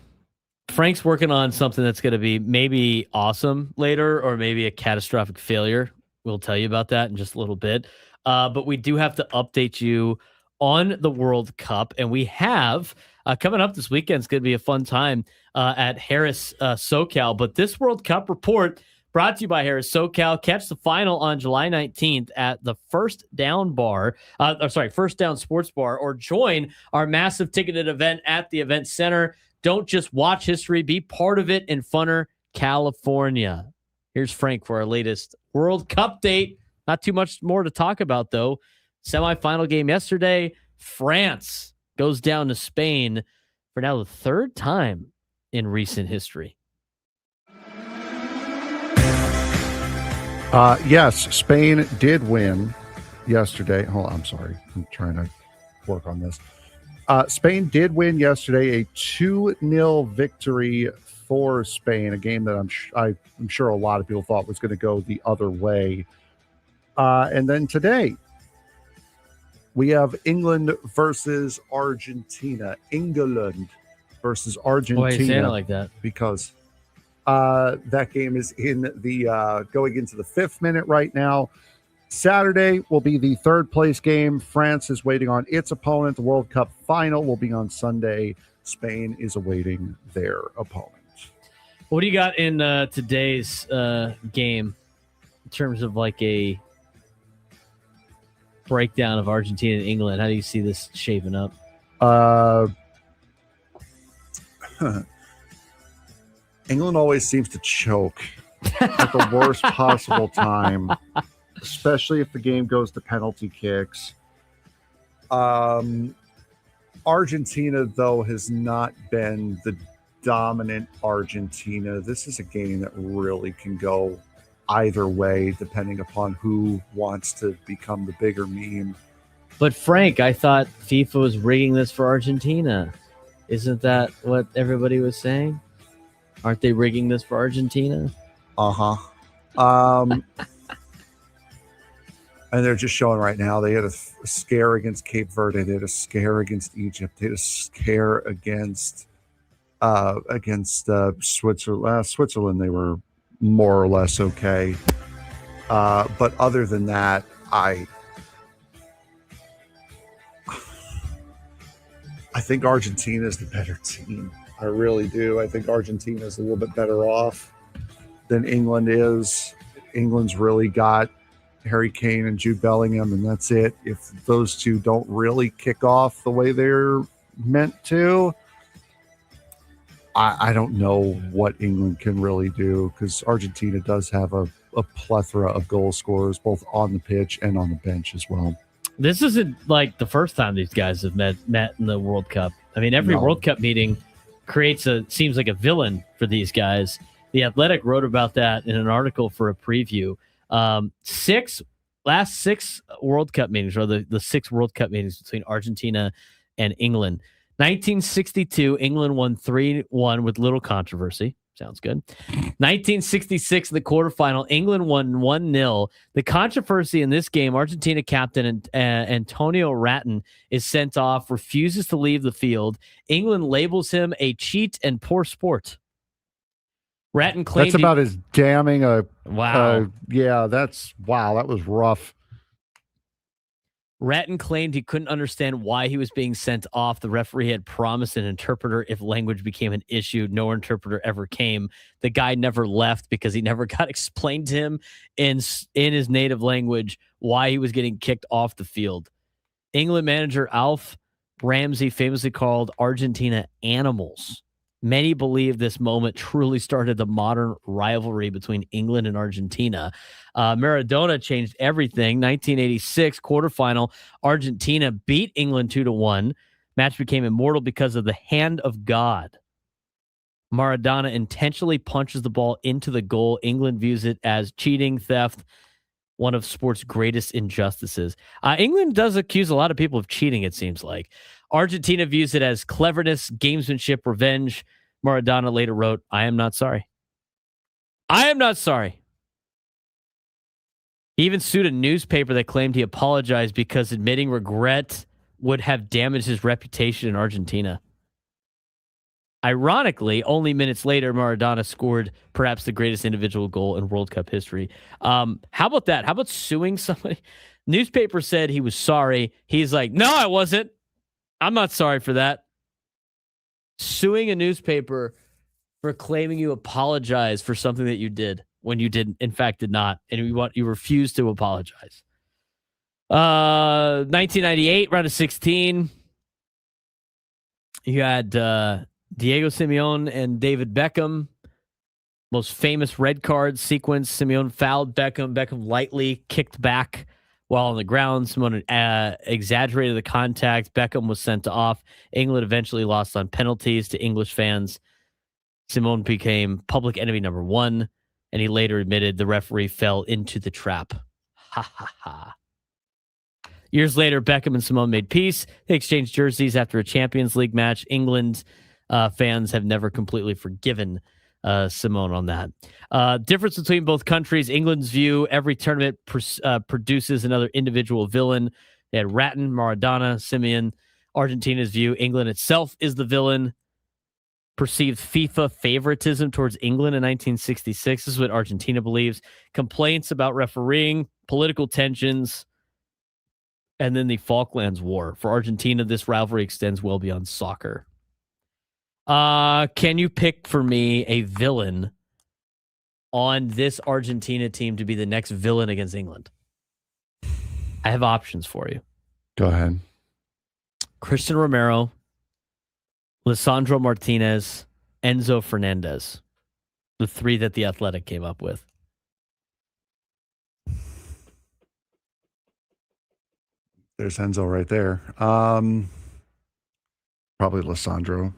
Frank's working on something that's going to be maybe awesome later or maybe a catastrophic failure. We'll tell you about that in just a little bit. But we do have to update you on the World Cup, and we have coming up this weekend. It's going to be a fun time at Harris SoCal. But this World Cup report brought to you by Harris SoCal. Catch the final on July 19th at the First Down Sports Bar, or join our massive ticketed event at the Event Center. Don't just watch history, be part of it in Funner, California. Here's Frank for our latest World Cup date. Not too much more to talk about, though. Semifinal game yesterday. France goes down to Spain for now the third time in recent history. Yes, Spain did win yesterday. Hold on, I'm sorry. I'm trying to work on this. Spain did win yesterday, a 2-0 victory for Spain, a game that I'm sure a lot of people thought was going to go the other way. And then today, we have England versus Argentina. England versus Argentina. Why are you saying it like that? Because that game is in the going into the 5th minute right now. Saturday will be the third place game. France is waiting on its opponent. The World Cup final will be on Sunday. Spain is awaiting their opponent. What do you got in today's game in terms of like a breakdown of Argentina and England. How do you see this shaping up? England always seems to choke at the worst possible time, especially if the game goes to penalty kicks. Argentina, though, has not been the dominant Argentina. This is a game that really can go either way, depending upon who wants to become the bigger meme. But Frank, I thought FIFA was rigging this for Argentina. Isn't that what everybody was saying? Aren't they rigging this for Argentina? And they're just showing right now. They had a scare against Cape Verde. They had a scare against Egypt. They had a scare against Switzerland. Switzerland, they were more or less okay. But other than that, I think Argentina is the better team. I really do. I think Argentina is a little bit better off than England is. England's really got Harry Kane and Jude Bellingham, and that's it. If those two don't really kick off the way they're meant to, I don't know what England can really do, because Argentina does have a plethora of goal scorers, both on the pitch and on the bench as well. This isn't like the first time these guys have met in the World Cup. I mean, every World Cup meeting seems like a villain for these guys. The Athletic wrote about that in an article for a preview. Last six World Cup meetings, or the 6 World Cup meetings between Argentina and England. 1962, England won 3-1 with little controversy. Sounds good. 1966, the quarterfinal, England won 1-0. The controversy in this game, Argentina captain Antonio Ratton is sent off, refuses to leave the field. England labels him a cheat and poor sport. Ratton claimed that's about as damning a wow. That was rough. Ratton claimed he couldn't understand why he was being sent off. The referee had promised an interpreter if language became an issue. No interpreter ever came. The guy never left because he never got explained to him in his native language why he was getting kicked off the field. England manager Alf Ramsey famously called Argentina animals. Many believe this moment truly started the modern rivalry between England and Argentina. Maradona changed everything. 1986 quarterfinal, Argentina beat England 2-1. Match became immortal because of the hand of God. Maradona intentionally punches the ball into the goal. England views it as cheating, theft, one of sport's greatest injustices. England does accuse a lot of people of cheating, it seems like. Argentina views it as cleverness, gamesmanship, revenge. Maradona later wrote, "I am not sorry. I am not sorry." He even sued a newspaper that claimed he apologized because admitting regret would have damaged his reputation in Argentina. Ironically, only minutes later, Maradona scored perhaps the greatest individual goal in World Cup history. How about that? How about suing somebody? Newspaper said he was sorry. He's like, no, I wasn't. I'm not sorry for that. Suing a newspaper for claiming you apologize for something that you did when you did not, and you refused to apologize. 1998, round of 16. You had Diego Simeone and David Beckham. Most famous red card sequence. Simeone fouled Beckham. Beckham lightly kicked back while on the ground. Simeone exaggerated the contact. Beckham was sent off. England eventually lost on penalties to English fans. Simeone became public enemy number 1, and he later admitted the referee fell into the trap. Ha ha ha. Years later, Beckham and Simeone made peace. They exchanged jerseys after a Champions League match. England fans have never completely forgiven Simeone on that. Difference between both countries. England's view, every tournament produces another individual villain. They had Ratton, Maradona, Simeone. Argentina's view, England itself is the villain. Perceived FIFA favoritism towards England in 1966. This is what Argentina believes. Complaints about refereeing, political tensions, and then the Falklands War. For Argentina, this rivalry extends well beyond soccer. Can you pick for me a villain on this Argentina team to be the next villain against England? I have options for you. Go ahead. Christian Romero, Lisandro Martinez, Enzo Fernandez. The three that The Athletic came up with. There's Enzo right there. Probably Lisandro.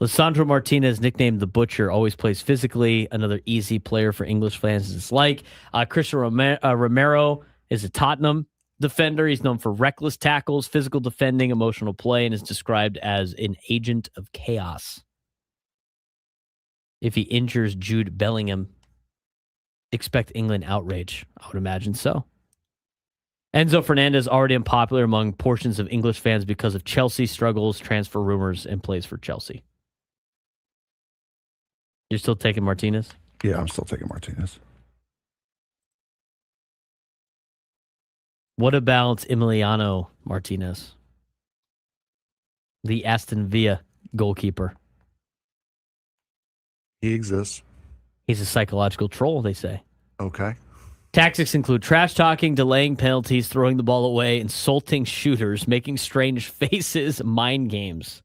Lisandro Martinez, nicknamed the Butcher, always plays physically. Another easy player for English fans to dislike. Christian Romero is a Tottenham defender. He's known for reckless tackles, physical defending, emotional play, and is described as an agent of chaos. If he injures Jude Bellingham, expect England outrage. I would imagine so. Enzo Fernandez, already unpopular among portions of English fans because of Chelsea struggles, transfer rumors, and plays for Chelsea. You're still taking Martinez? Yeah, I'm still taking Martinez. What about Emiliano Martinez? The Aston Villa goalkeeper. He exists. He's a psychological troll, they say. Okay. Tactics include trash talking, delaying penalties, throwing the ball away, insulting shooters, making strange faces, mind games.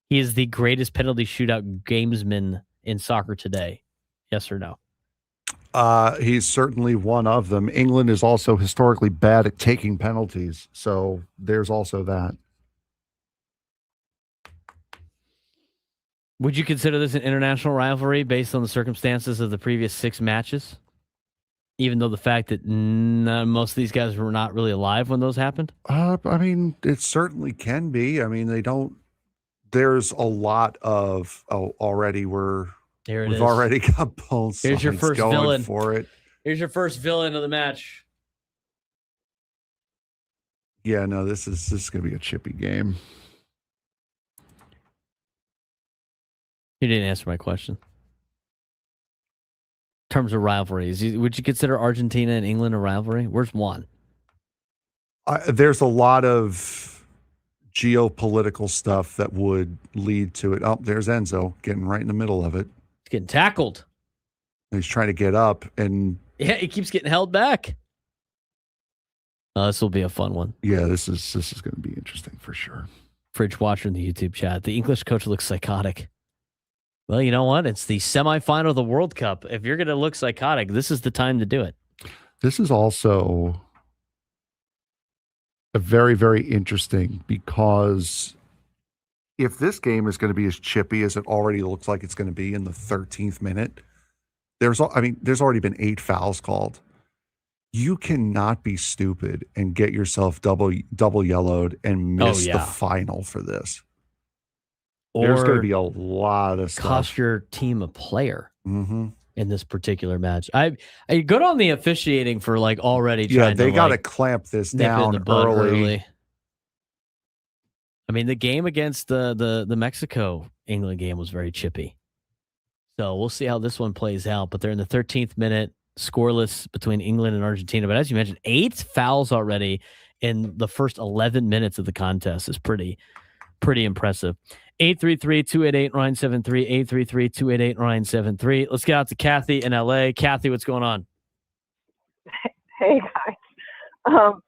He is the greatest penalty shootout gamesman in soccer today. Yes or no? He's certainly one of them. England is also historically bad at taking penalties, so there's also that. Would you consider this an international rivalry based on the circumstances of the previous 6 matches? Even though the fact that most of these guys were not really alive when those happened? I mean, it certainly can be. I mean, there's a lot of, already we've already got both sides Here's your first going villain for it. Here's your first villain of the match. Yeah, no, this is going to be a chippy game. You didn't answer my question. In terms of rivalries, would you consider Argentina and England a rivalry? Where's one? There's a lot of geopolitical stuff that would lead to it. Oh, there's Enzo getting right in the middle of it. He's getting tackled. He's trying to get up, and yeah, he keeps getting held back. This will be a fun one. Yeah, this is going to be interesting for sure. Fridge Watcher in the YouTube chat. The English coach looks psychotic. Well, you know what? It's the semifinal of the World Cup. If you're going to look psychotic, this is the time to do it. This is also a very, very interesting because if this game is going to be as chippy as it already looks like it's going to be in the 13th minute, there's already been 8 fouls called. You cannot be stupid and get yourself double yellowed and miss the final for this. There's going to be a lot of stuff. Cost your team a player in this particular match. I good on the officiating for already trying they got to clamp this down early. I mean, the game against the Mexico England game was very chippy. So we'll see how this one plays out. But they're in the 13th minute, scoreless between England and Argentina. But as you mentioned, 8 fouls already in the first 11 minutes of the contest is pretty impressive. 833-288-973, 833-288-973. Let's get out to Kathy in LA. Kathy, what's going on? Hey, guys. I'm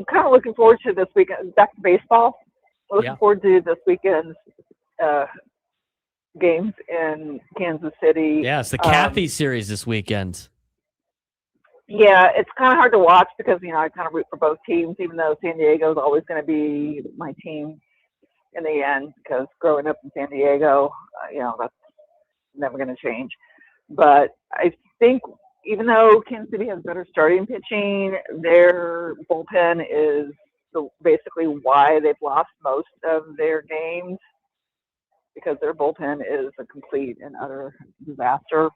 kind of looking forward to this weekend. Back to baseball. Looking forward to this weekend's games in Kansas City. Yeah, it's the Kathy series this weekend. Yeah, it's kind of hard to watch because, I kind of root for both teams, even though San Diego is always going to be my team in the end, because growing up in San Diego, that's never going to change. But I think even though Kansas City has better starting pitching, their bullpen is basically why they've lost most of their games, because their bullpen is a complete and utter disaster.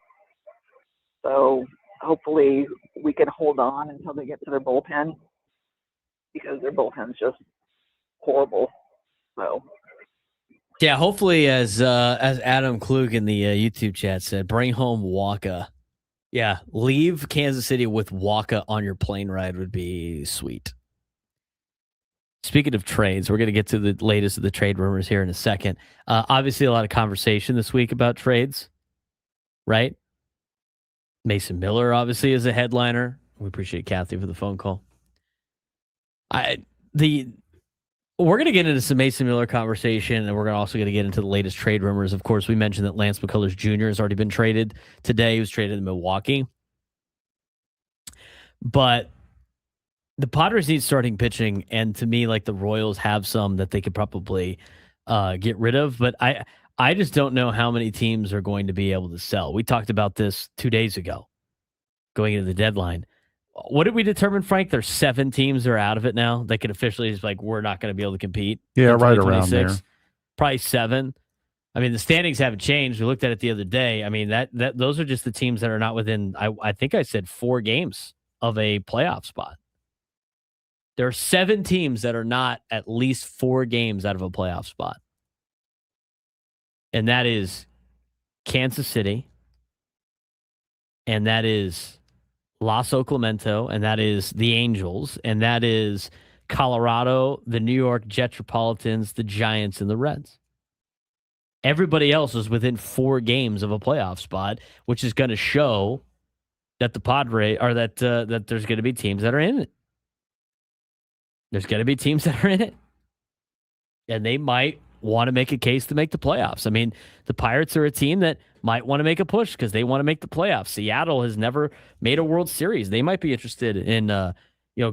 So hopefully we can hold on until they get to their bullpen, because their bullpen's just horrible. So, yeah, hopefully, as Adam Klug in the YouTube chat said, bring home Waka. Yeah, leave Kansas City with Waka on your plane ride would be sweet. Speaking of trades, we're going to get to the latest of the trade rumors here in a second. Obviously, a lot of conversation this week about trades, right? Mason Miller, obviously, is a headliner. We appreciate Kathy for the phone call. We're going to get into some Mason Miller conversation, and we're also going to get into the latest trade rumors. Of course, we mentioned that Lance McCullers Jr. has already been traded today. He was traded in Milwaukee. But the Padres need starting pitching, and to me, like, the Royals have some that they could probably get rid of. But I just don't know how many teams are going to be able to sell. We talked about this 2 days ago, going into the deadline. What did we determine, Frank? There's 7 teams that are out of it now. They could officially just like, we're not going to be able to compete. Yeah, right around there. Probably 7. I mean, the standings haven't changed. We looked at it the other day. I mean, that those are just the teams that are not within, I think I said 4 games of a playoff spot. There are 7 teams that are not at least 4 games out of a playoff spot. And that is Kansas City. And that is Los Clemente, and that is the Angels, and that is Colorado, the New York Jetropolitans, the Giants, and the Reds. Everybody else is within 4 games of a playoff spot, which is going to show that the Padres are that there's going to be teams that are in it. There's going to be teams that are in it, and they might want to make a case to make the playoffs. I mean, the Pirates are a team that might want to make a push because they want to make the playoffs. Seattle has never made a World Series. They might be interested in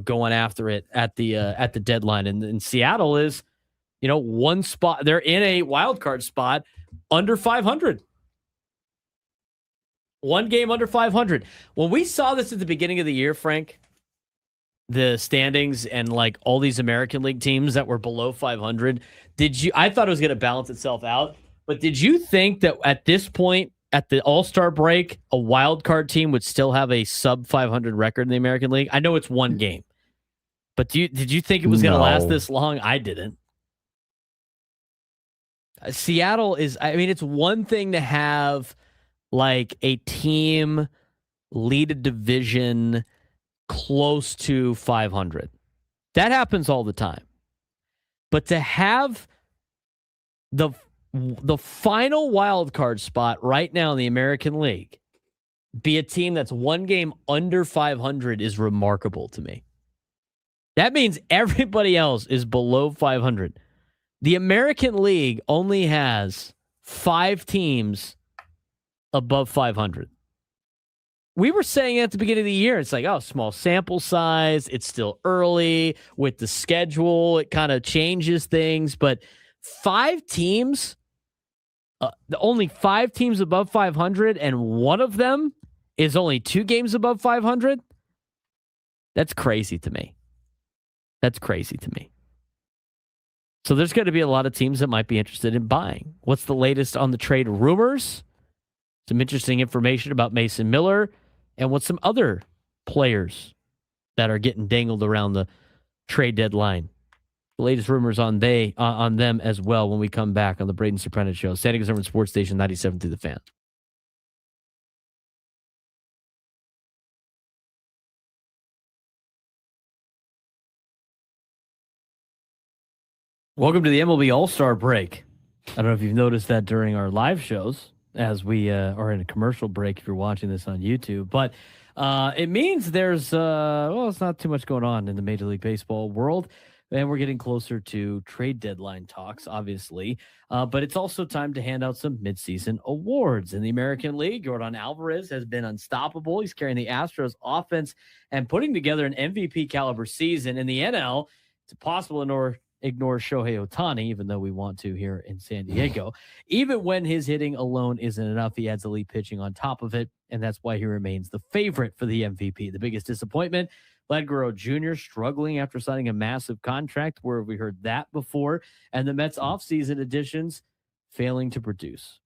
going after it at the deadline. And Seattle is, one spot. They're in a wild card spot under 500. 1 game under 500. When we saw this at the beginning of the year, Frank, the standings and like all these American League teams that were below 500, I thought it was going to balance itself out. But did you think that at this point, at the All-Star break, a wild card team would still have a sub 500 record in the American League? I know it's 1 game, but did you think it was going to last this long? I didn't. Seattle is, I mean, it's one thing to have like a team lead a division close to 500. That happens all the time. But to have the final wild card spot right now in the American League be a team that's 1 game under 500 is remarkable to me. That means everybody else is below 500. The American League only has 5 teams above 500. We were saying at the beginning of the year, it's like, oh, small sample size. It's still early with the schedule. It kind of changes things. But 5 teams, only 5 teams above 500, and one of them is only 2 games above 500. That's crazy to me. That's crazy to me. So there's going to be a lot of teams that might be interested in buying. What's the latest on the trade rumors? Some interesting information about Mason Miller. And what's some other players that are getting dangled around the trade deadline? The latest rumors on them as well when we come back on the Braden Surprenant Show. San Diego Sports Station 97 through the Fan. Welcome to the MLB All-Star break. I don't know if you've noticed that during our live shows as we are in a commercial break if you're watching this on YouTube. But it means there's, it's not too much going on in the Major League Baseball world. And we're getting closer to trade deadline talks, obviously. But it's also time to hand out some midseason awards. In the American League, Yordan Alvarez has been unstoppable. He's carrying the Astros offense and putting together an MVP caliber season. In the NL, it's impossible to ignore Shohei Ohtani, even though we want to here in San Diego. Even when his hitting alone isn't enough, he adds elite pitching on top of it, and that's why he remains the favorite for the MVP. The biggest disappointment, Vlad Guerrero Jr. struggling after signing a massive contract. Where have we heard that before? And the Mets offseason additions failing to produce.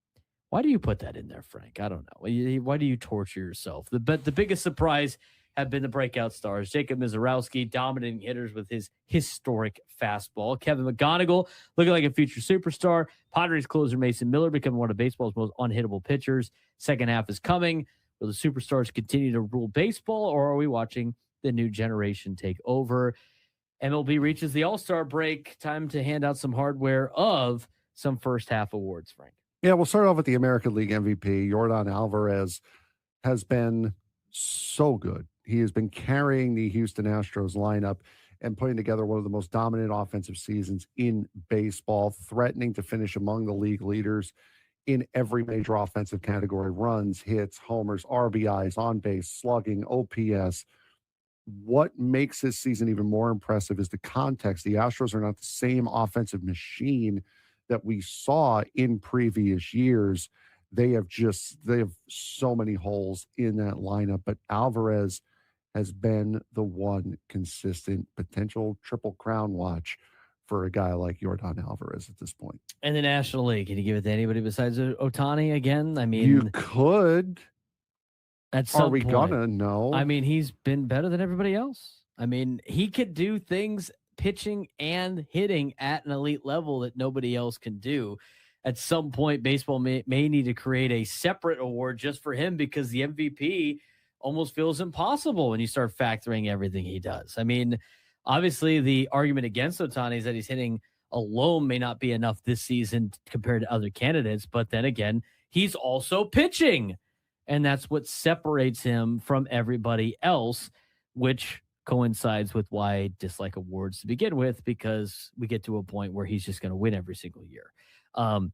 Why do you put that in there, Frank? I don't know. Why do you torture yourself? The biggest surprise have been the breakout stars. Jacob Mizorowski dominating hitters with his historic fastball. Kevin McGonigal looking like a future superstar. Padres closer Mason Miller becoming one of baseball's most unhittable pitchers. Second half is coming. Will the superstars continue to rule baseball, or are we watching the new generation take over? MLB reaches the All-Star break. Time to hand out some hardware of some first half awards, Frank. Yeah, we'll start off with the American League MVP. Yordan Alvarez has been so good. He has been carrying the Houston Astros lineup and putting together one of the most dominant offensive seasons in baseball, threatening to finish among the league leaders in every major offensive category: runs, hits, homers, RBIs, on base, slugging, OPS. What makes this season even more impressive is the context. The Astros are not the same offensive machine that we saw in previous years. They have so many holes in that lineup, but Alvarez has been the one consistent potential Triple Crown watch for a guy like Yordan Alvarez at this point. And the National League, can you give it to anybody besides Ohtani again? I mean, you could. At some Are we point, gonna? No. I mean, he's been better than everybody else. I mean, he could do things pitching and hitting at an elite level that nobody else can do. At some point, baseball may need to create a separate award just for him, because the MVP almost feels impossible when you start factoring everything he does. I mean, obviously, the argument against Ohtani is that he's hitting alone may not be enough this season compared to other candidates. But then again, he's also pitching. And that's what separates him from everybody else, which coincides with why I dislike awards to begin with, because we get to a point where he's just going to win every single year.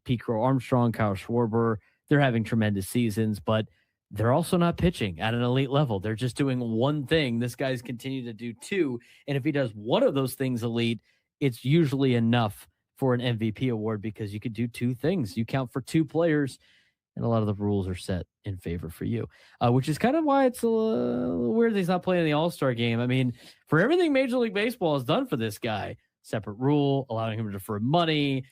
Pete Crow Armstrong, Kyle Schwarber, they're having tremendous seasons, but they're also not pitching at an elite level. They're just doing one thing. This guy's continued to do two. And if he does one of those things elite, it's usually enough for an MVP award, because you could do two things. You count for two players, and a lot of the rules are set in favor for you, which is kind of why it's a little weird that he's not playing in the All-Star game. I mean, for everything Major League Baseball has done for this guy, separate rule, allowing him to defer money,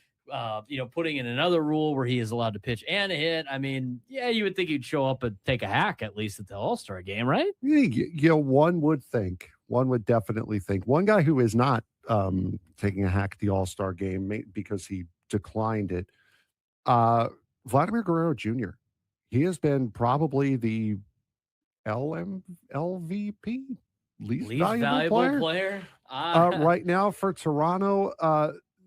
putting in another rule where he is allowed to pitch and hit. I mean, yeah, you would think he'd show up and take a hack at least at the All-Star game, right? Yeah, one would definitely think. One guy who is not taking a hack at the All-Star game because he declined it, Vladimir Guerrero Jr. He has been probably the LVP, least valuable player. Right now for Toronto.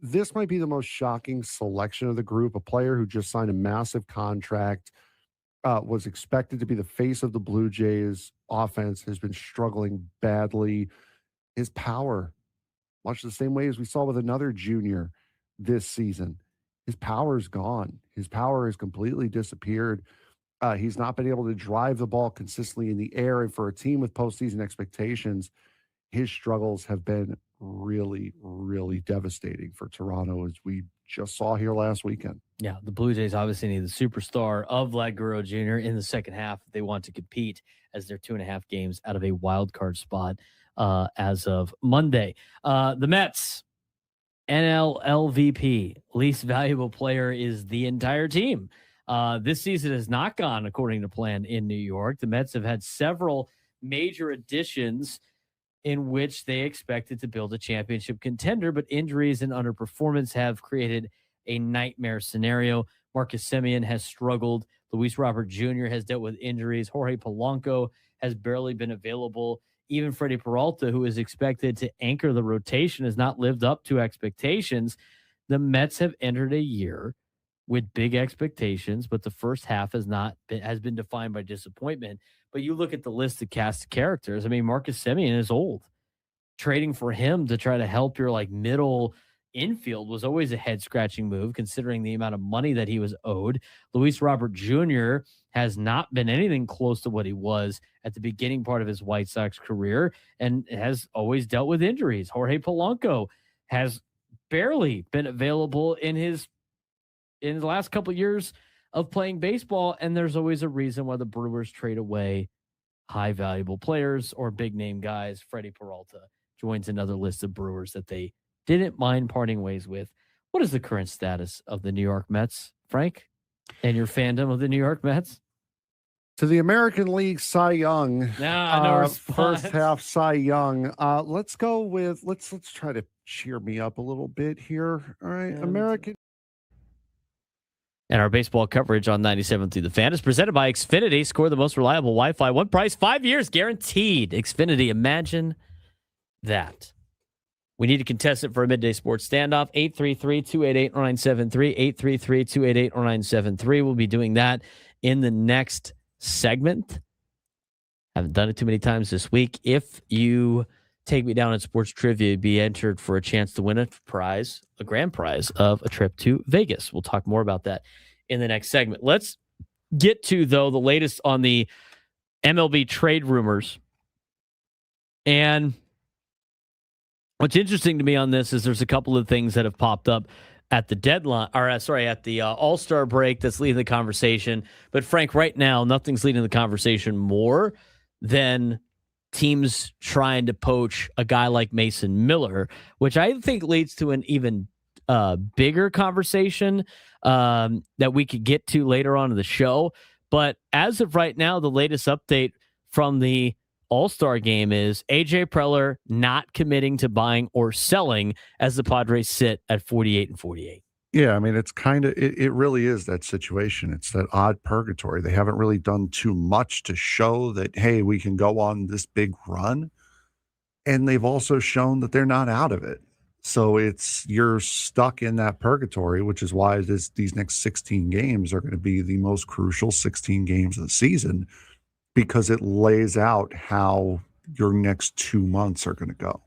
This might be the most shocking selection of the group. A player who just signed a massive contract, was expected to be the face of the Blue Jays offense, has been struggling badly. His power, much the same way as we saw with another junior this season, his power is gone. His power has completely disappeared. He's not been able to drive the ball consistently in the air. And for a team with postseason expectations, his struggles have been really, really devastating for Toronto, as we just saw here last weekend. Yeah, the Blue Jays obviously need the superstar of Vlad Guerrero Jr. in the second half if they want to compete, as they're 2.5 games out of a wild card spot as of Monday. The Mets, NL LVP, least valuable player, is the entire team. This season has not gone according to plan in New York. The Mets have had several major additions in which they expected to build a championship contender, but injuries and underperformance have created a nightmare scenario. Marcus Semien has struggled. Luis Robert Jr. has dealt with injuries. Jorge Polanco has barely been available. Even Freddie Peralta, who is expected to anchor the rotation, has not lived up to expectations. The Mets have entered a year with big expectations, but the first half has been defined by disappointment. But you look at the list of cast of characters. I mean, Marcus Semien is old. Trading for him to try to help your middle infield was always a head-scratching move, considering the amount of money that he was owed. Luis Robert Jr. has not been anything close to what he was at the beginning part of his White Sox career, and has always dealt with injuries. Jorge Polanco has barely been available in the last couple of years of playing baseball, and there's always a reason why the Brewers trade away high valuable players or big name guys. Freddie Peralta joins another list of Brewers that they didn't mind parting ways with. What is the current status of the New York Mets, Frank, and your fandom of the New York Mets? To the American League Cy Young, first half Cy Young. Let's go with let's try to cheer me up a little bit here. All right, American. And our baseball coverage on 97 through the Fan is presented by Xfinity. Score the most reliable Wi-Fi. One price, 5 years guaranteed. Xfinity, imagine that. We need a contestant for a midday sports standoff. 833-288-0973. 833-288-0973. We'll be doing that in the next segment. Haven't done it too many times this week. If you take me down at sports trivia, you'd be entered for a chance to win a grand prize of a trip to Vegas. We'll talk more about that in the next segment. Let's get to, though, the latest on the MLB trade rumors. And what's interesting to me on this is there's a couple of things that have popped up at the deadline, at the All-Star break that's leading the conversation. But Frank, right now, nothing's leading the conversation more than teams trying to poach a guy like Mason Miller, which I think leads to an even bigger conversation that we could get to later on in the show. But as of right now, the latest update from the All-Star game is AJ Preller not committing to buying or selling as the Padres sit at 48-48. Yeah, I mean, it's kind of, it really is that situation. It's that odd purgatory. They haven't really done too much to show that, hey, we can go on this big run. And they've also shown that they're not out of it. So you're stuck in that purgatory, which is why these next 16 games are going to be the most crucial 16 games of the season, because it lays out how your next 2 months are going to go.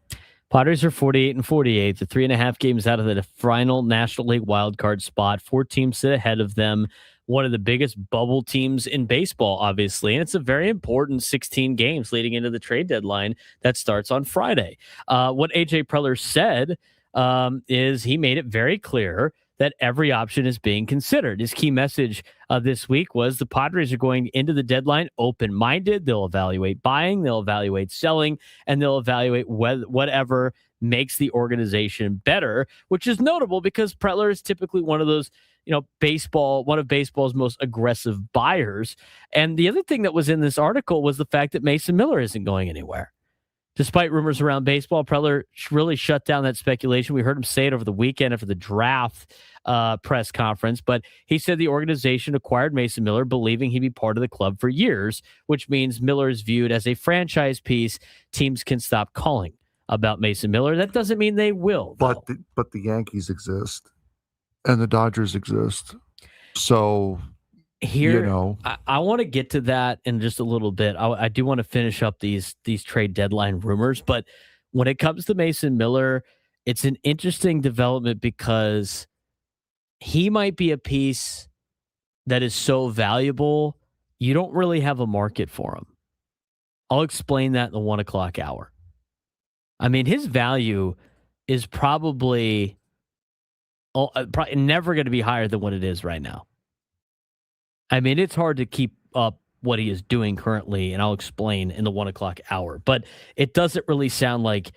Padres are 48-48. They're 3.5 games out of the final National League wildcard spot. 4 teams sit ahead of them. One of the biggest bubble teams in baseball, obviously. And it's a very important 16 games leading into the trade deadline that starts on Friday. What AJ Preller said is he made it very clear that every option is being considered. His key message this week was the Padres are going into the deadline open-minded. They'll evaluate buying, they'll evaluate selling, and they'll evaluate whatever makes the organization better, which is notable because Preller is typically one of those, one of baseball's most aggressive buyers. And the other thing that was in this article was the fact that Mason Miller isn't going anywhere. Despite rumors around baseball, Preller really shut down that speculation. We heard him say it over the weekend after the draft press conference, but he said the organization acquired Mason Miller believing he'd be part of the club for years, which means Miller is viewed as a franchise piece. Teams can stop calling about Mason Miller. That doesn't mean they will. But the Yankees exist and the Dodgers exist. So here, I want to get to that in just a little bit. I do want to finish up these trade deadline rumors, but when it comes to Mason Miller, it's an interesting development because he might be a piece that is so valuable, you don't really have a market for him. I'll explain that in the 1 o'clock hour. I mean, his value is probably never going to be higher than what it is right now. I mean, it's hard to keep up what he is doing currently, and I'll explain in the 1 o'clock hour. But it doesn't really sound like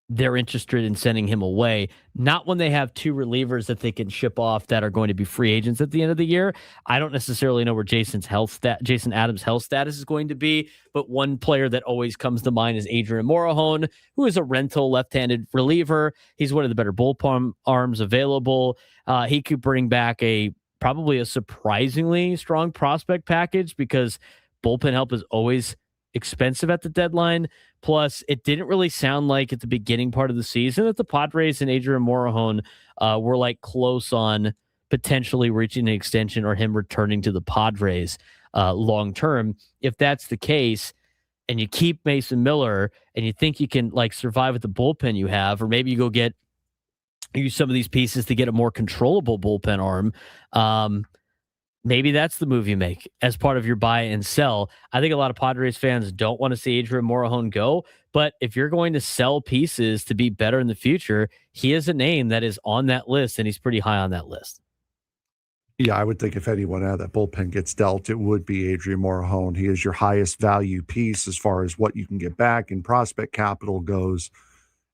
they're interested in sending him away. Not when they have 2 relievers that they can ship off that are going to be free agents at the end of the year. I don't necessarily know where Jason Adams' health status is going to be, but one player that always comes to mind is Adrian Morejon, who is a rental left-handed reliever. He's one of the better bullpen arms available. He could bring back probably a surprisingly strong prospect package because bullpen help is always expensive at the deadline. Plus, it didn't really sound like at the beginning part of the season that the Padres and Adrian Morejon were like close on potentially reaching an extension or him returning to the Padres long term. If that's the case, and you keep Mason Miller and you think you can like survive with the bullpen you have, or maybe you go use some of these pieces to get a more controllable bullpen arm. Maybe that's the move you make as part of your buy and sell. I think a lot of Padres fans don't want to see Adrian Morejon go, but if you're going to sell pieces to be better in the future, he is a name that is on that list, and he's pretty high on that list. Yeah, I would think if anyone out of that bullpen gets dealt, it would be Adrian Morejon. He is your highest value piece as far as what you can get back in prospect capital goes.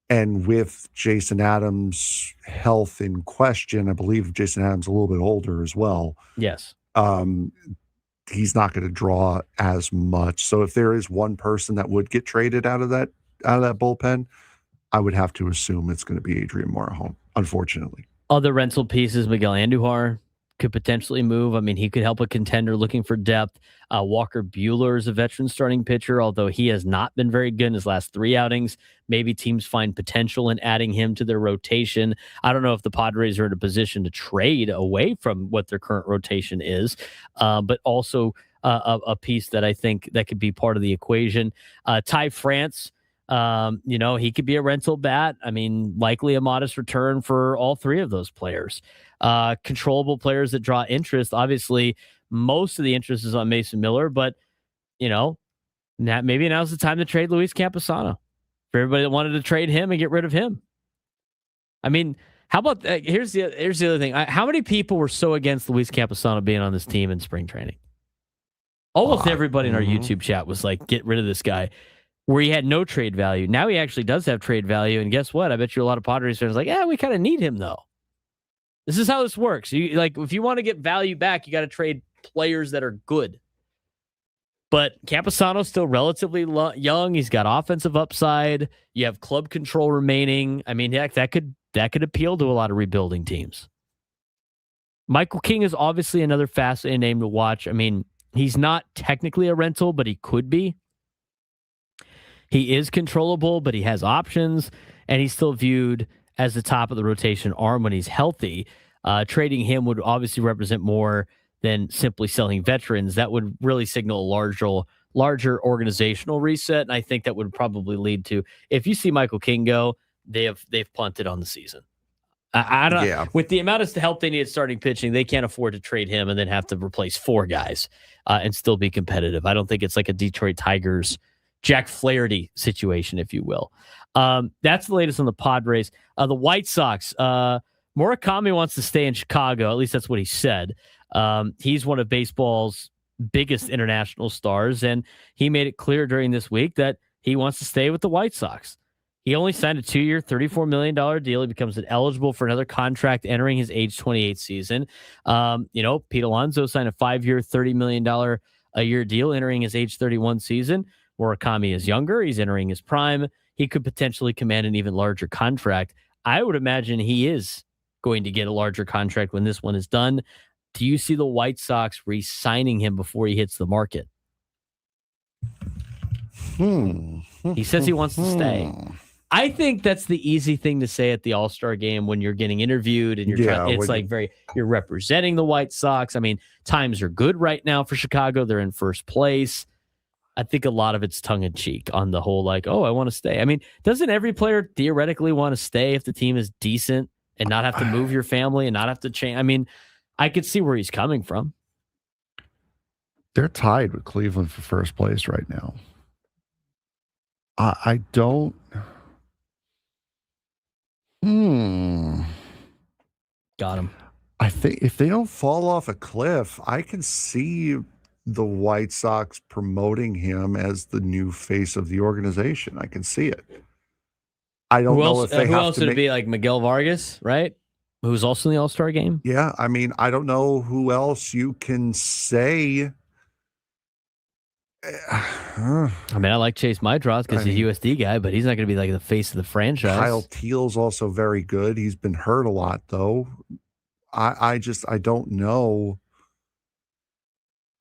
And with Jason Adams' health in question, I believe Jason Adams a little bit older as well. Yes. He's not going to draw as much. So if there is one person that would get traded out of that bullpen, I would have to assume it's going to be Adrian Morejon, unfortunately. Other rental pieces, Miguel Andujar could potentially move. I mean, he could help a contender looking for depth. Walker Buehler is a veteran starting pitcher, although he has not been very good in his last 3 outings. Maybe teams find potential in adding him to their rotation. I don't know if the Padres are in a position to trade away from what their current rotation is, but also a piece that I think that could be part of the equation. Ty France, he could be a rental bat. I mean, likely a modest return for all three of those players. Controllable players that draw interest. Obviously, most of the interest is on Mason Miller, but maybe now's the time to trade Luis Camposano for everybody that wanted to trade him and get rid of him. I mean, how about here's the other thing. How many people were so against Luis Camposano being on this team in spring training? Almost everybody in our YouTube chat was like, get rid of this guy, where he had no trade value. Now he actually does have trade value. And guess what? I bet you a lot of Padres fans are like, yeah, we kind of need him though. This is how this works. If you want to get value back, you got to trade players that are good. But Camposano's still relatively young. He's got offensive upside. You have club control remaining. I mean, heck, that could appeal to a lot of rebuilding teams. Michael King is obviously another fascinating name to watch. I mean, he's not technically a rental, but he could be. He is controllable, but he has options, and he's still viewed as the top of the rotation arm when he's healthy. Trading him would obviously represent more than simply selling veterans. That would really signal a larger organizational reset, and I think that would probably lead to, if you see Michael King go, they've punted on the season. I don't. With the amount of help they need at starting pitching, they can't afford to trade him and then have to replace four guys and still be competitive. I don't think it's like a Detroit Tigers Jack Flaherty situation, if you will. That's the latest on the Padres. The White Sox. Murakami wants to stay in Chicago. At least that's what he said. He's one of baseball's biggest international stars, and he made it clear during this week that he wants to stay with the White Sox. He only signed a 2-year, $34 million deal. He becomes eligible for another contract entering his age 28 season. Pete Alonso signed a 5-year, $30 million a year deal entering his age 31 season. Murakami is younger. He's entering his prime. He could potentially command an even larger contract. I would imagine he is going to get a larger contract when this one is done. Do you see the White Sox re-signing him before he hits the market? He says he wants to stay. I think that's the easy thing to say at the All-Star game when you're getting interviewed and you're representing the White Sox. I mean, times are good right now for Chicago. They're in first place. I think a lot of it's tongue-in-cheek on the whole, I want to stay. I mean, doesn't every player theoretically want to stay if the team is decent and not have to move your family and not have to change? I mean, I could see where he's coming from. They're tied with Cleveland for first place right now. I don't. Got him. I think if they don't fall off a cliff, I can see the White Sox promoting him as the new face of the organization. I can see it. I don't know if they who have else to would it be, like Miguel Vargas, right? Who's also in the All-Star game? Yeah, I mean, I don't know who else you can say. I mean, I like Chase Maedroth because he's a USD guy, but he's not going to be like the face of the franchise. Kyle Teal's also very good. He's been hurt a lot, though. I don't know.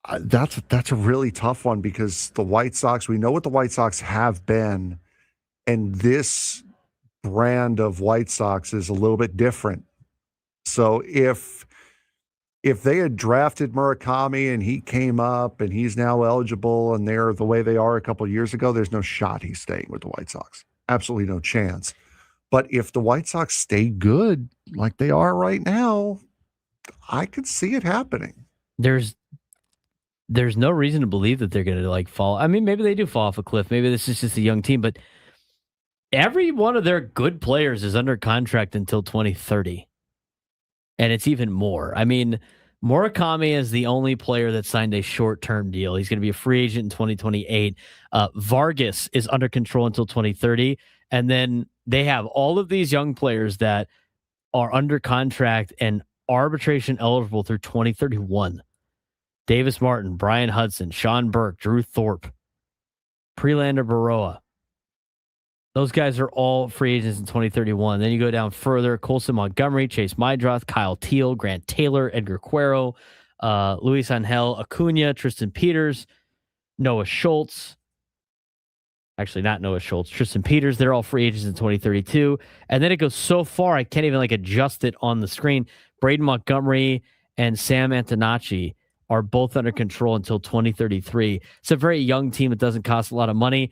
That's a really tough one because the White Sox, we know what the White Sox have been, and this brand of White Sox is a little bit different. So if they had drafted Murakami and he came up and he's now eligible and they're the way they are a couple of years ago, there's no shot he's staying with the White Sox. Absolutely no chance. But if the White Sox stay good like they are right now, I could see it happening. There's no reason to believe that they're going to fall. I mean, maybe they do fall off a cliff. Maybe this is just a young team, but every one of their good players is under contract until 2030. And it's even more. I mean, Murakami is the only player that signed a short-term deal. He's going to be a free agent in 2028. Vargas is under control until 2030. And then they have all of these young players that are under contract and arbitration eligible through 2031. Davis Martin, Brian Hudson, Sean Burke, Drew Thorpe, Prelander Baroa. Those guys are all free agents in 2031. Then you go down further. Colson Montgomery, Chase Maedroth, Kyle Teal, Grant Taylor, Edgar Cuero, Luis Angel Acuna, Tristan Peters, Noah Schultz. Actually, not Noah Schultz, Tristan Peters. They're all free agents in 2032. And then it goes so far, I can't even adjust it on the screen. Braden Montgomery and Sam Antonacci are both under control until 2033. It's a very young team. It doesn't cost a lot of money.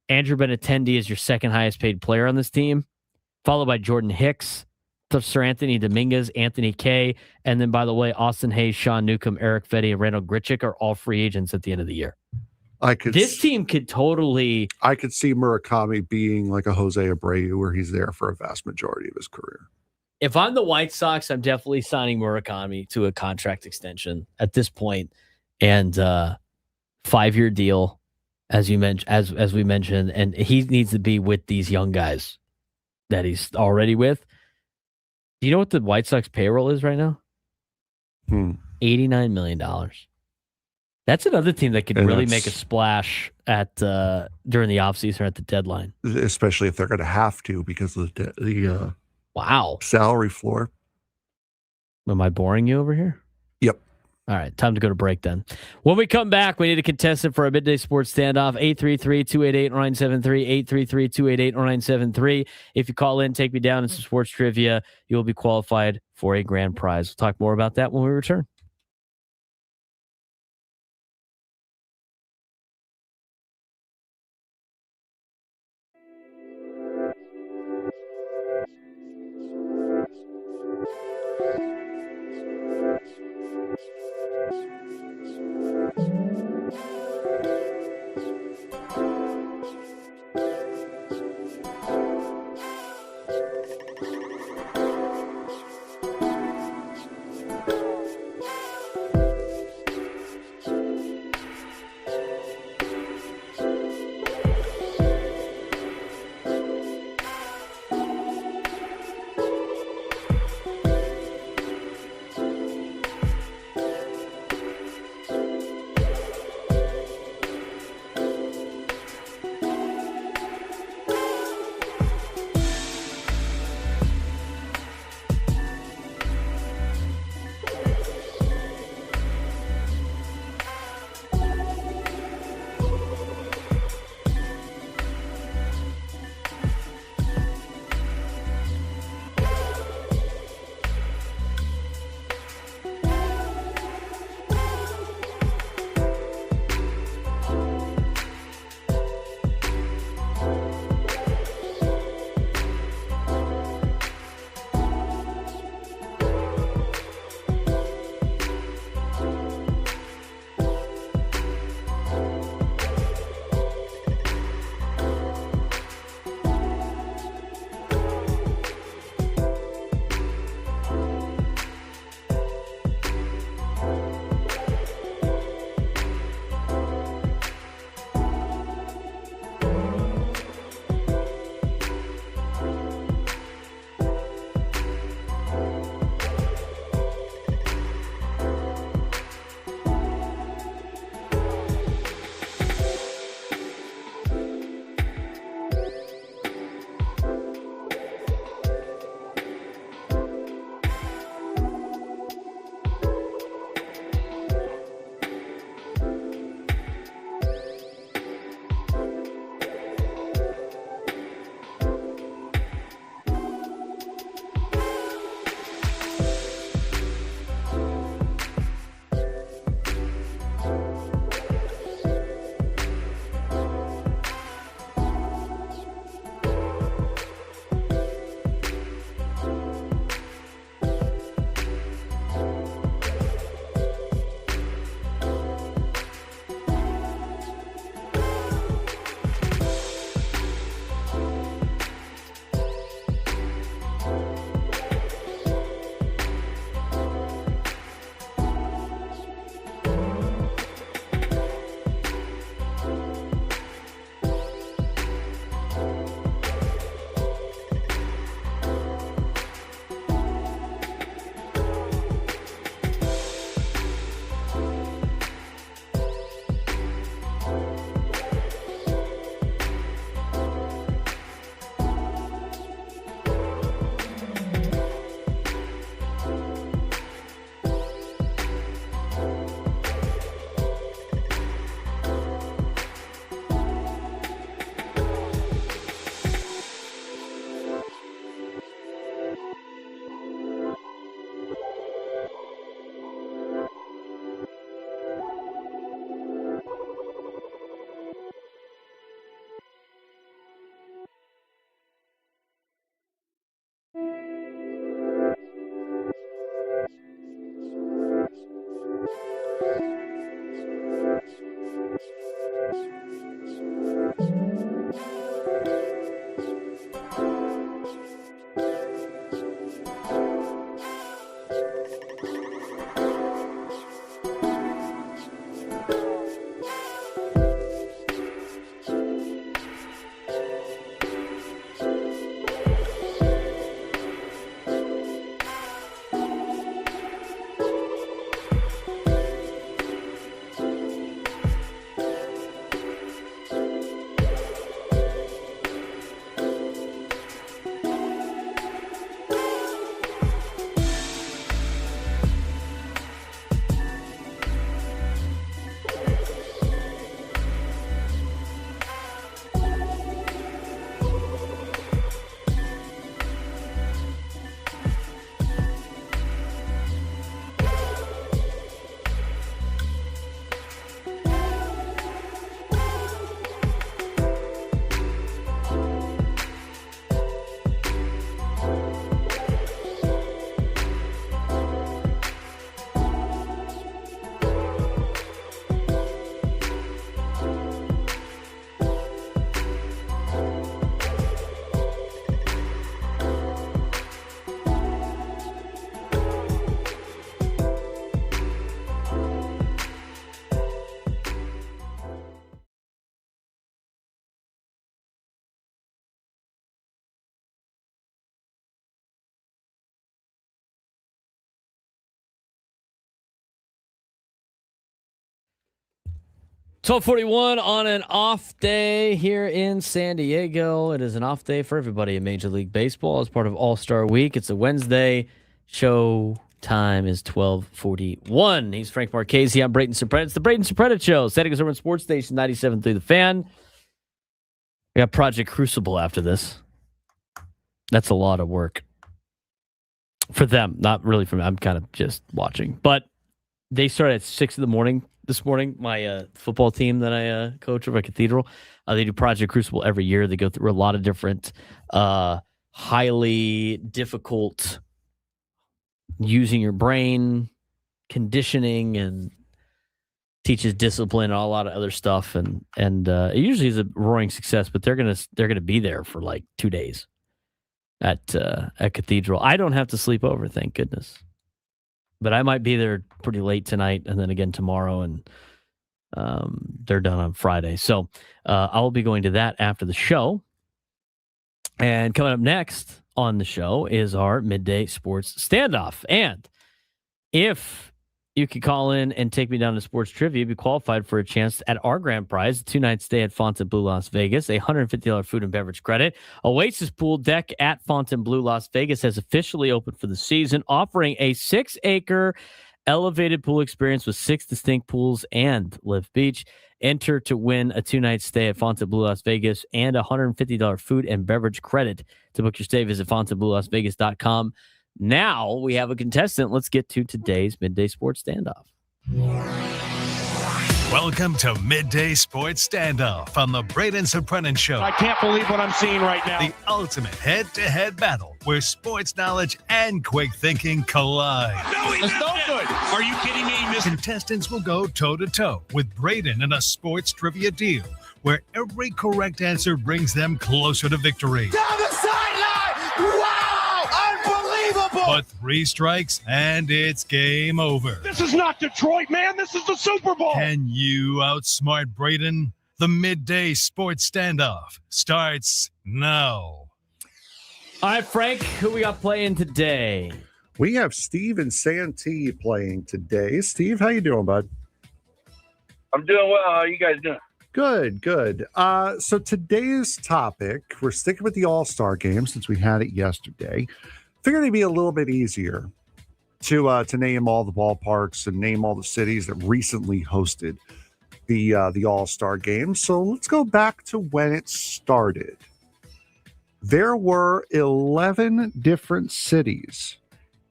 Andrew Benintendi is your second highest paid player on this team, followed by Jordan Hicks, Sir Anthony Dominguez, Anthony Kay, and then, by the way, Austin Hayes, Sean Newcomb, Eric Fetty, and Randall Grichuk are all free agents at the end of the year. This team could totally... I could see Murakami being like a Jose Abreu where he's there for a vast majority of his career. If I'm the White Sox, I'm definitely signing Murakami to a contract extension at this point, and 5-year deal, as you mentioned, as we mentioned, and he needs to be with these young guys that he's already with. Do you know what the White Sox payroll is right now? $89 million. That's another team that could really make a splash at during the offseason or at the deadline. Especially if they're going to have to because of the salary floor. Am I boring you over here? Yep. All right, time to go to break then. When we come back, we need a contestant for our midday sports standoff. 833-288-0973, 833-288-0973. If you call in, take me down in some sports trivia, you'll be qualified for a grand prize. We'll talk more about that when we return. 12:41 on an off day here in San Diego. It is an off day for everybody in Major League Baseball as part of All-Star Week. It's a Wednesday. Show time is 12:41. He's Frank Marchese. I'm Braden Surprenant. It's the Braden Surprenant Show. San Diego's Urban Sports Station 97.3 The Fan. We got Project Crucible after this. That's a lot of work for them. Not really for me. I'm kind of just watching. But they started at 6 in the morning. This morning, my football team that I coach over at Cathedral, they do Project Crucible every year. They go through a lot of different highly difficult using your brain, conditioning, and teaches discipline and a lot of other stuff. And it usually is a roaring success, but they're gonna be there for like 2 days at Cathedral. I don't have to sleep over, thank goodness. But I might be there pretty late tonight and then again tomorrow, and they're done on Friday. So I will be going to that after the show. And coming up next on the show is our midday sports standoff. And if you could call in and take me down to sports trivia, you'd be qualified for a chance at our grand prize, a 2-night stay at Fontainebleau, Las Vegas, a $150 food and beverage credit. Oasis Pool Deck at Fontainebleau, Las Vegas has officially opened for the season, offering a 6-acre elevated pool experience with 6 distinct pools and Live Beach. Enter to win a 2-night stay at Fontainebleau, Las Vegas, and a $150 food and beverage credit. To book your stay, visit FontainebleauLasVegas.com. Now we have a contestant. Let's get to today's Midday Sports Standoff. Welcome to Midday Sports Standoff on the Braden Surprenant Show. I can't believe what I'm seeing right now. The ultimate head-to-head battle where sports knowledge and quick thinking collide. No, it's no good. Are you kidding me? Contestants will go toe-to-toe with Braden in a sports trivia deal where every correct answer brings them closer to victory. Down the sideline! Wow! Unbelievable! But 3 strikes and it's game over. This is not Detroit, man. This is the Super Bowl. Can you outsmart Braden? The Midday Sports Standoff starts now. All right, Frank, who we got playing today? We have Steve and Santee playing today. Steve, how you doing, bud? I'm doing well. How are you guys doing? Good. So today's topic, we're sticking with the All-Star game since we had it yesterday. Figured it'd be a little bit easier to name all the ballparks and name all the cities that recently hosted the All-Star game. So let's go back to when it started. There were 11 different cities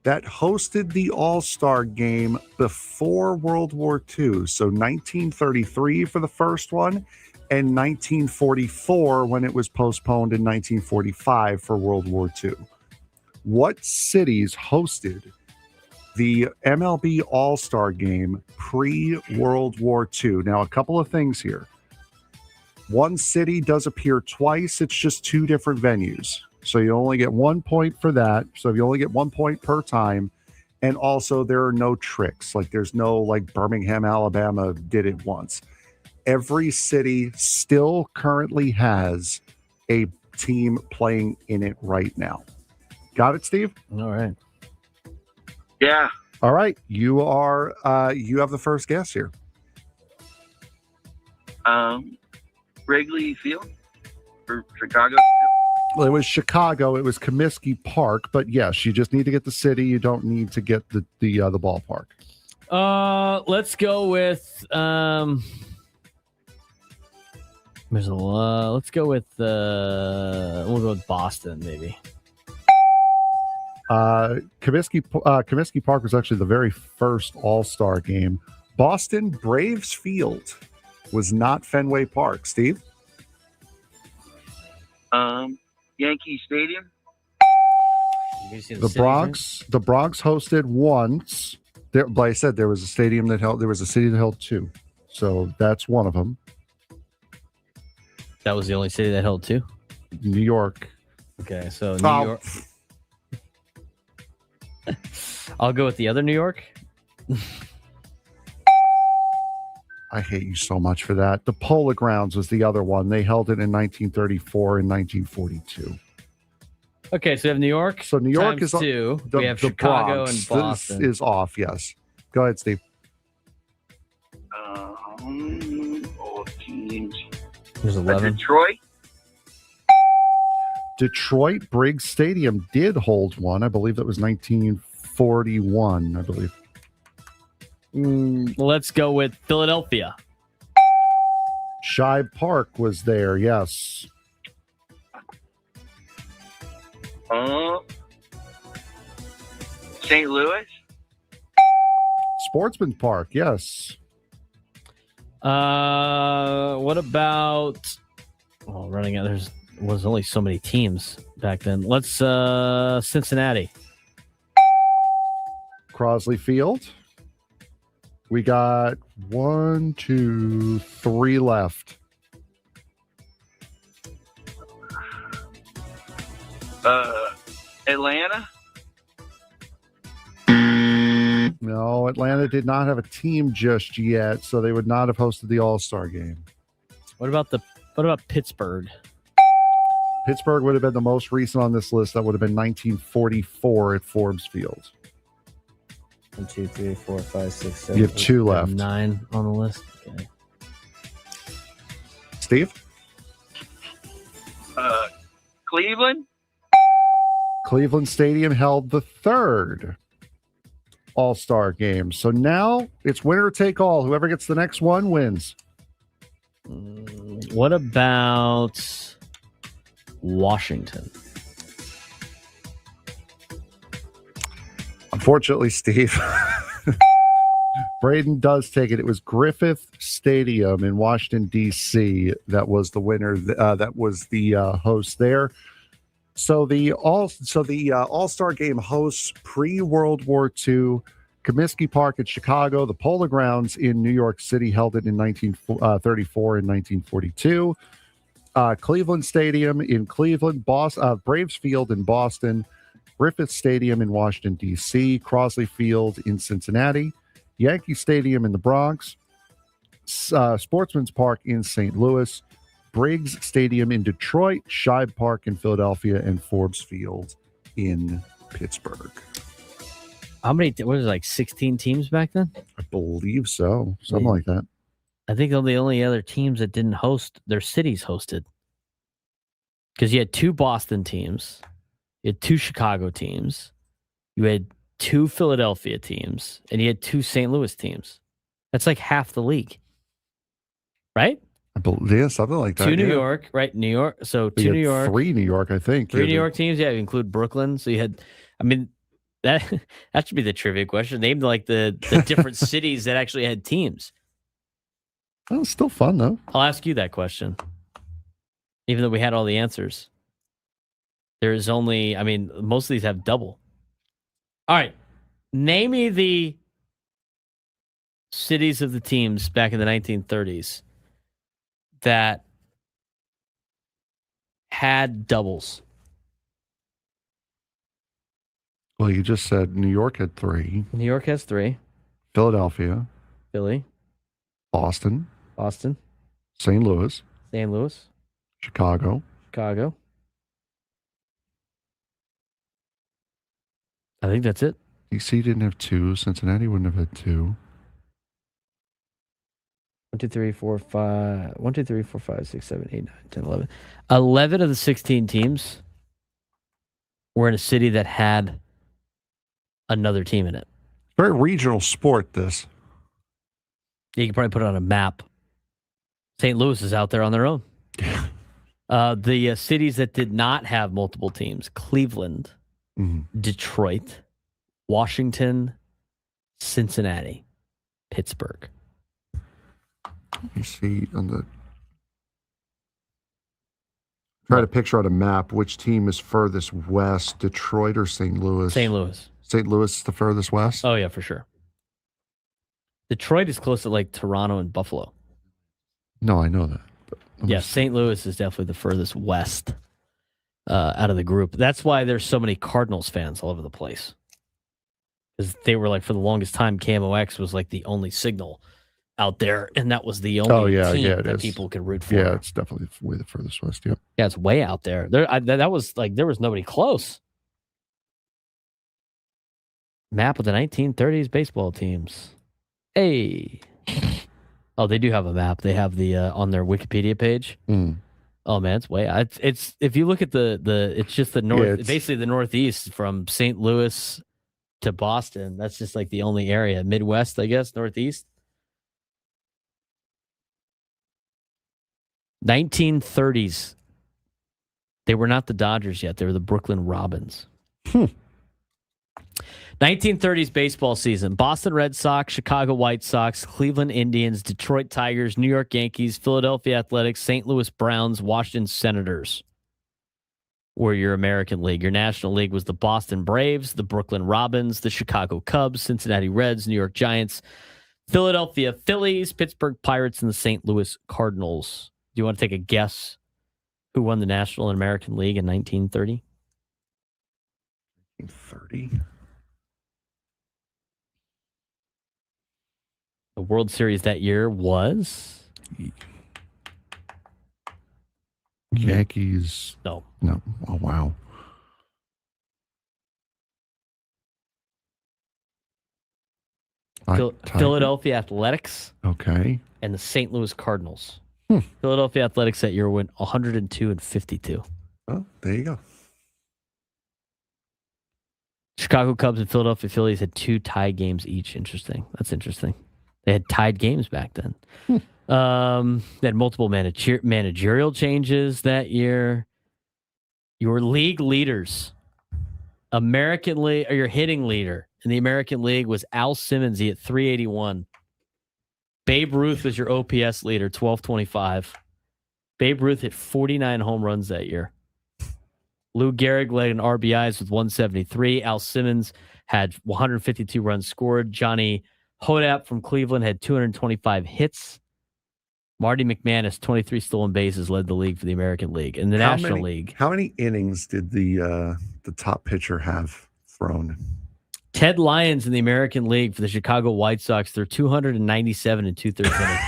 that hosted the All-Star game before World War II. So 1933 for the first one, and 1944 when it was postponed in 1945 for World War II. What cities hosted the MLB All-Star game pre-World War II? Now, a couple of things here. One city does appear twice. It's just 2 different venues. So you only get 1 point for that. So you only get 1 point per time. And also there are no tricks. Like there's no like Birmingham, Alabama did it once. Every city still currently has a team playing in it right now. Got it, Steve? All right. Yeah. All right. You have the first guess here. Wrigley Field or Chicago? Well, it was Chicago. It was Comiskey Park, but yes, you just need to get the city. You don't need to get the ballpark. Let's go with there's a lot. Let's go with we'll go with Boston maybe. Comiskey Park was actually the very first All-Star game. Boston Braves Field was not Fenway Park. Steve? Yankee Stadium. The Bronx hosted once. There, like I said, there was a city that held 2. So that's one of them. That was the only city that held 2? New York. Okay, so New York. I'll go with the other New York. I hate you so much for that. The Polo Grounds was the other one. They held it in 1934 and 1942. Okay, so we have New York. So New York times is 2. The, we have the Chicago Bronx. and Boston. This is off, yes. Go ahead, Steve. There's 11. Detroit. Detroit Briggs Stadium did hold one. I believe that was 1941, I believe. Let's go with Philadelphia. Shibe Park was there, yes. St. Louis. Sportsman Park, yes. What about... Oh, running out. There was only so many teams back then. Let's Cincinnati. Crosley Field. We got 1, 2, 3 left. Atlanta. No, Atlanta did not have a team just yet, so they would not have hosted the All-Star game. What about Pittsburgh? Pittsburgh would have been the most recent on this list. That would have been 1944 at Forbes Field. 1, 2, 3, 4, 5, 6, 7. You have 2 left. 9 on the list. Okay. Steve? Cleveland. Cleveland Stadium held the 3rd All-Star game. So now it's winner take all. Whoever gets the next one wins. What about Washington? Unfortunately, Steve, Braden does take it. It was Griffith Stadium in Washington, D.C. that was the winner. That was the host there. So the All-Star Game hosts pre-World War II. Comiskey Park in Chicago, the Polo Grounds in New York City held it in 1934 and 1942. Cleveland Stadium in Cleveland, Braves Field in Boston, Griffith Stadium in Washington, D.C., Crosley Field in Cincinnati, Yankee Stadium in the Bronx, Sportsman's Park in St. Louis, Briggs Stadium in Detroit, Shibe Park in Philadelphia, and Forbes Field in Pittsburgh. How many? What was it, like 16 teams back then? I believe so. Something like that. I think the only other teams that didn't host, their cities hosted. Because you had 2 Boston teams, you had 2 Chicago teams, you had 2 Philadelphia teams, and you had 2 St. Louis teams. That's like half the league. Right? I believe something like that. 2 New York, right? New York. So 2 New York. 3 New York, I think. 3 New York teams. Yeah, you include Brooklyn. So you had, I mean, that should be the trivia question. Name like the different cities that actually had teams. Well, it's still fun, though. I'll ask you that question. Even though we had all the answers. There's only, I mean, most of these have double. All right. Name me the cities of the teams back in the 1930s that had doubles. Well, you just said New York had 3. New York has 3. Philadelphia. Philly. Boston. St. Louis. Chicago. I think that's it. DC didn't have 2. Cincinnati wouldn't have had 2. 1, 2, 3, 4, 5. 1, 2, 3, 4, 5, 6, 7, 8, 9, 10, 11. 11 of the 16 teams were in a city that had another team in it. Very regional sport, this. You can probably put it on a map. St. Louis is out there on their own. The cities that did not have multiple teams: Cleveland, Detroit, Washington, Cincinnati, Pittsburgh. You see on the try to picture on a map which team is furthest west, Detroit or St. Louis? St. Louis. St. Louis is the furthest west? Oh, yeah, for sure. Detroit is close to like Toronto and Buffalo. No, I know that. Yeah, St. Louis is definitely the furthest west out of the group. That's why there's so many Cardinals fans all over the place. Because they were like, for the longest time, KMOX was like the only signal out there, and that was the only team that people could root for. Yeah, it's definitely way the furthest west. Yep. Yeah, it's way out there. That was like there was nobody close. Map of the 1930s baseball teams. Hey. Oh, they do have a map. They have the on their Wikipedia page. Oh man, it's way. It's if you look at the it's just the north, basically the Northeast from St. Louis to Boston. That's just like the only area. Midwest, I guess, Northeast. 1930s. They were not the Dodgers yet. They were the Brooklyn Robins. 1930s baseball season. Boston Red Sox, Chicago White Sox, Cleveland Indians, Detroit Tigers, New York Yankees, Philadelphia Athletics, St. Louis Browns, Washington Senators were your American League. Your National League was the Boston Braves, the Brooklyn Robins, the Chicago Cubs, Cincinnati Reds, New York Giants, Philadelphia Phillies, Pittsburgh Pirates, and the St. Louis Cardinals. Do you want to take a guess who won the National and American League in 1930? 1930? The World Series that year was? Yankees. No. Oh, wow. Philadelphia Athletics. Okay. And the St. Louis Cardinals. Philadelphia Athletics that year went 102-52. Oh, there you go. Chicago Cubs and Philadelphia Phillies had 2 tie games each. Interesting. That's interesting. They had tied games back then. They had multiple managerial changes that year. Your league leaders, American League, or your hitting leader in the American League was Al Simmons. He hit 381. Babe Ruth was your OPS leader, 1225. Babe Ruth hit 49 home runs that year. Lou Gehrig led in RBIs with 173. Al Simmons had 152 runs scored. Johnny Hodap from Cleveland had 225 hits. Marty McManus, 23 stolen bases, led the league for the American League. In the National League, how many innings did the top pitcher have thrown? Ted Lyons in the American League for the Chicago White Sox, they're 297 and 2/3 innings.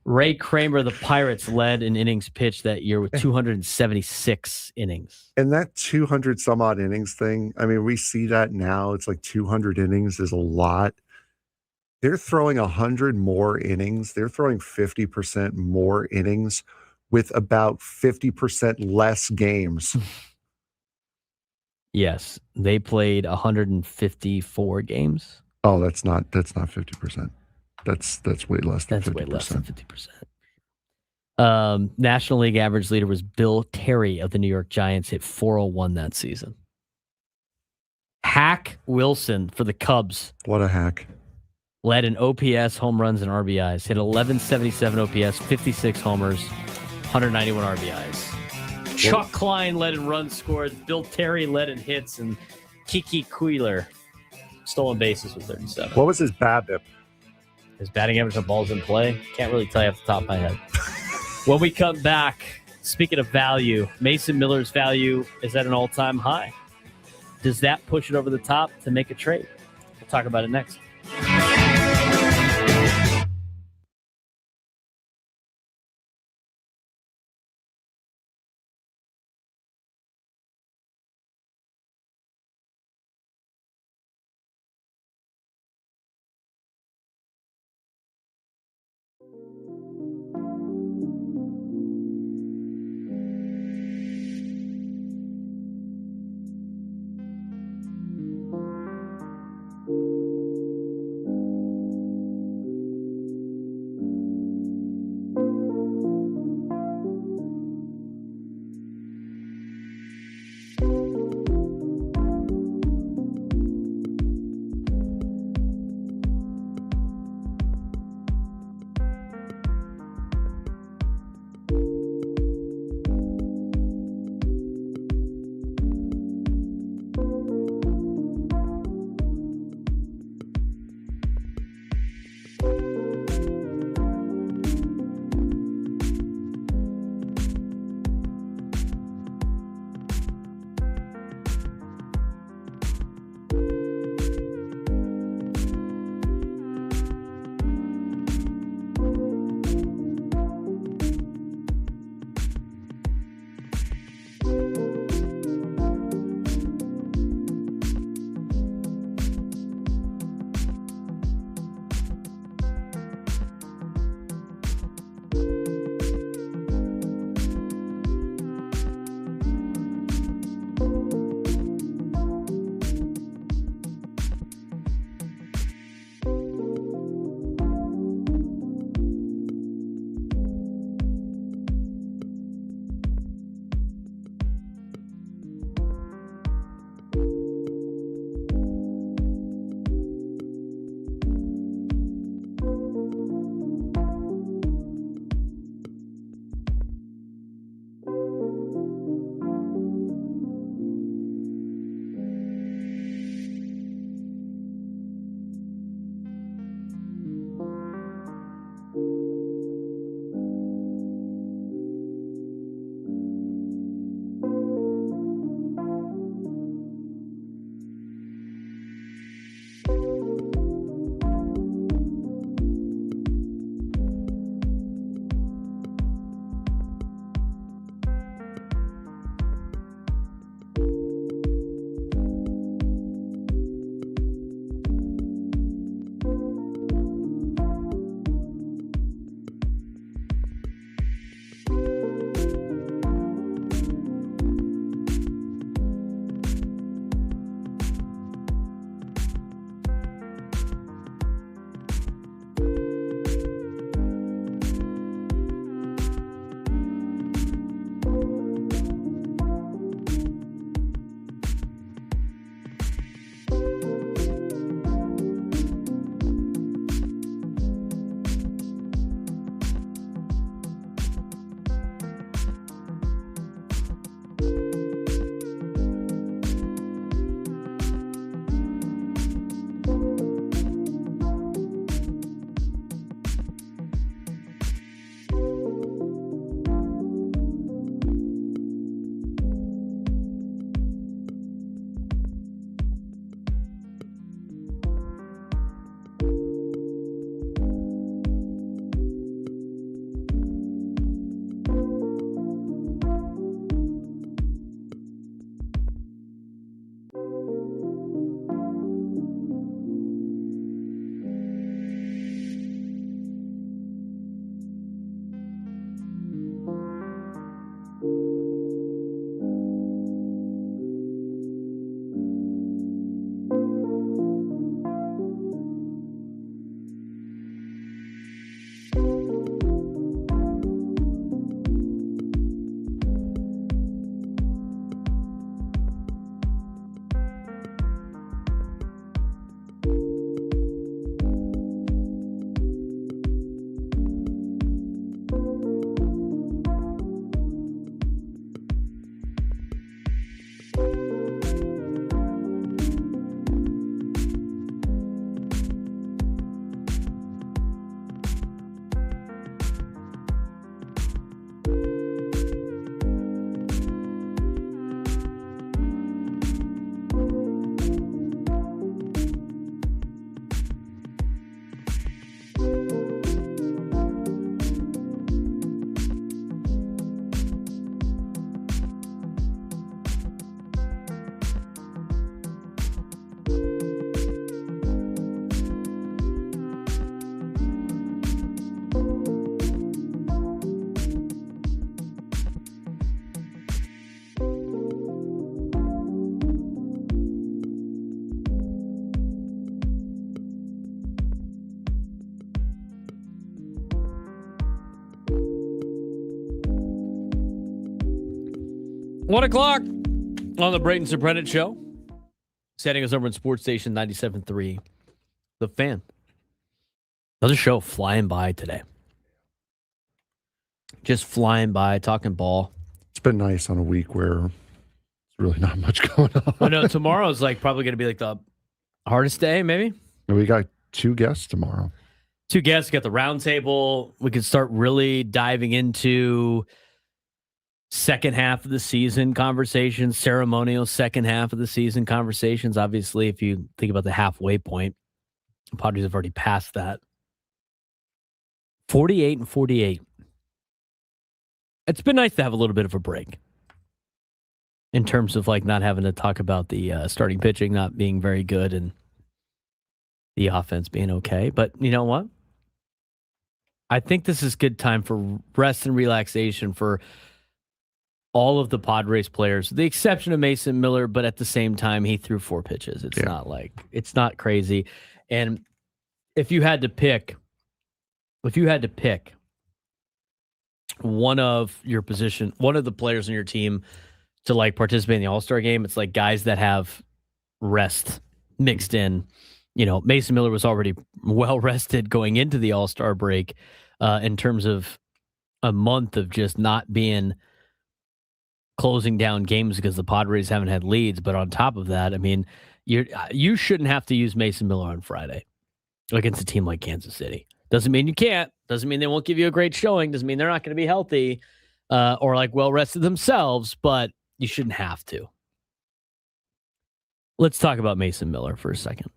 Ray Kramer, the Pirates, led in innings pitched that year with 276 innings. And that 200 some odd innings thing, I mean, we see that now. It's like 200 innings is a lot. They're throwing 100 more innings. They're throwing 50% more innings with about 50% less games. Yes, they played 154 games. Oh, that's not 50%. That's way less than 50%. That's way less than 50%. National League average leader was Bill Terry of the New York Giants, hit 401 that season. Hack Wilson for the Cubs. What a hack. Led in OPS, home runs, and RBIs. Hit 1177 OPS, 56 homers, 191 RBIs. Chuck Klein led in runs scored. Bill Terry led in hits, and Kiki Kuehler stolen bases with 37. What was his BABIP? His batting average on balls in play? Can't really tell you off the top of my head. When we come back, speaking of value, Mason Miller's value is at an all-time high. Does that push it over the top to make a trade? We'll talk about it next. 1 o'clock on the Braden Surprenant Show. Setting us over in Sports Station 97.3. The Fan. Another show flying by today. Just flying by, talking ball. It's been nice on a week where there's really not much going on. I know tomorrow's probably going to be the hardest day, maybe. We got 2 guests tomorrow. 2 guests. Got the round table. We can start really diving into second half of the season conversations, ceremonial second half of the season conversations. Obviously, if you think about the halfway point, the Padres have already passed that. 48-48. It's been nice to have a little bit of a break in terms of not having to talk about the starting pitching not being very good and the offense being okay. But you know what? I think this is good time for rest and relaxation for all of the Padres players, with the exception of Mason Miller, but at the same time, he threw 4 pitches. It's it's not crazy. And if you had to pick one of your position, one of the players on your team to participate in the All-Star game, it's guys that have rest mixed in. Mason Miller was already well rested going into the All-Star break in terms of a month of just not being closing down games because the Padres haven't had leads. But on top of that, I mean, you shouldn't have to use Mason Miller on Friday against a team like Kansas City. Doesn't mean you can't. Doesn't mean they won't give you a great showing. Doesn't mean they're not going to be healthy or well rested themselves, but you shouldn't have to. Let's talk about Mason Miller for a second.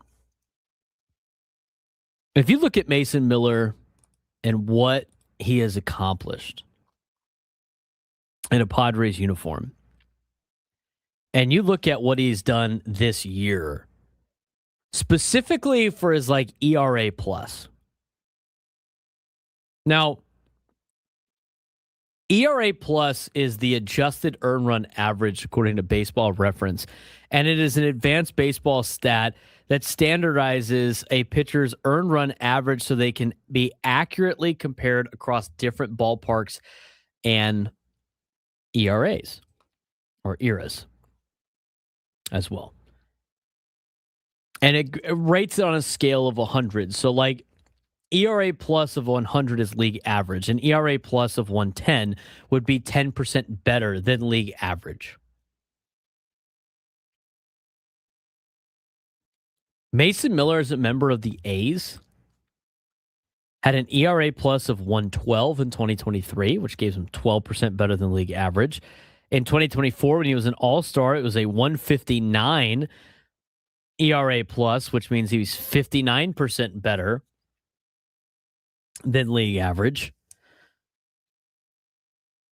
If you look at Mason Miller and what he has accomplished in a Padres uniform, and you look at what he's done this year, specifically for his ERA plus. Now, ERA plus is the adjusted earned run average according to Baseball Reference, and it is an advanced baseball stat that standardizes a pitcher's earned run average so they can be accurately compared across different ballparks and ERAs or eras as well. And it rates it on a scale of 100. So ERA plus of 100 is league average, and ERA plus of 110 would be 10% better than league average. Mason Miller, as a member of the A's, had an ERA plus of 112 in 2023, which gave him 12% better than league average. In 2024, when he was an All-Star, it was a 159 ERA plus, which means he was 59% better than league average.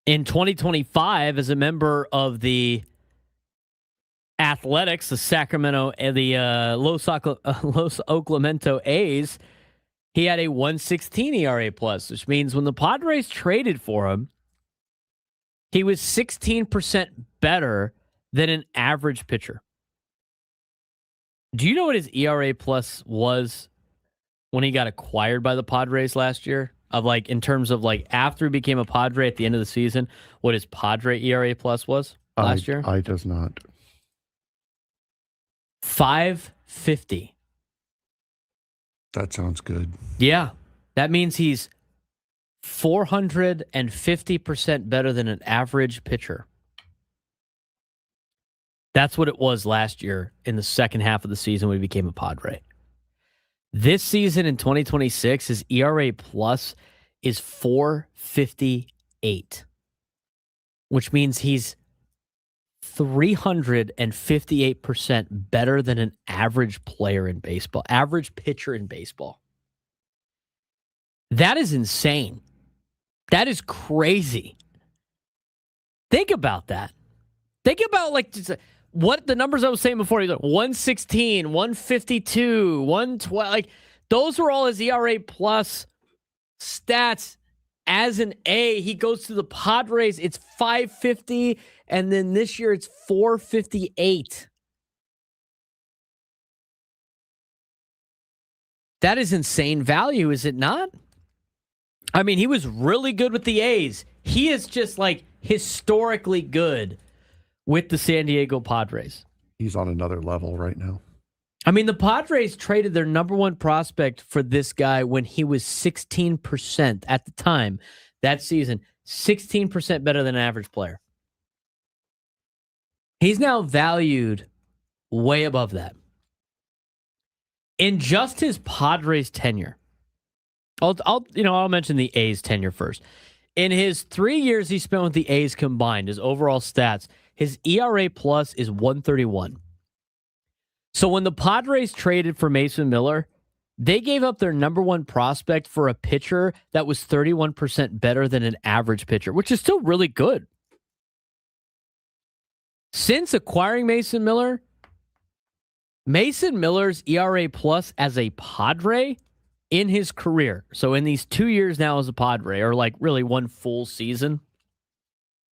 In 2025, as a member of the Athletics, the Sacramento and the Los Oklahoma A's, he had a 116 ERA plus, which means when the Padres traded for him, he was 16% better than an average pitcher. Do you know what his ERA plus was when he got acquired by the Padres last year? In terms of after he became a Padre at the end of the season, what his Padre ERA plus was last year? I does not. 550. That sounds good. Yeah. That means he's 450% better than an average pitcher. That's what it was last year in the second half of the season when he became a Padre. This season in 2026, his ERA plus is 458, which means he's 358% better than an average player in baseball, average pitcher in baseball. That is insane. That is crazy. Think about that. Think about what the numbers I was saying before. 116, 152, 112. Those were all his ERA plus stats as an A. He goes to the Padres. It's 550. And then this year it's 458. That is insane value, is it not? I mean, he was really good with the A's. He is just historically good with the San Diego Padres. He's on another level right now. I mean, the Padres traded their number one prospect for this guy when he was 16% at the time that season, 16% better than an average player. He's now valued way above that. In just his Padres tenure, I'll mention the A's tenure first. In his 3 years he spent with the A's combined, his overall stats, his ERA plus is 131. So when the Padres traded for Mason Miller, they gave up their number one prospect for a pitcher that was 31% better than an average pitcher, which is still really good. Since acquiring Mason Miller's ERA plus as a Padre in his career, so in these 2 years now as a Padre, or like really one full season,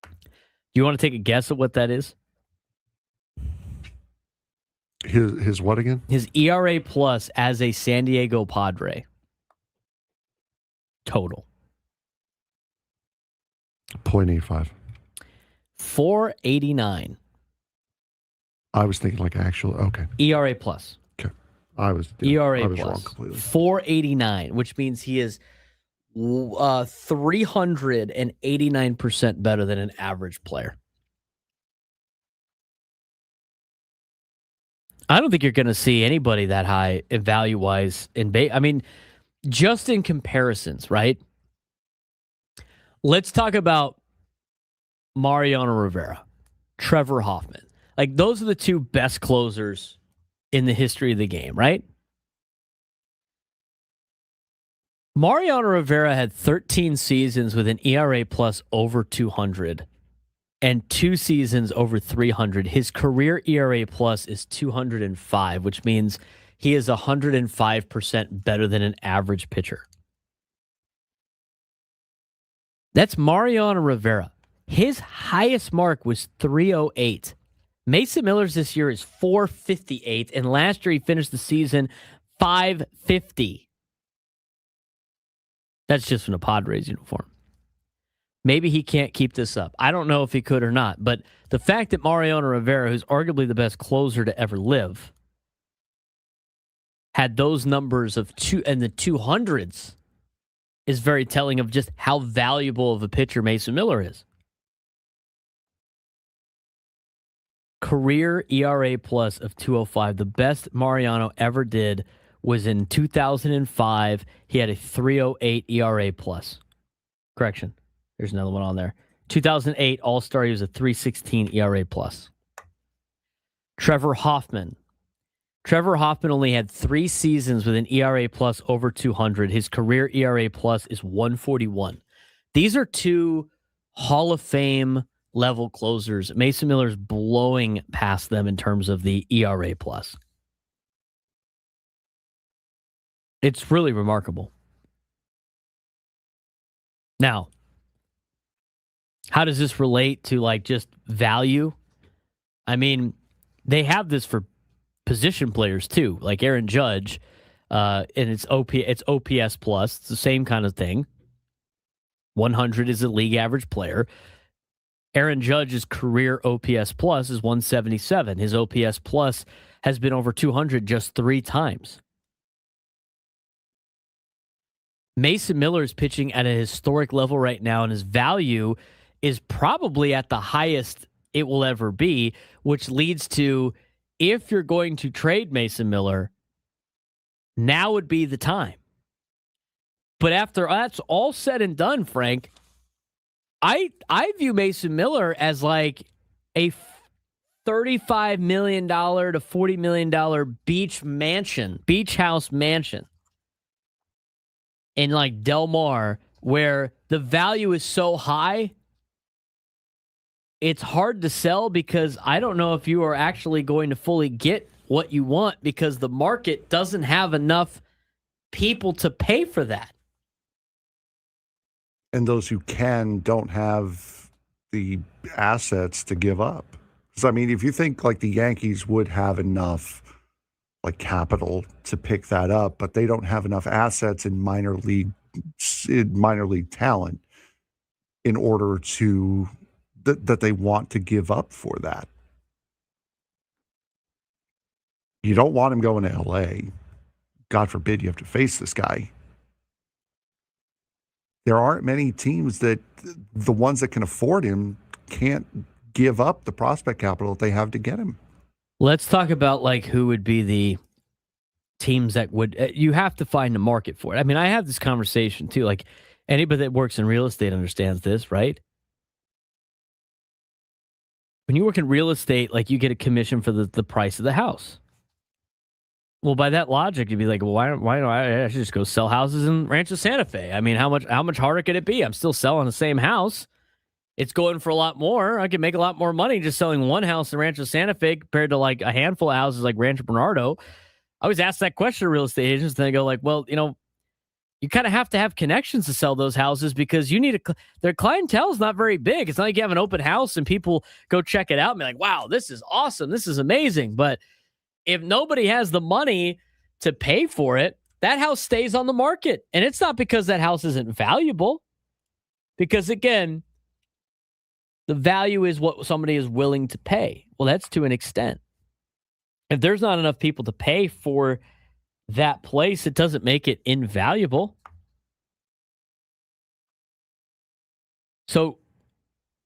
do you want to take a guess at what that is? His what again? His ERA plus as a San Diego Padre. Total. 0.85. 489. I was thinking like actual. Okay. ERA plus. Okay. I was ERA plus. plus. Wrong completely. 489, which means he is 389% better than an average player. I don't think you're going to see anybody that high value-wise in I mean, just in comparisons, right? Let's talk about Mariano Rivera, Trevor Hoffman. Like, those are the two best closers in the history of the game, right? Mariano Rivera had 13 seasons with an ERA plus over 200 and 2 seasons over 300. His career ERA plus is 205, which means he is 105% better than an average pitcher. That's Mariano Rivera. His highest mark was 308. Mason Miller's this year is 458, and last year he finished the season 550. That's just in a Padres uniform. Maybe he can't keep this up. I don't know if he could or not, but the fact that Mariano Rivera, who's arguably the best closer to ever live, had those numbers of two and the 200s is very telling of just how valuable of a pitcher Mason Miller is. Career ERA plus of 205. The best Mariano ever did was in 2005. He had a 308 ERA plus. Correction. There's another one on there. 2008 All-Star, he was a 316 ERA plus. Trevor Hoffman. Trevor Hoffman only had 3 seasons with an ERA plus over 200. His career ERA plus is 141. These are two Hall of Fame level closers. Mason Miller's blowing past them in terms of the ERA plus. It's really remarkable. Now, how does this relate to like just value? I mean, they have this for position players too, like Aaron Judge, and it's OPS plus. It's the same kind of thing. 100 is a league average player. Aaron Judge's career OPS plus is 177. His OPS plus has been over 200 just 3 times. Mason Miller is pitching at a historic level right now, and his value is probably at the highest it will ever be, which leads to, if you're going to trade Mason Miller, now would be the time. But after that's all said and done, Frank, I view Mason Miller as like a $35 million to $40 million beach house mansion in like Del Mar, where the value is so high, it's hard to sell because I don't know if you are actually going to fully get what you want because the market doesn't have enough people to pay for that. And those who can don't have the assets to give up. Because, I mean, if you think like the Yankees would have enough like capital to pick that up, but they don't have enough assets in minor league talent in order to that they want to give up for that. You don't want him going to LA. God forbid you have to face this guy. There aren't many teams that the ones that can afford him can't give up the prospect capital that they have to get him. Let's talk about like who would be the teams that would, you have to find a market for it. I mean, I have this conversation too. Like anybody that works in real estate understands this, right? When you work in real estate, like you get a commission for the price of the house. Well, by that logic, you'd be like, well, why don't I should just go sell houses in Rancho Santa Fe? I mean, how much harder could it be? I'm still selling the same house. It's going for a lot more. I could make a lot more money just selling one house in Rancho Santa Fe compared to like a handful of houses like Rancho Bernardo. I always ask that question to real estate agents, and they go like, well, you kind of have to have connections to sell those houses because you need their clientele is not very big. It's not like you have an open house and people go check it out and be like, wow, this is awesome. This is amazing. But if nobody has the money to pay for it, that house stays on the market. And it's not because that house isn't valuable. Because again, the value is what somebody is willing to pay. Well, that's to an extent. If there's not enough people to pay for that place, it doesn't make it invaluable. So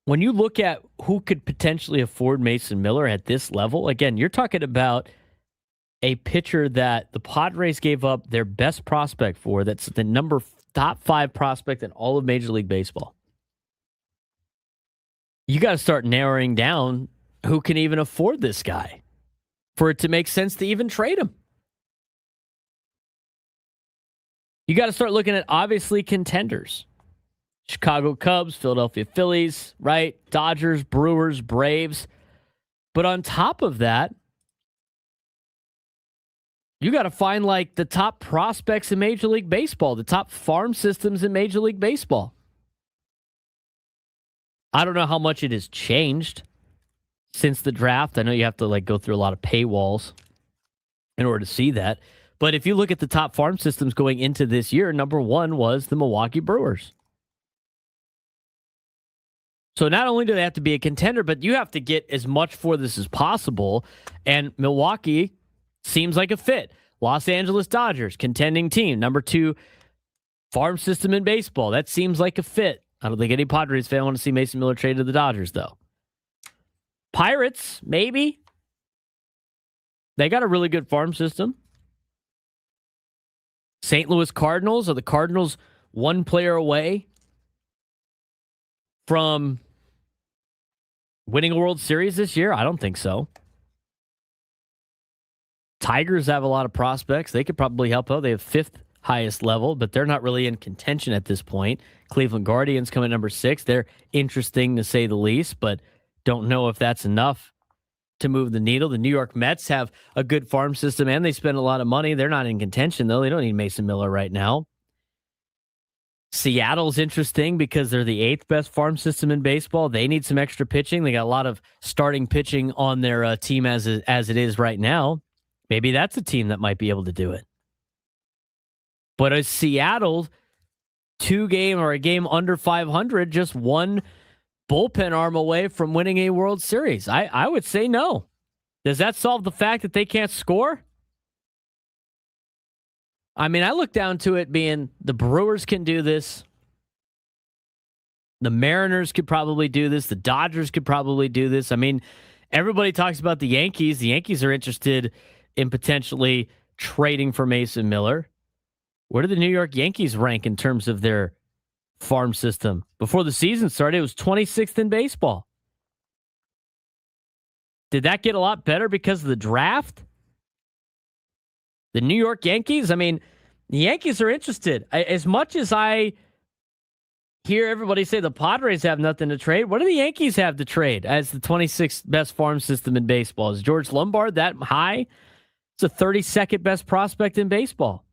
when you look at who could potentially afford Mason Miller at this level, again, you're talking about a pitcher that the Padres gave up their best prospect for. That's the top 5 prospect in all of Major League Baseball. You got to start narrowing down who can even afford this guy for it to make sense to even trade him. You got to start looking at obviously contenders. Chicago Cubs, Philadelphia Phillies, right? Dodgers, Brewers, Braves. But on top of that, you got to find like the top prospects in Major League Baseball, the top farm systems in Major League Baseball. I don't know how much it has changed since the draft. I know you have to like go through a lot of paywalls in order to see that. But if you look at the top farm systems going into this year, number 1 was the Milwaukee Brewers. So not only do they have to be a contender, but you have to get as much for this as possible. And Milwaukee seems like a fit. Los Angeles Dodgers, contending team. Number 2 farm system in baseball. That seems like a fit. I don't think any Padres fan want to see Mason Miller trade to the Dodgers, though. Pirates, maybe. They got a really good farm system. St. Louis Cardinals, are the Cardinals one player away from winning a World Series this year? I don't think so. Tigers have a lot of prospects. They could probably help out. They have 5th highest level, but they're not really in contention at this point. Cleveland Guardians come at number 6. They're interesting to say the least, but don't know if that's enough to move the needle. The New York Mets have a good farm system and they spend a lot of money. They're not in contention, though. They don't need Mason Miller right now. Seattle's interesting because they're the 8th best farm system in baseball. They need some extra pitching. They got a lot of starting pitching on their team as it is right now. Maybe that's a team that might be able to do it. But is Seattle a game under 500, just one bullpen arm away from winning a World Series? I would say no. Does that solve the fact that they can't score? I mean, I look down to it being the Brewers can do this. The Mariners could probably do this. The Dodgers could probably do this. I mean, everybody talks about the Yankees. The Yankees are interested in potentially trading for Mason Miller. Where do the New York Yankees rank in terms of their farm system? Before the season started, it was 26th in baseball. Did that get a lot better because of the draft? The New York Yankees, I mean, the Yankees are interested. As much as I hear everybody say the Padres have nothing to trade, what do the Yankees have to trade as the 26th best farm system in baseball? Is George Lombard that high? It's the 32nd best prospect in baseball.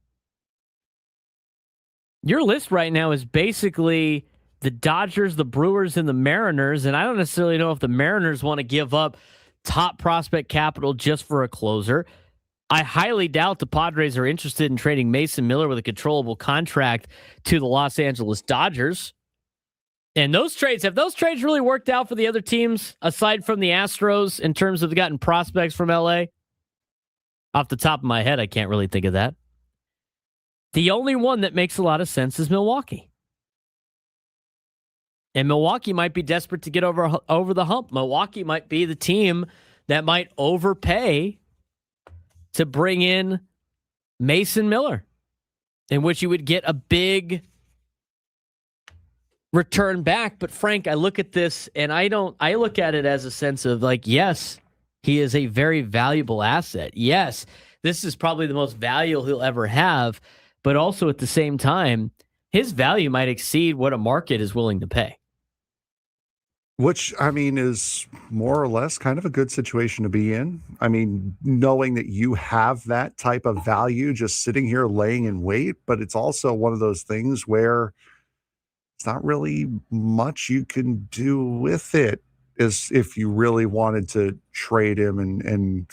Your list right now is basically the Dodgers, the Brewers, and the Mariners, and I don't necessarily know if the Mariners want to give up top prospect capital just for a closer. I highly doubt the Padres are interested in trading Mason Miller with a controllable contract to the Los Angeles Dodgers. And those trades, have those trades really worked out for the other teams aside from the Astros in terms of gotten prospects from LA? Off the top of my head, I can't really think of that. The only one that makes a lot of sense is Milwaukee. And Milwaukee might be desperate to get over the hump. Milwaukee might be the team that might overpay to bring in Mason Miller, in which you would get a big return back. But Frank, I look at this and I look at it as a sense of like, yes, he is a very valuable asset. Yes, this is probably the most value he'll ever have, but also at the same time, his value might exceed what a market is willing to pay. Which, I mean, is more or less kind of a good situation to be in. I mean, knowing that you have that type of value just sitting here laying in wait, but it's also one of those things where it's not really much you can do with it as if you really wanted to trade him and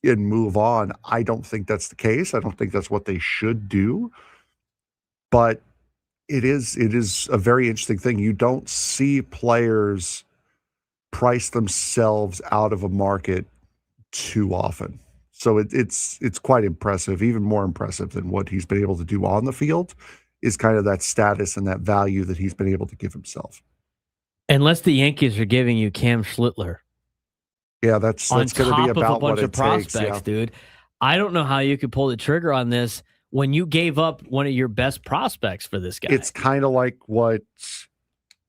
move on. I don't think that's the case. I don't think that's what they should do. But it is a very interesting thing. You don't see players price themselves out of a market too often. So it's quite impressive, even more impressive than what he's been able to do on the field is kind of that status and that value that he's been able to give himself. Unless the Yankees are giving you Cam Schlittler. Yeah, that's going to be about a bunch what of it prospects, takes, yeah. dude. I don't know how you could pull the trigger on this when you gave up one of your best prospects for this guy. It's kind of like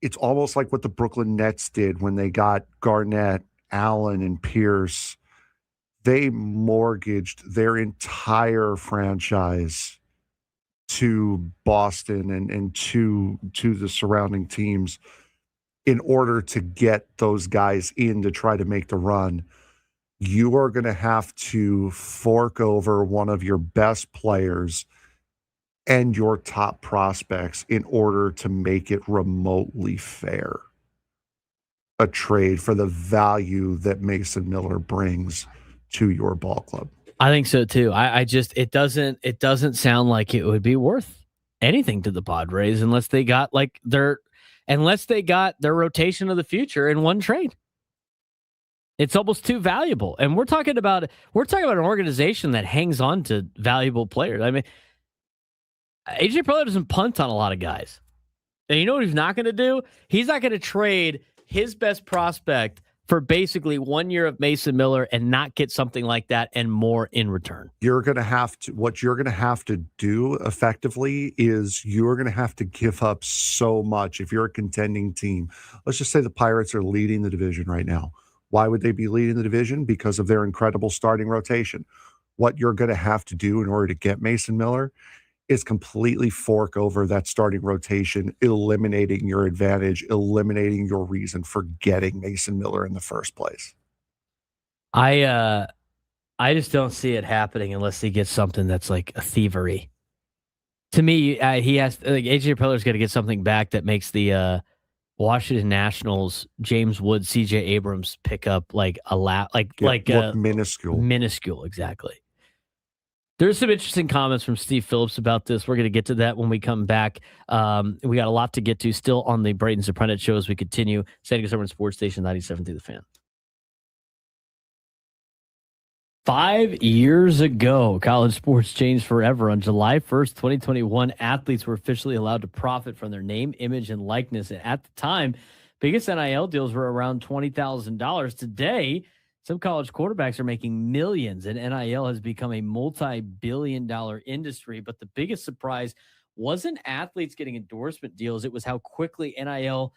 it's almost like what the Brooklyn Nets did when they got Garnett, Allen, and Pierce. They mortgaged their entire franchise to Boston and to the surrounding teams in order to get those guys in to try to make the run. You are going to have to fork over one of your best players and your top prospects in order to make it remotely fair. A trade for the value that Mason Miller brings to your ball club. I think so too. I just it doesn't sound like it would be worth anything to the Padres unless they got their rotation of the future in one trade. It's almost too valuable. And we're talking about an organization that hangs on to valuable players. I mean, AJ Preller doesn't punt on a lot of guys. And you know what he's not going to do? He's not going to trade his best prospect for basically 1 year of Mason Miller and not get something like that and more in return. What you're going to have to do effectively is you're going to have to give up so much. If you're a contending team, let's just say the Pirates are leading the division right now. Why would they be leading the division? Because of their incredible starting rotation. What you're going to have to do in order to get Mason Miller is completely fork over that starting rotation, eliminating your advantage, eliminating your reason for getting Mason Miller in the first place. I just don't see it happening unless he gets something that's like a thievery. To me, he has AJ Preller's got to get something back that makes the Washington Nationals James Wood, CJ Abrams pick up minuscule, exactly. There's some interesting comments from Steve Phillips about this. We're going to get to that when we come back. We got a lot to get to still on the Braden Surprenant show as we continue. San Diego Sports Station 97 through the Fan. 5 years ago, college sports changed forever. On July 1st, 2021, athletes were officially allowed to profit from their name, image, and likeness. At the time, biggest NIL deals were around $20,000. Today, some college quarterbacks are making millions, and NIL has become a multi-billion-dollar industry. But the biggest surprise wasn't athletes getting endorsement deals. It was how quickly NIL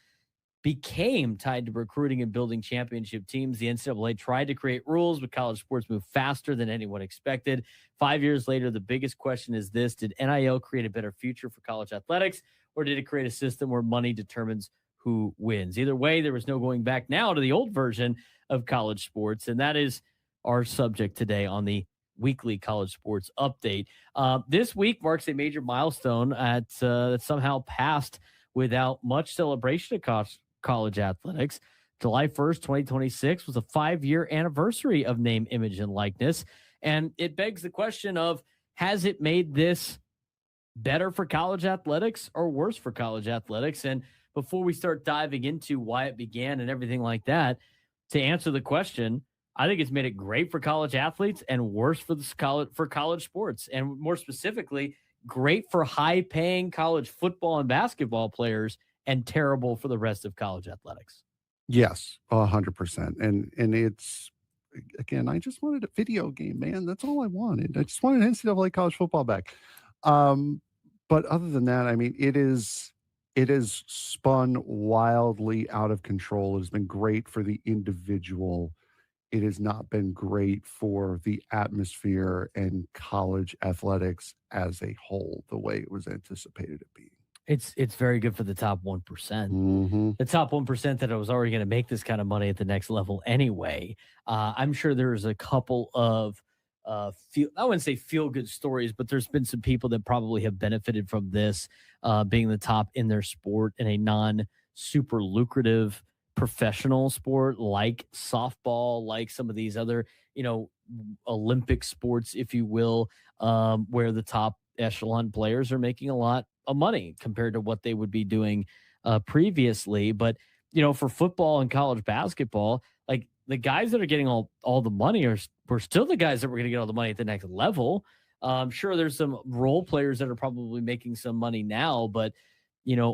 became tied to recruiting and building championship teams. The NCAA tried to create rules, but college sports moved faster than anyone expected. 5 years later, the biggest question is this: did NIL create a better future for college athletics, or did it create a system where money determines who wins? Either way, there was no going back now to the old version of college sports, and that is our subject today on the weekly college sports update. This week marks a major milestone that somehow passed without much celebration across college athletics. July 1st, 2026 was a 5-year anniversary of name, image, and likeness. And it begs the question of, has it made this better for college athletics or worse for college athletics? And before we start diving into why it began and everything like that, to answer the question, I think it's made it great for college athletes and worse for college sports, and more specifically, great for high-paying college football and basketball players, and terrible for the rest of college athletics. Yes, 100%. And it's, again, I just wanted a video game, man. That's all I wanted. I just wanted NCAA college football back. But other than that, I mean, it is spun wildly out of control. It has been great for the individual. It has not been great for the atmosphere and college athletics as a whole, the way it was anticipated to be. It's very good for the top 1%. The top 1% that was already going to make this kind of money at the next level anyway. I'm sure there's a couple of I wouldn't say feel good stories, but there's been some people that probably have benefited from this being the top in their sport in a non super lucrative professional sport like softball, like some of these other, Olympic sports, if you will, where the top echelon players are making a lot of money compared to what they would be doing previously. But, for football and college basketball, like the guys that are getting all the money were still the guys that were going to get all the money at the next level. Sure, there's some role players that are probably making some money now, but,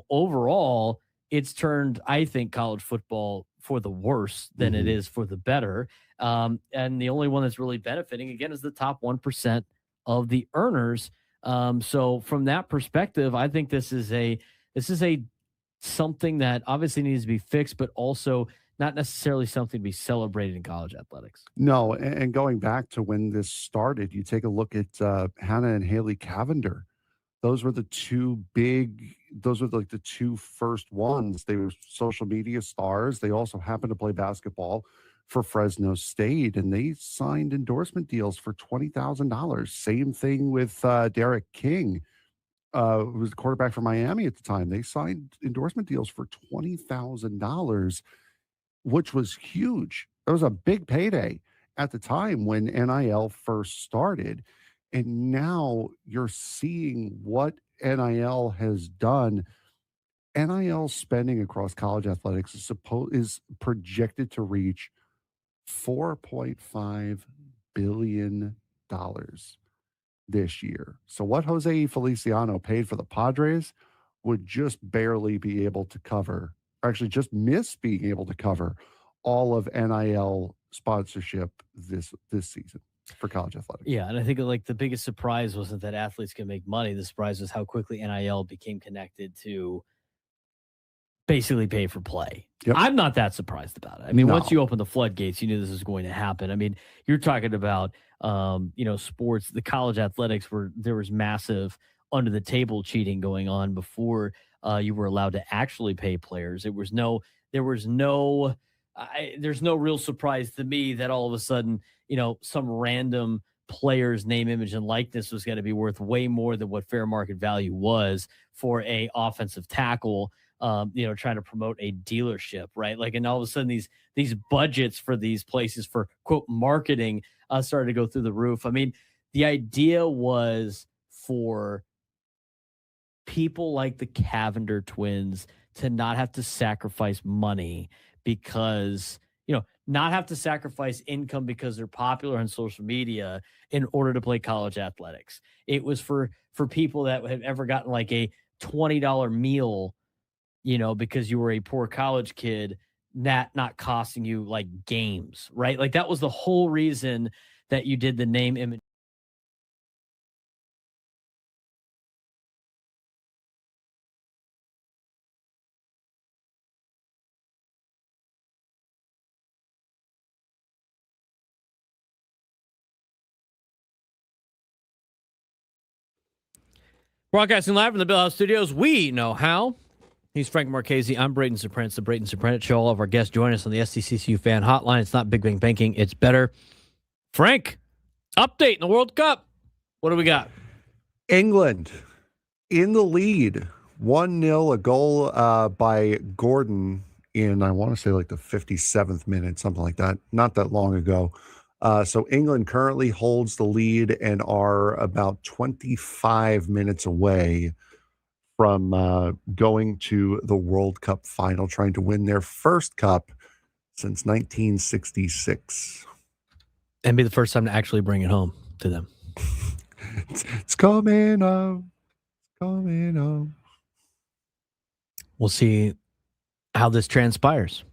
overall, it's turned, I think, college football for the worse than it is for the better. And the only one that's really benefiting, again, is the top 1% of the earners. So from that perspective, I think this is a something that obviously needs to be fixed, but also not necessarily something to be celebrated in college athletics. No, and going back to when this started, you take a look at Hannah and Haley Cavender. Those were the two the two first ones. They were social media stars. They also happened to play basketball for Fresno State, and they signed endorsement deals for $20,000. Same thing with Derek King, who was the quarterback for Miami at the time. They signed endorsement deals for $20,000, which was huge. It was a big payday at the time when NIL first started. And now you're seeing what NIL has done. NIL spending across college athletics is projected to reach $4.5 billion this year. So what Jose Feliciano paid for the Padres would just barely be able to cover, or actually just miss being able to cover all of NIL sponsorship this season for college athletics. Yeah, and I think like the biggest surprise wasn't that athletes can make money. The surprise was how quickly NIL became connected to basically pay for play. Yep. I'm not that surprised about it. I mean, once you open the floodgates, you knew this was going to happen. I mean, you're talking about, sports, the college athletics where there was massive under the table cheating going on before you were allowed to actually pay players. There's no real surprise to me that all of a sudden, some random player's name, image, and likeness was going to be worth way more than what fair market value was for a offensive tackle, trying to promote a dealership, right? Like, and all of a sudden these budgets for these places for quote marketing started to go through the roof. I mean, the idea was for people like the Cavender twins to not have to sacrifice money because, not have to sacrifice income because they're popular on social media in order to play college athletics. It was for people that have ever gotten like a $20 meal, because you were a poor college kid, not costing you like games, right? Like that was the whole reason that you did the name, image. Broadcasting live from the Bill House Studios, we know how. He's Frank Marchese. I'm Braden Surprenant. It's the Braden Surprenant Show. All of our guests join us on the SDCCU fan hotline. It's not Big Bang Banking. It's better. Frank, update in the World Cup. What do we got? England in the lead, 1-0, a goal by Gordon in, I want to say like the 57th minute, something like that, not that long ago. So England currently holds the lead and are about 25 minutes away from going to the World Cup final, trying to win their first cup since 1966. And be the first time to actually bring it home to them. It's coming home. Coming home. We'll see how this transpires.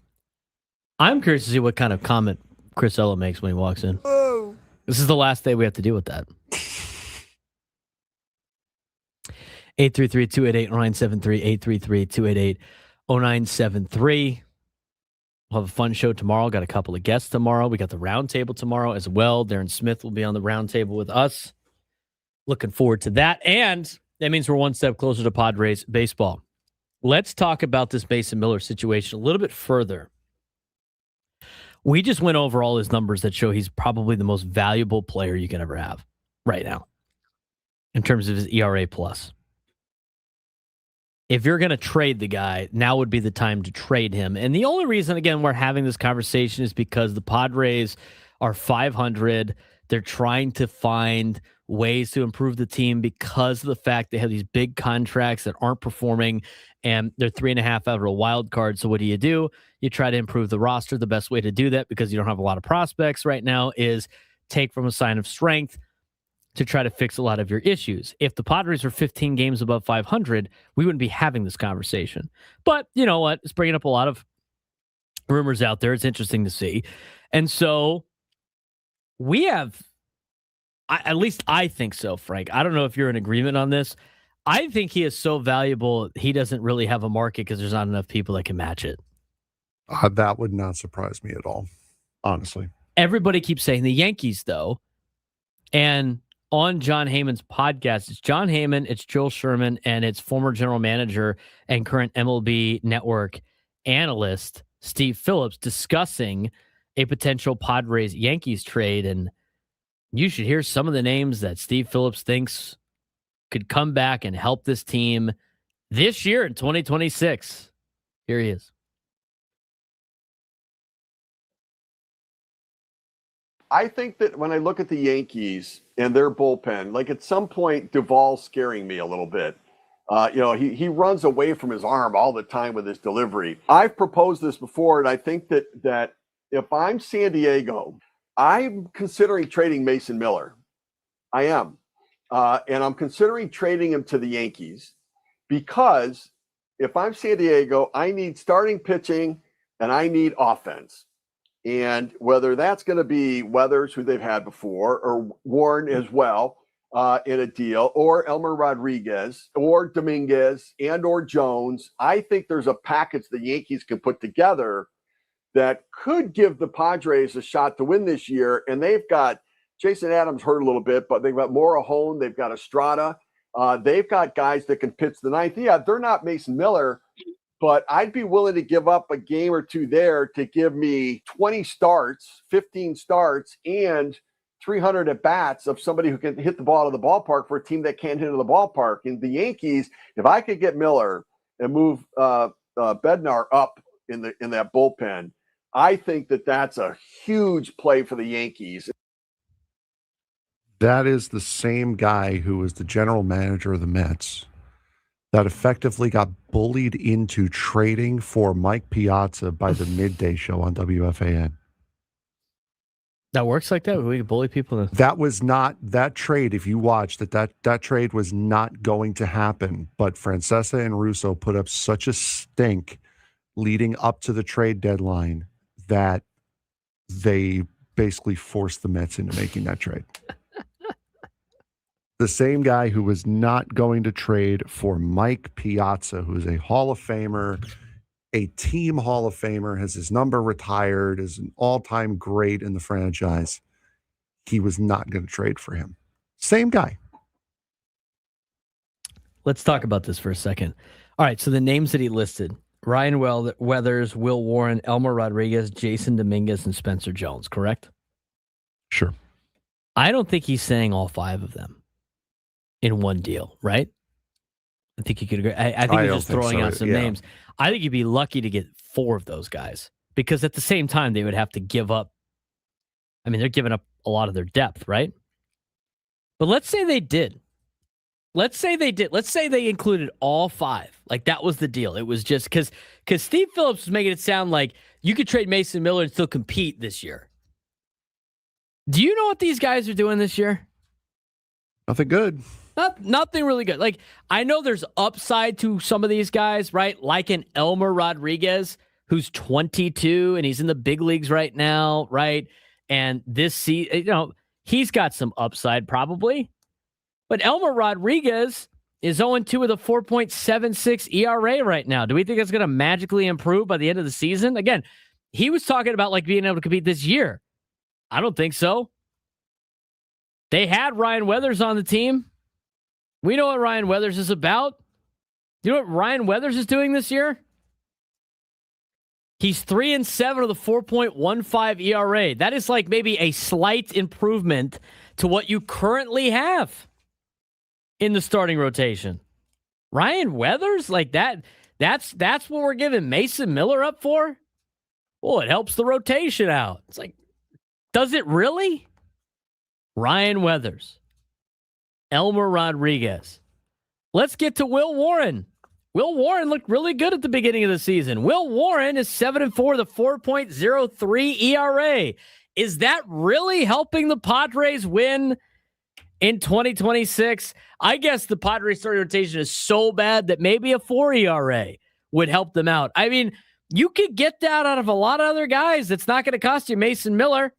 I'm curious to see what kind of comment Chris Ella makes when he walks in. Oh. This is the last day we have to deal with that. 833-288-0973, 833-288-0973. We'll have a fun show tomorrow. Got a couple of guests tomorrow. We got the roundtable tomorrow as well. Darren Smith will be on the roundtable with us. Looking forward to that. And that means we're one step closer to Padres baseball. Let's talk about this Mason Miller situation a little bit further. We just went over all his numbers that show he's probably the most valuable player you can ever have right now in terms of his ERA plus. If you're going to trade the guy, now would be the time to trade him. And the only reason, again, we're having this conversation is because the Padres are 500. They're trying to find ways to improve the team because of the fact they have these big contracts that aren't performing, and they're 3.5 out of a wild card. So what do? You try to improve the roster. The best way to do that, because you don't have a lot of prospects right now, is take from a sign of strength to try to fix a lot of your issues. If the Padres were 15 games above 500, we wouldn't be having this conversation. But you know what? It's bringing up a lot of rumors out there. It's interesting to see. And so we have, at least I think so, Frank. I don't know if you're in agreement on this. I think he is so valuable, he doesn't really have a market because there's not enough people that can match it. That would not surprise me at all, honestly. Everybody keeps saying the Yankees, though. And on John Heyman's podcast, it's John Heyman, it's Joel Sherman, and it's former general manager and current MLB Network analyst Steve Phillips discussing a potential Padres-Yankees trade. And you should hear some of the names that Steve Phillips thinks could come back and help this team this year in 2026. Here he is. I think that when I look at the Yankees and their bullpen, like at some point, Duvall's scaring me a little bit. He runs away from his arm all the time with his delivery. I've proposed this before, and I think that if I'm San Diego, I'm considering trading Mason Miller. I am. And I'm considering trading him to the Yankees because if I'm San Diego, I need starting pitching and I need offense. And whether that's going to be Weathers, who they've had before, or Warren as well in a deal, or Elmer Rodriguez, or Dominguez, and or Jones, I think there's a package the Yankees can put together that could give the Padres a shot to win this year. And they've got Jason Adams hurt a little bit, but they've got Morahone, they've got Estrada, they've got guys that can pitch the ninth. Yeah, they're not Mason Miller, but I'd be willing to give up a game or two there to give me 20 starts, 15 starts, and 300 at-bats of somebody who can hit the ball out of the ballpark for a team that can't hit in the ballpark. And the Yankees, if I could get Miller and move Bednar up in that bullpen, I think that's a huge play for the Yankees. That is the same guy who was the general manager of the Mets that effectively got bullied into trading for Mike Piazza by the midday show on WFAN. That works like that? We bully people? That was not that trade. If you watch that trade was not going to happen. But Francesa and Russo put up such a stink leading up to the trade deadline that they basically forced the Mets into making that trade. The same guy who was not going to trade for Mike Piazza, who's a Hall of Famer, a team Hall of Famer, has his number retired, is an all-time great in the franchise. He was not going to trade for him. Same guy. Let's talk about this for a second. All right, so the names that he listed: Ryan Weathers, Will Warren, Elmer Rodriguez, Jason Dominguez, and Spencer Jones, correct? Sure. I don't think he's saying all five of them in one deal, right? I think you could agree. I think he's just throwing out some names. I think you'd be lucky to get four of those guys because at the same time, they would have to give up. I mean, they're giving up a lot of their depth, right? But let's say they did. let's say they did. Let's say they included all 5. Like that was the deal. It was just because Steve Phillips was making it sound like you could trade Mason Miller and still compete this year. Do you know what these guys are doing this year? Nothing good. Nothing really good. Like, I know there's upside to some of these guys, right? Like an Elmer Rodriguez, who's 22 and he's in the big leagues right now, right? And this season, he's got some upside probably. But Elmer Rodriguez is 0-2 with a 4.76 ERA right now. Do we think it's going to magically improve by the end of the season? Again, he was talking about like being able to compete this year. I don't think so. They had Ryan Weathers on the team. We know what Ryan Weathers is about. You know what Ryan Weathers is doing this year? He's 3-7 with a 4.15 ERA. That is like maybe a slight improvement to what you currently have in the starting rotation. Ryan Weathers, like that's what we're giving Mason Miller up for? Well, it helps the rotation out. It's like, does it really? Ryan Weathers. Elmer Rodriguez. Let's get to Will Warren. Will Warren looked really good at the beginning of the season. Will Warren is 7-4 with a 4.03 ERA. Is that really helping the Padres win in 2026? I guess the Padres starting rotation is so bad that maybe a 4 ERA would help them out. I mean, you could get that out of a lot of other guys. It's not going to cost you Mason Miller.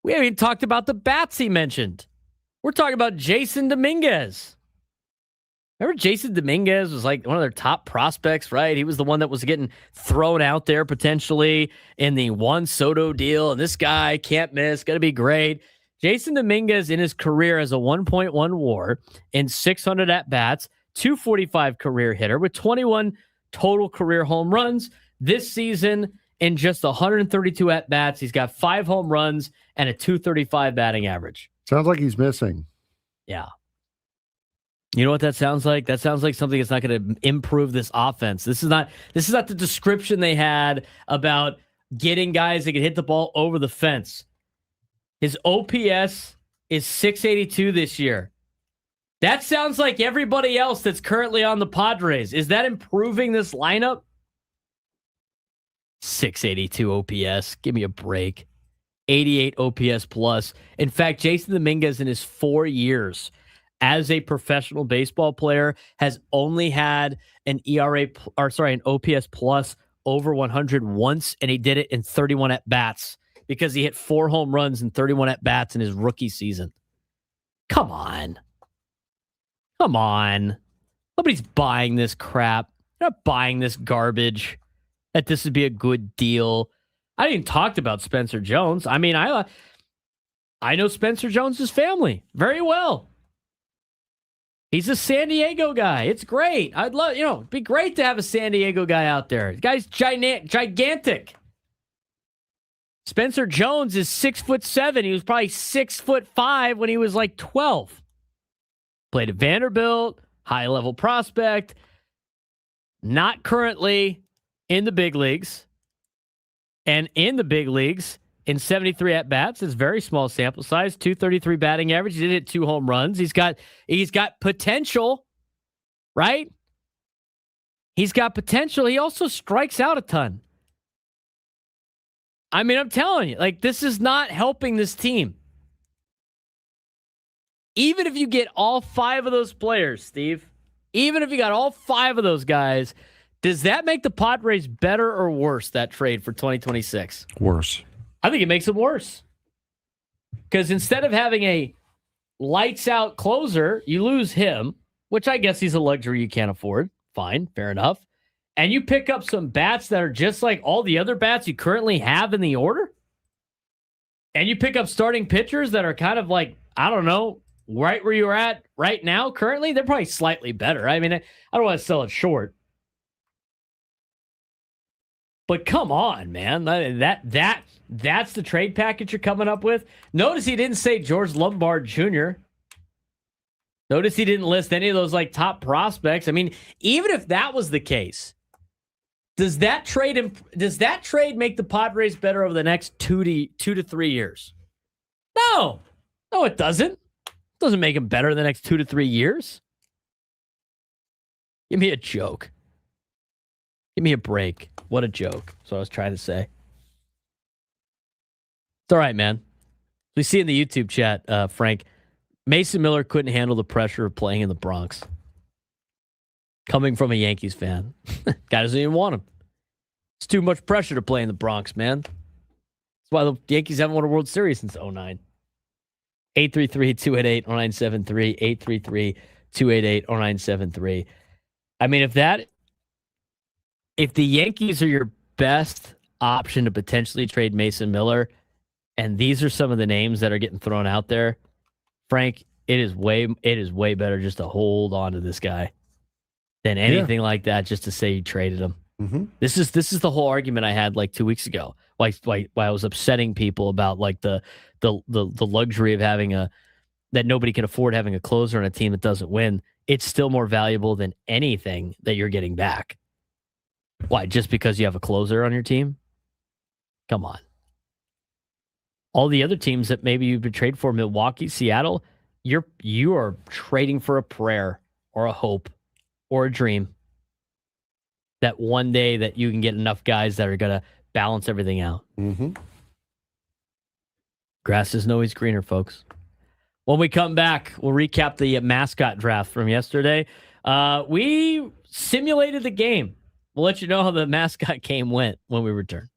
We haven't even talked about the bats he mentioned. We're talking about Jason Dominguez. Remember Jason Dominguez was like one of their top prospects, right? He was the one that was getting thrown out there potentially in the Juan Soto deal. And this guy can't miss, going to be great. Jason Dominguez in his career as a 1.1 WAR in 600 at-bats, 245 career hitter with 21 total career home runs. This season, in just 132 at-bats, he's got 5 home runs and a 235 batting average. Sounds like he's missing. Yeah. You know what that sounds like? That sounds like something that's not going to improve this offense. This is not the description they had about getting guys that can hit the ball over the fence. His OPS is 682 this year. That sounds like everybody else that's currently on the Padres. Is that improving this lineup? 682 OPS. Give me a break. 88 OPS plus. In fact, Jason Dominguez in his 4 years as a professional baseball player has only had an OPS plus over 100 once, and he did it in 31 at-bats because he hit 4 home runs in 31 at-bats in his rookie season. Come on. Nobody's buying this crap. They're not buying this garbage that this would be a good deal. I didn't even talk about Spencer Jones. I mean, I know Spencer Jones's family very well. He's a San Diego guy. It's great. I'd love, it'd be great to have a San Diego guy out there. The guy's gigantic. Spencer Jones is 6'7". He was probably 6'5" when he was like 12. Played at Vanderbilt, high-level prospect. Not currently in the big leagues. And in the big leagues, in 73 at-bats, it's very small sample size, 233 batting average. He did hit 2 home runs. He's got potential, right? He's got potential. He also strikes out a ton. I mean, I'm telling you, like, this is not helping this team. Even if you get all 5 of those players, Steve, even if you got all 5 of those guys, does that make the Padres better or worse, that trade for 2026? Worse. I think it makes them worse. Because instead of having a lights-out closer, you lose him, which I guess he's a luxury you can't afford. Fine, fair enough. And you pick up some bats that are just like all the other bats you currently have in the order. And you pick up starting pitchers that are kind of like, I don't know, right where you're at right now currently. They're probably slightly better. I mean, I don't want to sell it short. But come on, man. That's the trade package you're coming up with. Notice he didn't say George Lombard Jr. Notice he didn't list any of those like top prospects. I mean, even if that was the case, does that trade make the Padres better over the next 2 to 3 years? No, it doesn't. Doesn't make him better in the next 2 to 3 years. Give me a joke. Give me a break. What a joke. That's what I was trying to say. It's all right, man. We see in the YouTube chat, Frank, Mason Miller couldn't handle the pressure of playing in the Bronx. Coming from a Yankees fan. Guy doesn't even want him. It's too much pressure to play in the Bronx, man. That's why the Yankees haven't won a World Series since 2009. 833-288-0973. 833-288-0973. I mean, if the Yankees are your best option to potentially trade Mason Miller, and these are some of the names that are getting thrown out there, Frank, it is way better just to hold on to this guy than anything like that, just to say you traded him. Mm-hmm. This is the whole argument I had like 2 weeks ago. Why I was upsetting people about like the luxury of having that nobody can afford having a closer on a team that doesn't win. It's still more valuable than anything that you're getting back. Why? Just because you have a closer on your team? Come on. All the other teams that maybe you've been traded for, Milwaukee, Seattle, you are trading for a prayer or a hope or a dream that one day that you can get enough guys that are going to balance everything out. Mm-hmm. Grass isn't always greener, folks. When we come back, we'll recap the mascot draft from yesterday. We simulated the game. We'll let you know how the mascot game went when we return.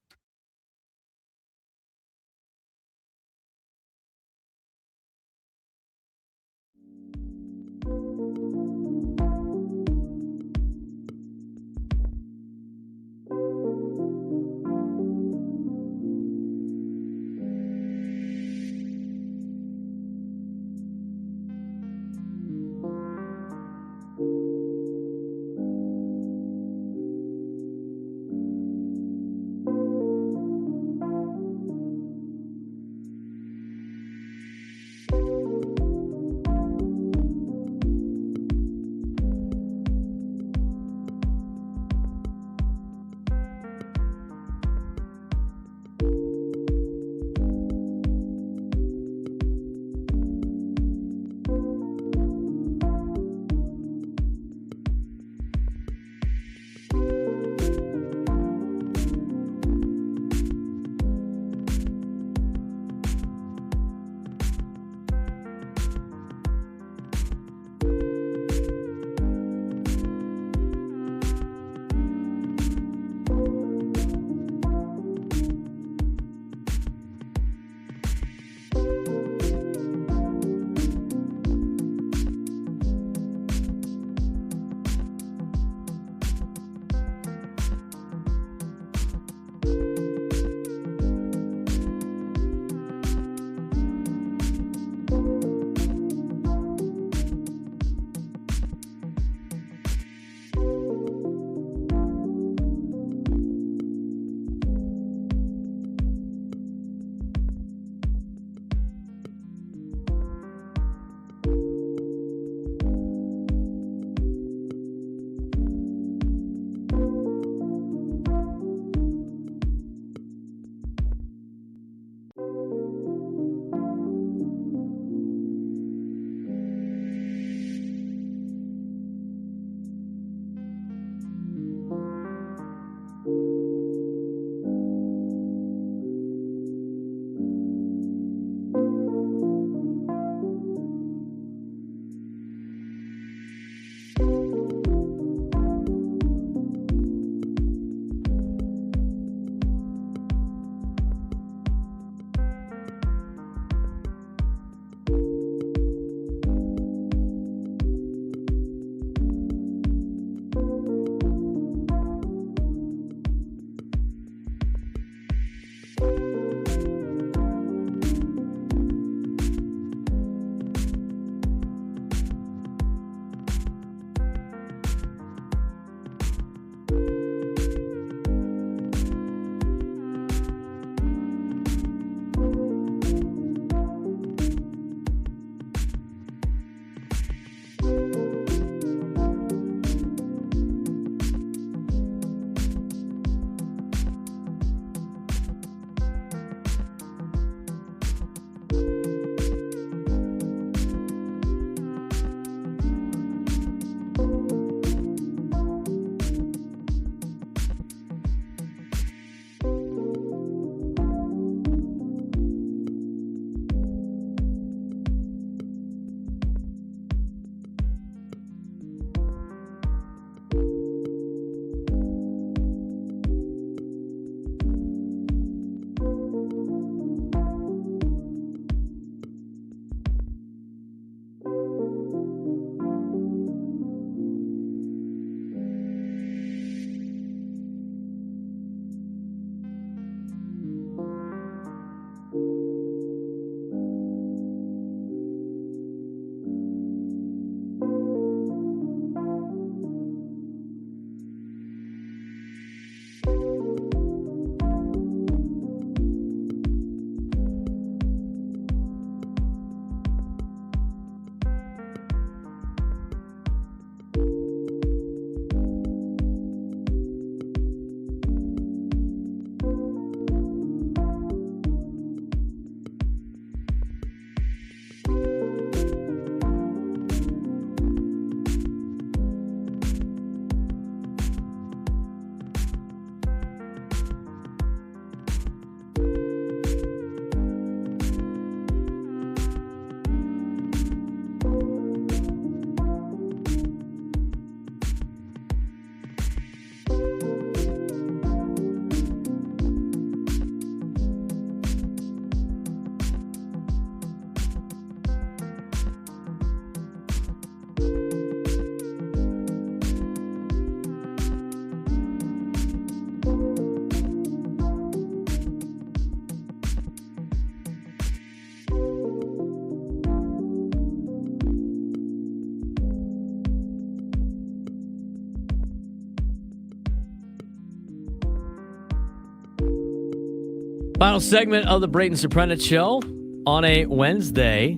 Final segment of the Braden Surprenant Show on a Wednesday.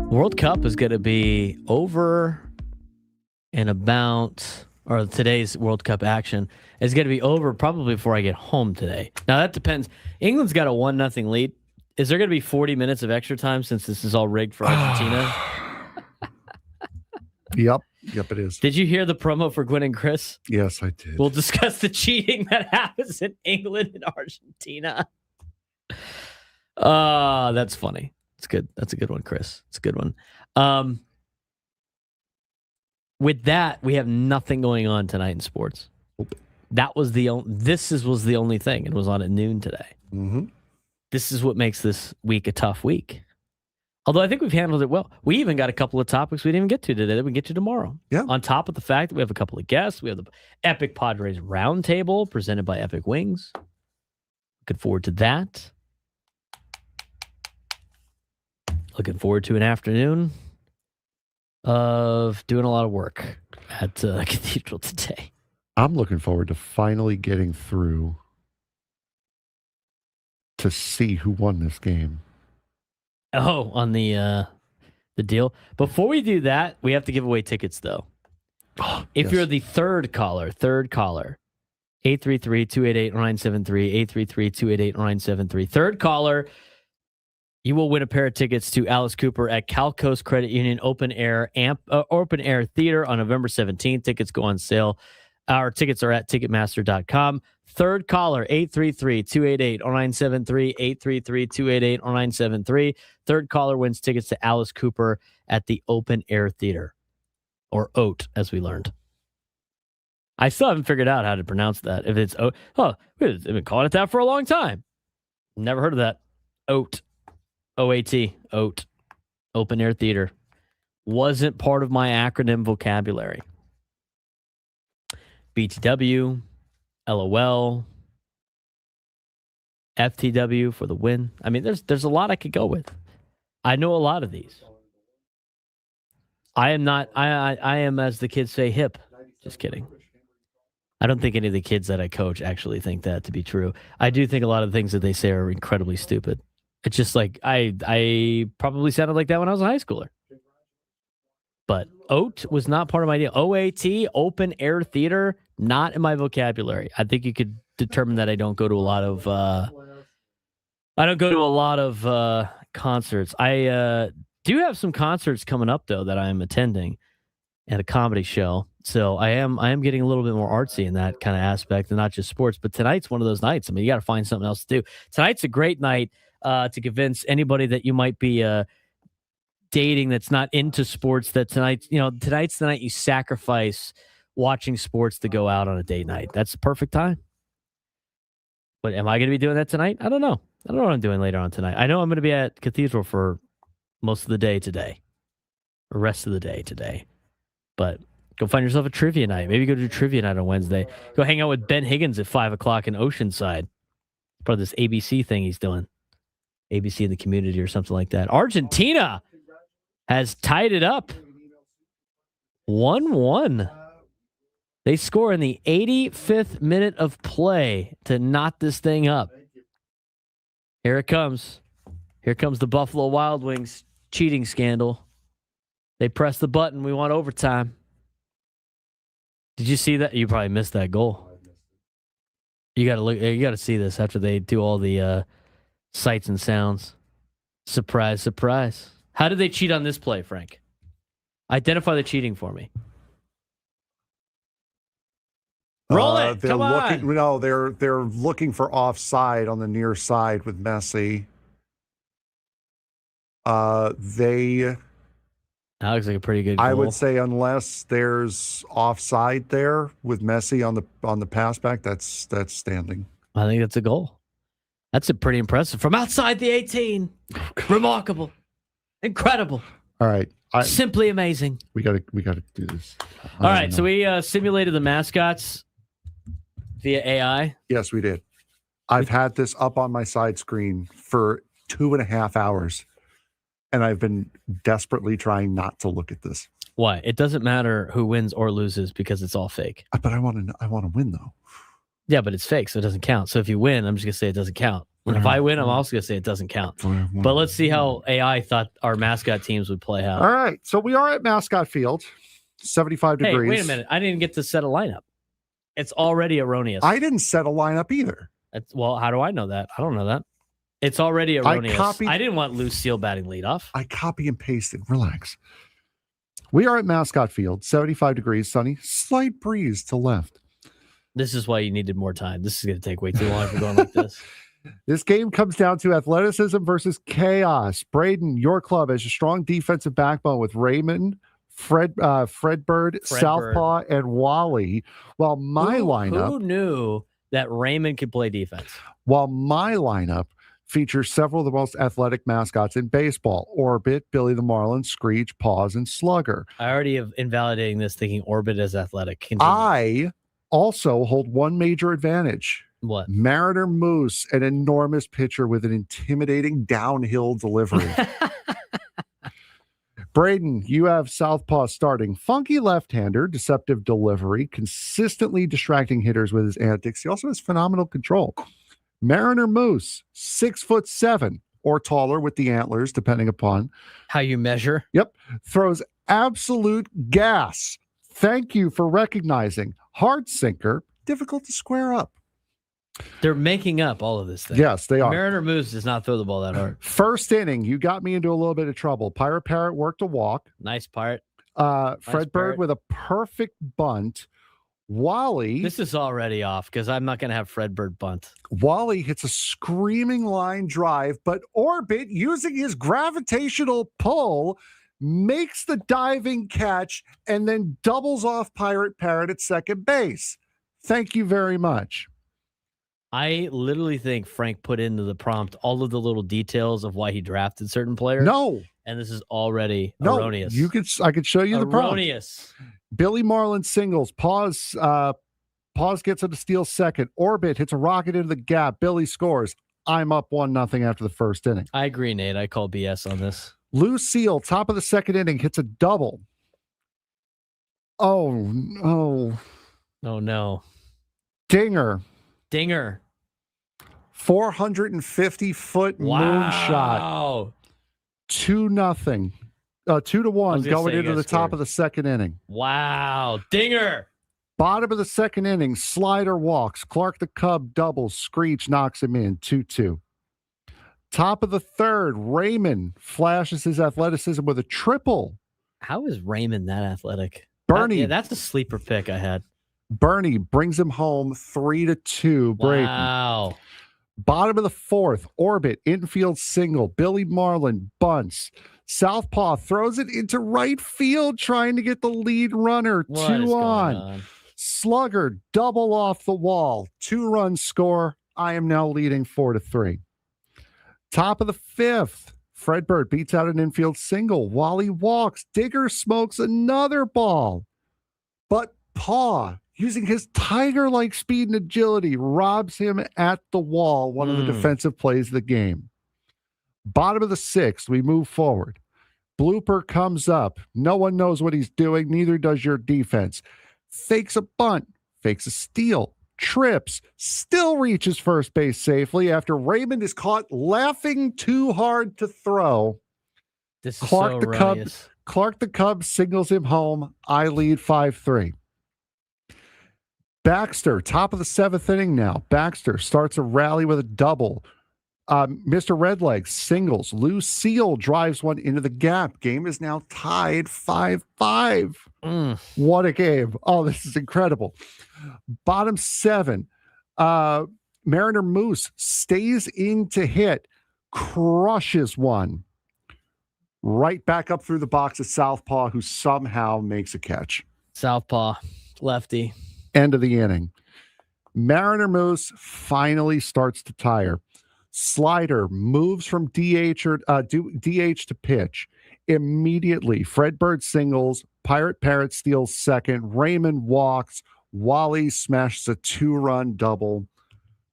World Cup is going to be over in about, or today's World Cup action is going to be over probably before I get home today. Now, that depends. England's got a 1-0 lead. Is there going to be 40 minutes of extra time since this is all rigged for Argentina? Yep, it is. Did you hear the promo for Gwen and Chris? Yes, I did. We'll discuss the cheating that happens in England and Argentina. That's funny. It's good. That's a good one, Chris. It's a good one. With that, we have nothing going on tonight in sports. That was the only thing. It was on at noon today. Mm-hmm. This is what makes this week a tough week. Although I think we've handled it well. We even got a couple of topics we didn't even get to today that we can get to tomorrow. Yeah. On top of the fact that we have a couple of guests, we have the Epic Padres Roundtable presented by Epic Wings. Looking forward to that. Looking forward to an afternoon of doing a lot of work at Cathedral today. I'm looking forward to finally getting through to see who won this game. Oh, on the deal. Before we do that, we have to give away tickets, though. If you're the third caller, 833-288-973, 833-288-973. Third caller, you will win a pair of tickets to Alice Cooper at Cal Coast Credit Union Open Air Theater on November 17th. Tickets go on sale. Our tickets are at Ticketmaster.com. Third caller, 833-288-0973, 833-288-0973. Third caller wins tickets to Alice Cooper at the Open Air Theater, or OAT, as we learned. I still haven't figured out how to pronounce that. If it's OAT, we've been calling it that for a long time. Never heard of that. OAT, OAT, OAT, Open Air Theater. Wasn't part of my acronym vocabulary. BTW, LOL, FTW for the win. I mean, there's a lot I could go with. I know a lot of these. I am not, I am, as the kids say, hip. Just kidding. I don't think any of the kids that I coach actually think that to be true. I do think a lot of the things that they say are incredibly stupid. It's just like, I probably sounded like that when I was a high schooler. But OAT was not part of my deal. OAT, Open Air Theater, not in my vocabulary. I think you could determine that I don't go to a lot of concerts. I do have some concerts coming up though that I'm attending at a comedy show. So I am getting a little bit more artsy in that kind of aspect and not just sports. But tonight's one of those nights. I mean, you got to find something else to do. Tonight's a great night to convince anybody that you might be dating that's not into sports, that tonight's the night you sacrifice watching sports to go out on a date night. That's the perfect time. But am I going to be doing that tonight? I don't know. I don't know what I'm doing later on tonight. I know I'm going to be at Cathedral for most of the day today, or rest of the day today. But go find yourself a trivia night. Maybe go to trivia night on Wednesday. Go hang out with Ben Higgins at 5:00 in Oceanside. Part of this ABC thing he's doing. ABC in the community or something like that. Argentina has tied it up 1-1. They score in the 85th minute of play to knot this thing up. Here it comes. Here comes the Buffalo Wild Wings cheating scandal. They press the button. We want overtime. Did you see that? You probably missed that goal. You got to look. You got to see this after they do all the sights and sounds. Surprise, surprise. How did they cheat on this play, Frank? Identify the cheating for me. Roll it. Come on. No, they're looking for offside on the near side with Messi. That looks like a pretty good goal. I would say unless there's offside there with Messi on the pass back, that's standing. I think that's a goal. That's a pretty impressive from outside the 18. Remarkable. Incredible. All right. Simply amazing. We got to do this. All right. So we simulated the mascots via AI. Yes, we did. I've had this up on my side screen for 2.5 hours, and I've been desperately trying not to look at this. Why? It doesn't matter who wins or loses because it's all fake. But I want to win though. Yeah, but it's fake, so it doesn't count. So if you win, I'm just going to say it doesn't count. And if I win, I'm also going to say it doesn't count. But let's see how AI thought our mascot teams would play out. All right. So we are at Mascot Field, 75 degrees. Hey, wait a minute. I didn't get to set a lineup. It's already erroneous. I didn't set a lineup either. Well, how do I know that? I don't know that. It's already erroneous. I didn't want Lucille batting leadoff. I copy and pasted. Relax. We are at Mascot Field, 75 degrees, sunny, slight breeze to left. This is why you needed more time. This is going to take way too long if we're going like this. This game comes down to athleticism versus chaos. Braden, your club has a strong defensive backbone with Raymond, Fredbird, Southpaw, and Wally. While my lineup... Who knew that Raymond could play defense? While my lineup features several of the most athletic mascots in baseball. Orbit, Billy the Marlin, Screech, Paws, and Slugger. I already have invalidating this, thinking Orbit is athletic. Continue. I also hold one major advantage. What? Mariner Moose, an enormous pitcher with an intimidating downhill delivery. Braden, you have Southpaw starting. Funky left-hander, deceptive delivery, consistently distracting hitters with his antics. He also has phenomenal control. Mariner Moose, 6'7" or taller with the antlers, depending upon how you measure. Yep. Throws absolute gas. Thank you for recognizing. Hard sinker, difficult to square up. They're making up all of this thing. Yes, they are. Mariner Moose does not throw the ball that hard. First inning, you got me into a little bit of trouble. Pirate Parrot worked a walk. Nice Pirate. Fred Bird with a perfect bunt. Wally. This is already off because I'm not going to have Fred Bird bunt. Wally hits a screaming line drive, but Orbit, using his gravitational pull, makes the diving catch and then doubles off Pirate Parrot at second base. Thank you very much. I literally think Frank put into the prompt all of the little details of why he drafted certain players. No. And this is already erroneous. I could show you the prompt. Erroneous. Billy Marlin singles. Pause gets it to steal second. Orbit hits a rocket into the gap. Billy scores. I'm up 1-0 after the first inning. I agree, Nate. I call BS on this. Lucille, top of the second inning, hits a double. Oh no. Dinger. 450-foot moonshot. 2-0. 2-1 going into the top of the second inning. Wow. Dinger. Bottom of the second inning, Slider walks. Clark the Cub doubles. Screech knocks him in. 2-2. Top of the third, Raymond flashes his athleticism with a triple. How is Raymond that athletic? Bernie. That's a sleeper pick I had. Bernie brings him home 3-2. Braden. Wow. Bottom of the fourth, Orbit, infield single. Billy Marlin bunts. Southpaw throws it into right field, trying to get the lead runner. What 2 is going on. Slugger, double off the wall. 2-run score. I am now leading 4-3. Top of the fifth, Fred Bird beats out an infield single. Wally walks. Digger smokes another ball. But Paw, using his tiger-like speed and agility, robs him at the wall, one of the defensive plays of the game. Bottom of the sixth, we move forward. Blooper comes up. No one knows what he's doing. Neither does your defense. Fakes a bunt. Fakes a steal. Trips. Still reaches first base safely after Raymond is caught laughing too hard to throw. This is so erroneous. Clark the Cub signals him home. I lead 5-3. Baxter, top of the seventh inning now. Baxter starts a rally with a double. Mr. Redlegs singles. Lucille drives one into the gap. Game is now tied 5-5. What a game. Oh, this is incredible. Bottom seven. Mariner Moose stays in to hit. Crushes one. Right back up through the box of Southpaw, who somehow makes a catch. Southpaw. Lefty. End of the inning. Mariner Moose finally starts to tire. Slider moves from DH to pitch. Immediately, Fred Bird singles. Pirate Parrot steals second. Raymond walks. Wally smashes a 2-run double.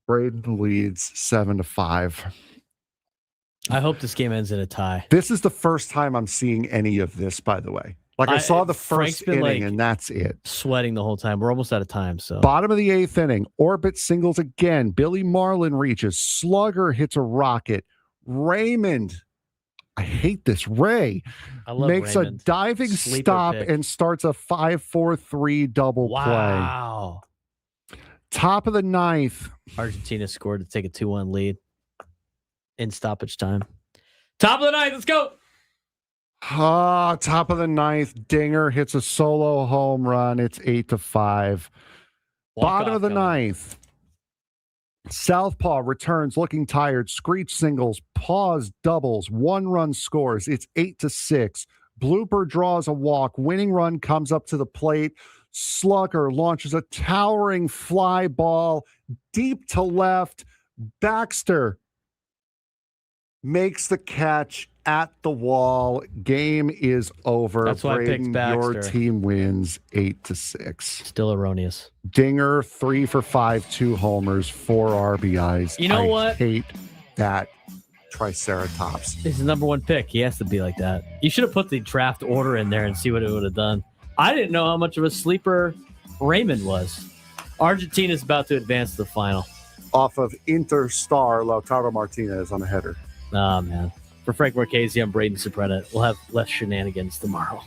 Braden leads 7-5. I hope this game ends in a tie. This is the first time I'm seeing any of this, by the way. Like I saw the Frank's first been, inning, like, and that's it. Sweating the whole time. We're almost out of time. So Bottom of the 8th inning, Orbit singles again. Billy Marlin reaches. Slugger hits a rocket. Raymond, I hate this. Ray makes Raymond. a diving Sleeper stop pick. and starts a 5-4-3 double play. Wow. Top of the 9th. Argentina scored to take a 2-1 lead in stoppage time. Top of the 9th. Let's go. Top of the 9th. Dinger hits a solo home run. It's 8-5. Bottom of the 9th. Southpaw returns looking tired. Screech singles. Pause doubles. 1-run scores. It's 8-6. Blooper draws a walk. Winning run comes up to the plate. Slugger launches a towering fly ball deep to left. Baxter makes the catch at the wall. Game is over. That's why I picked Baxter. Your team wins 8-6. Still erroneous. Dinger 3 for 5, 2 homers, 4 RBIs. You know I what? Hate that Triceratops. He's the number 1 pick. He has to be like that. You should have put the draft order in there and see what it would have done. I didn't know how much of a sleeper Raymond was. Argentina's about to advance to the final. Off of Interstar, Lautaro Martinez on a header. Oh, man. For Frank Marchese, I'm Braden Surprenant. We'll have less shenanigans tomorrow.